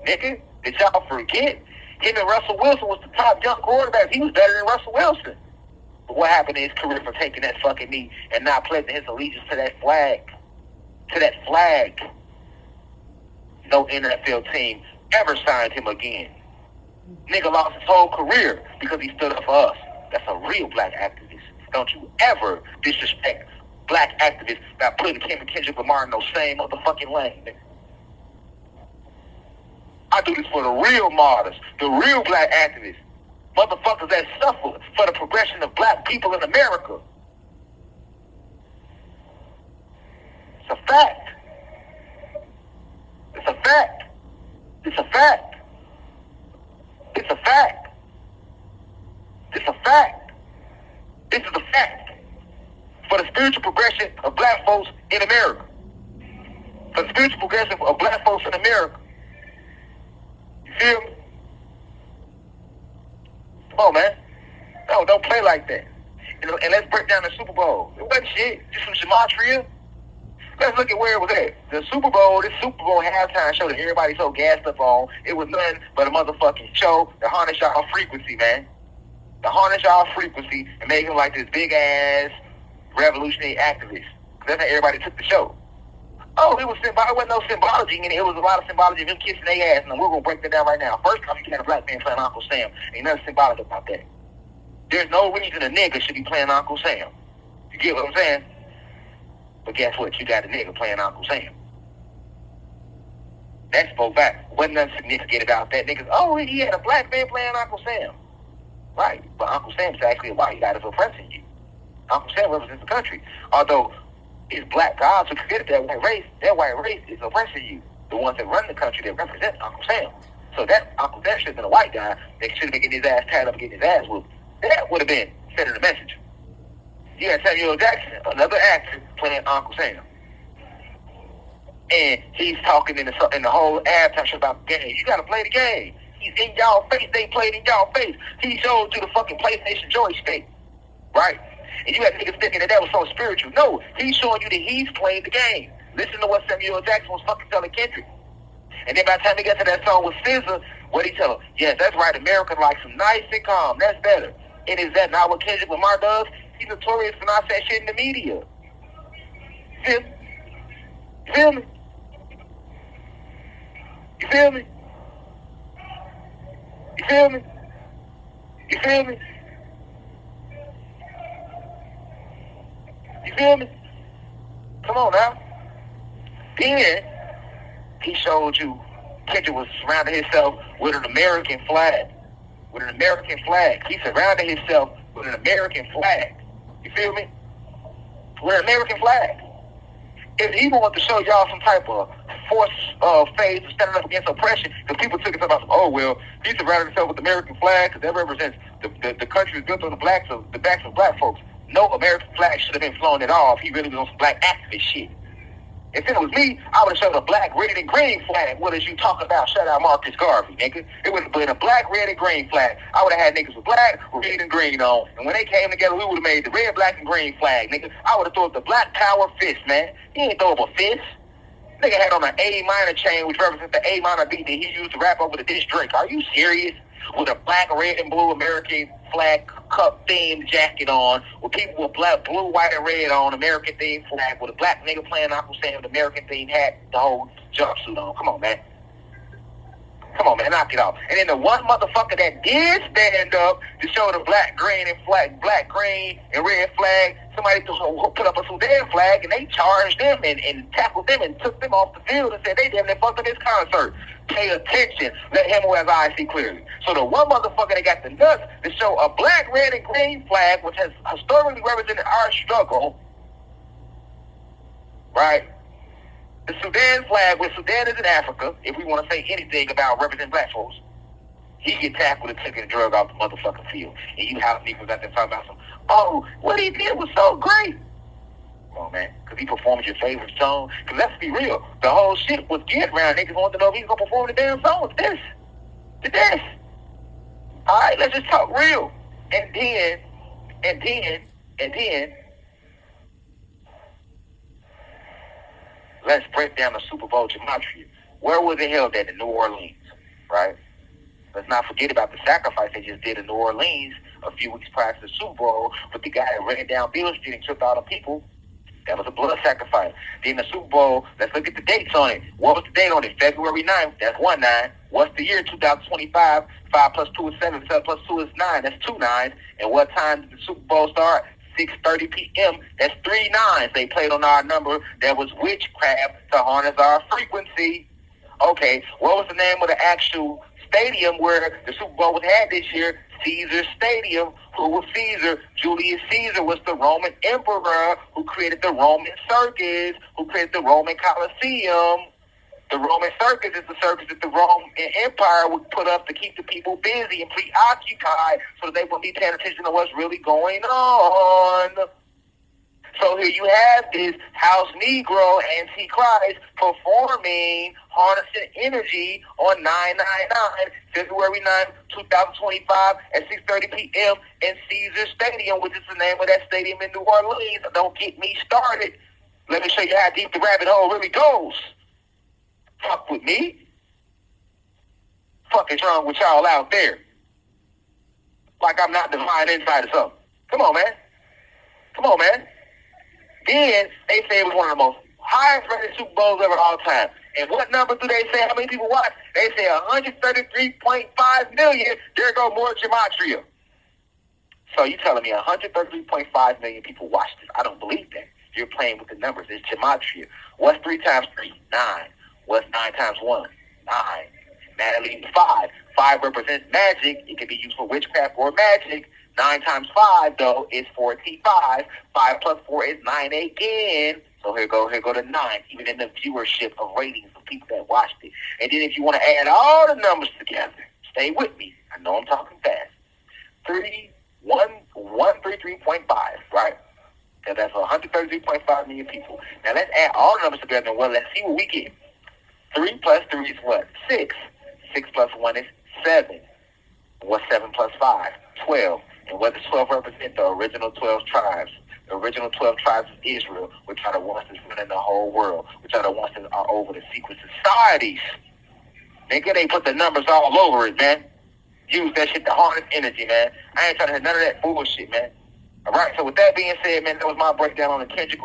Nigga, did y'all forget? Him and Russell Wilson was the top young quarterbacks. He was better than Russell Wilson. But what happened in his career for taking that fucking knee and not pledging his allegiance to that flag? To that flag. No NFL team ever signed him again. Nigga lost his whole career because he stood up for us. That's a real black activist. Don't you ever disrespect black activists by putting Kim and Kendrick Lamar in those same motherfucking lane, nigga. I do this for the real martyrs, the real black activists, motherfuckers that suffer for the progression of black people in America. It's a fact. It's a fact. It's a fact. It's a fact. It's a fact. This is a fact. For the spiritual progression of black folks in America. For the spiritual progression of black folks in America. You feel me? Come on, man. No, don't play like that. And let's break down the Super Bowl. It wasn't shit. Just some Gematria. Let's look at where it was at. The Super Bowl, this Super Bowl halftime show that everybody's so gassed up on, it was nothing but a motherfucking show to harness y'all frequency, man. To harness y'all frequency and make him like this big-ass revolutionary activist. That's how everybody took the show. Oh, it wasn't no symbology in it. It was a lot of symbology of him kissing their ass, and we're going to break that down right now. First off, you had a black man playing Uncle Sam. Ain't nothing symbolic about that. There's no reason a nigga should be playing Uncle Sam. You get what I'm saying? But guess what? You got a nigga playing Uncle Sam. That spoke back. Wasn't nothing significant about that. Niggas, oh, he had a black man playing Uncle Sam. Right. But Uncle Sam's actually a white guy that's oppressing you. Uncle Sam represents the country. Although it's black gods who created that white race is oppressing you. The ones that run the country that represent Uncle Sam. So that Uncle Sam should have been a white guy that should have been getting his ass tied up and getting his ass whooped. That would have been sending a message. You got Samuel Jackson, another actor, playing Uncle Sam. And he's talking in the whole ad talking about the game. You got to play the game. He's in y'all face. They played in y'all face. He showed you the fucking PlayStation joystick. Right? And you had niggas thinking that was so spiritual. No, he's showing you that he's playing the game. Listen to what Samuel Jackson was fucking telling Kendrick. And then by the time he got to that song with SZA, what he tell him? Yes, that's right. America likes some nice and calm. That's better. And is that not what Kendrick Lamar does? He's notorious for not saying shit in the media. You feel me? You feel me? You feel me? You feel me? You feel me? Come on now. Then he showed you Kendrick was surrounding himself with an American flag. With an American flag. He surrounded himself with an American flag. You feel me? With an American flag. If he wanted to show y'all some type of force phase of standing up against oppression, because people took it about, oh, well, he surrounded himself with the American flag because that represents the country is built on the backs of black folks. No American flag should have been flown at all if he really was on some black activist shit. If it was me, I would have showed a black, red, and green flag. What is you talking about? Shout out Marcus Garvey, nigga. It would have been a black, red, and green flag. I would have had niggas with black, red, and green on. And when they came together, we would have made the red, black, and green flag, nigga. I would have thrown up the black power fist, man. He ain't throw up a fist. Nigga had on an A minor chain, which represents the A minor beat that he used to rap over the diss Drake. Are you serious? With a black, red, and blue American flag cup themed jacket on, with people with black, blue, white, and red on, American themed flag, with a black nigga playing Uncle Sam with American themed hat, the whole jumpsuit on. Come on, man. Come on, man, knock it off. And then the one motherfucker that did stand up to show the black, green, and red flag, somebody put up a Sudan flag, and they charged them and tackled them and took them off the field and said they damn near fucked up his concert. Pay attention. Let him who has eyes see clearly. So the one motherfucker that got the nuts to show a black, red, and green flag, which has historically represented our struggle, right? The Sudan flag, where Sudan is in Africa, if we want to say anything about representing black folks, he get tackled and taking a drug off the motherfucking field. And you have niggas out there talking about some, oh, what he did was so great. Come on, man, because he performed your favorite song. Because let's be real, the whole shit was geared around niggas wanting to know if he was going to perform the damn song. To this. All right, let's just talk real. And then, let's break down the Super Bowl Gematria. Where was it held at? In New Orleans, right? Let's not forget about the sacrifice they just did in New Orleans a few weeks prior to the Super Bowl with the guy that ran down Beale Street and killed all the people. That was a blood sacrifice. Then the Super Bowl, let's look at the dates on it. What was the date on it? February 9th. That's 1-9. What's the year? 2025. 5 plus 2 is 7. 7 plus 2 is 9. That's 2 9s. And what time did the Super Bowl start? 6:30 p.m. That's 3 9s. They played on our number. That was witchcraft to harness our frequency. Okay, what was the name of the actual stadium where the Super Bowl was had this year? Caesar Stadium. Who was Caesar? Julius Caesar was the Roman emperor who created the Roman circus, who created the Roman Colosseum. The Roman circus is the circus that the Roman Empire would put up to keep the people busy and preoccupied so that they wouldn't be paying attention to what's really going on. So here you have this house Negro Antichrist performing, harnessing energy on 9/9/9, February 9th, 2025 at 6:30 p.m. in Caesar Stadium, which is the name of that stadium in New Orleans. Don't get me started. Let me show you how deep the rabbit hole really goes. Fuck with me. Fuck is wrong with y'all out there? Like I'm not divine inside or something. Come on, man. Come on, man. Then they say it was one of the most highest rated Super Bowls ever all time. And what number do they say? How many people watch? They say 133.5 million. There go more Gematria. So you telling me 133.5 million people watched this? I don't believe that. You're playing with the numbers. It's Gematria. What's 3 times 3? 9. What's 9 times 1? 9. Now that leaves 5. 5 represents magic. It can be used for witchcraft or magic. 9 times 5, though, is 45. 5 plus 4 is 9 again. So here go the 9, even in the viewership of ratings of people that watched it. And then if you want to add all the numbers together, stay with me. I know I'm talking fast. 133.5, right? Because that's 133.5 million people. Now let's add all the numbers together and let's see what we get. 3 plus 3 is what? 6. 6 plus 1 is 7. What's 7 plus 5? 12. And what does 12 represent? The original 12 tribes. The original 12 tribes of Israel, which are the ones that's running the whole world, which are the ones that are over the secret societies. Nigga, they put the numbers all over it, man. Use that shit to harness energy, man. I ain't trying to hear none of that bullshit, man. All right, so with that being said, man, that was my breakdown on the Kendrick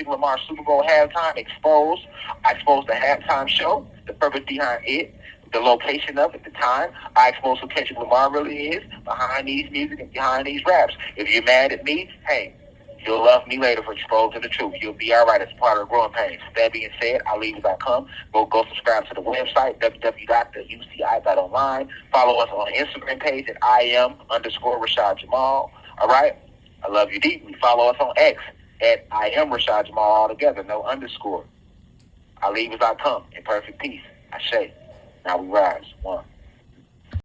Lamar Super Bowl halftime exposed. I exposed the halftime show, the purpose behind it, the location of it, the time. I exposed who Kendrick Lamar really is behind these music and behind these raps. If you're mad at me, hey, you'll love me later for exposing the truth. You'll be all right as part of the growing pains. That being said, I'll leave as I come. Go subscribe to the website, www.uci.online. Follow us on the Instagram page at IM_Rashad Jamal. All right? I love you deeply. Follow us on X at IM_Rashad Jamal all together, no underscore. I'll leave as I come in perfect peace. Ashe. Now we rise. 1.